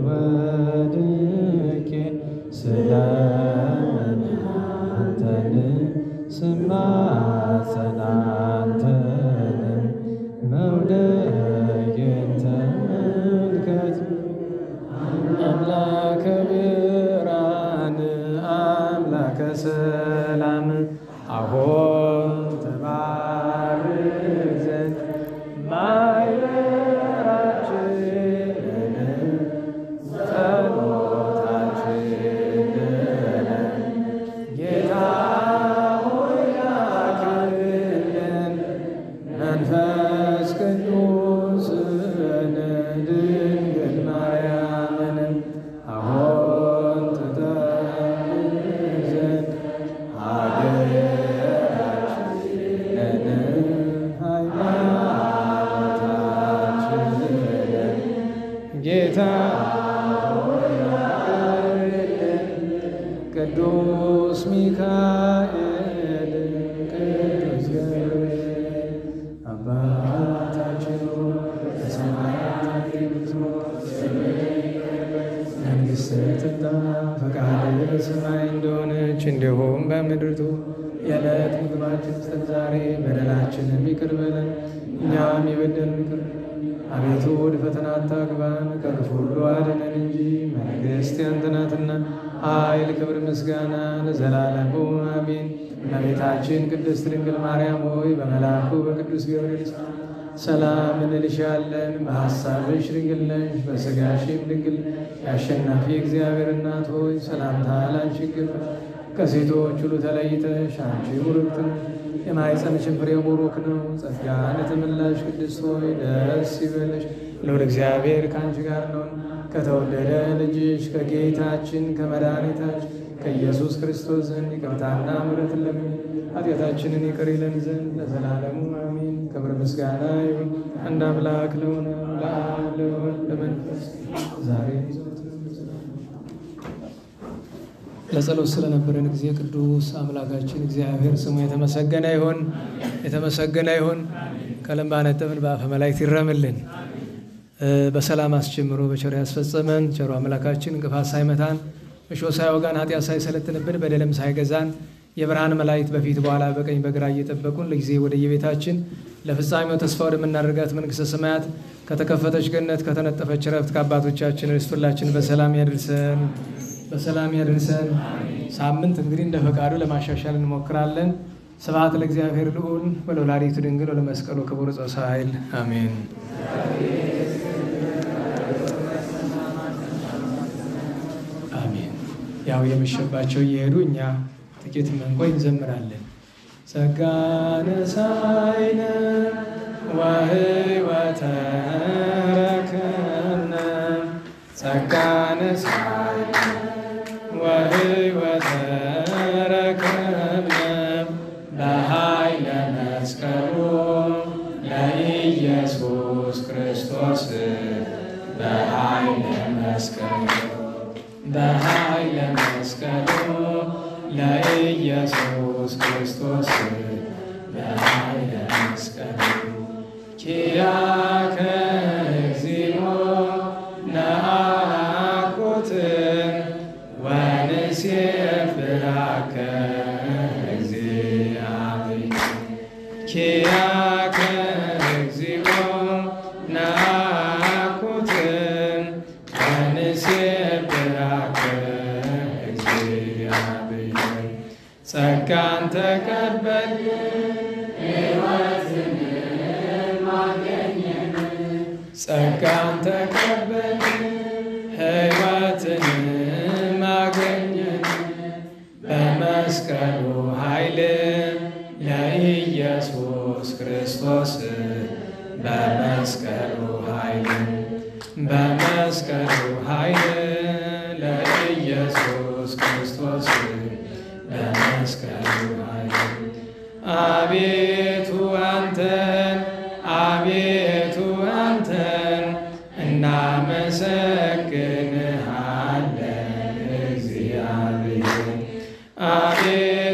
[SPEAKER 1] ወድቄ ስለምን አንተን ስማጸን አንተን መውደቄን ተመልከት አምላከ ብርሃን አምላከ ሰላም አሁን ተባርክ ዘንድ ማይበራችንን ጸሎታችንን ጌታ ሆይ ላክልን መንፈስ ቅዱስን ድንግል ማርያምን አሁን ትጠብቅ ዘንድ ሀገራችንን ሃይማኖታችንን ጌታ ሆይ ላክልን ቅዱስ ሚካኤል ቅዱስ ገብርኤል አባታችን በሰማያት የምትኖር መንግሥትህ ትምጣ፣ ፈቃድህ በሰማይ እንደሆነች እንዲሁም በምድር ትሁን። የዕለት ምግባችንን ስጠን ዛሬ፣ በደላችንን ይቅር በለን እኛም የበደሉንን ይቅር እንደምንል። አቤቱ ወደ ፈተና አታግባን ከክፉ ሁሉ አድነን እንጂ መንግሥት ያንተ ናትና ኃይል፣ ክብር፣ ምስጋና ለዘላለሙ አሜን። እመቤታችን ቅድስት ድንግል ማርያም ሆይ በመልአኩ በቅዱስ ገብርኤል ሰላም እንልሻለን። በሐሳብሽ ድንግል ነሽ፣ በሥጋሽም ድንግል። የአሸናፊ እግዚአብሔር እናት ሆይ ሰላምታ ላንቺ ይገባል። ከሴቶች ሁሉ ተለይተሽ አንቺ ቡርክት ነሽ፣ የማኅፀንሽም ፍሬ ቡሩክ ነው። ጸጋን የተመላሽ ቅድስት ሆይ ደስ ይበልሽ፣ ልዑል እግዚአብሔር ከአንቺ ጋር ነውና ከተወደደ ልጅሽ ከጌታችን ከመድኃኒታችን ከኢየሱስ ክርስቶስ ዘንድ ይቅርታና ምሕረትን ለምኝ ኃጢአታችንን ይቅር ይለን ዘንድ ለዘላለሙ አሜን። ክብር ምስጋና ይሁን አንድ አምላክ ለሆነ ለአብ ለወልድ ለመንፈስ ዛሬ ለጸሎት ስለነበረን ጊዜ ቅዱስ አምላካችን እግዚአብሔር ስሙ የተመሰገነ ይሁን፣ የተመሰገነ ይሁን። ከለም ባነጠብን በአፈ መላእክት ይረምልን። በሰላም አስጀምሮ በቸር ያስፈጸመን ቸሩ አምላካችን እንቅፋት ሳይመታን እሾህ ሳይወጋን ኃጢአት ሳይሰለጥንብን በደልም ሳይገዛን የብርሃን መላእክት በፊት በኋላ በቀኝ በግራ እየጠበቁን ለጊዜ ወደ የቤታችን ለፍጻሜው ተስፋ ወደምናደርጋት መንግሥተ ሰማያት ከተከፈተች ገነት ከተነጠፈች ዕረፍት ከአባቶቻችን ርስት ሁላችን በሰላም ያድርሰን፣ በሰላም ያድርሰን። ሳምንት እንግዲህ እንደ ፈቃዱ ለማሻሻል እንሞክራለን። ስብሐት ለእግዚአብሔር ልዑል ወለወላዲቱ ድንግል ወለመስቀሉ ክቡር ዕፀ ኃይል አሜን። ያው የመሸባቸው እየሄዱ እኛ ጥቂት መንቆይ እንዘምራለን። ጸጋነ ሳይነ ወሕይወተ ረከብነ ጸጋነ ሳይነ ወሕይወተ ረከብነ በኃይለ መስቀሉ ለኢየሱስ ክርስቶስ በኃይለ መስቀሉ በኃይለ መስቀሉ ለኢየሱስ ክርስቶስ በኃይለ መስቀሉ ኪያከ እግዚኦ ነአኩት ወንሴብሐከ እግዚአብሔር ኪያከ እግዚኦ ነአኩት ወንሴብሐከ እግዚአብሔር ጸጋን ተቀበል ሕይወትን አገኘን ጸጋን ተቀበል ሕይወትን አገኘን በመስቀሉ ኃይል ለኢየሱስ ክርስቶስ በመስቀሉ ኃይል በመስቀሉ ኃይል ለኢየሱስ ክርስቶስ በመስቀሉ ኃይል አቤቱ አንተን አቤቱ አንተን እናመሰግንሃለን እግዚአብሔር አቤቱ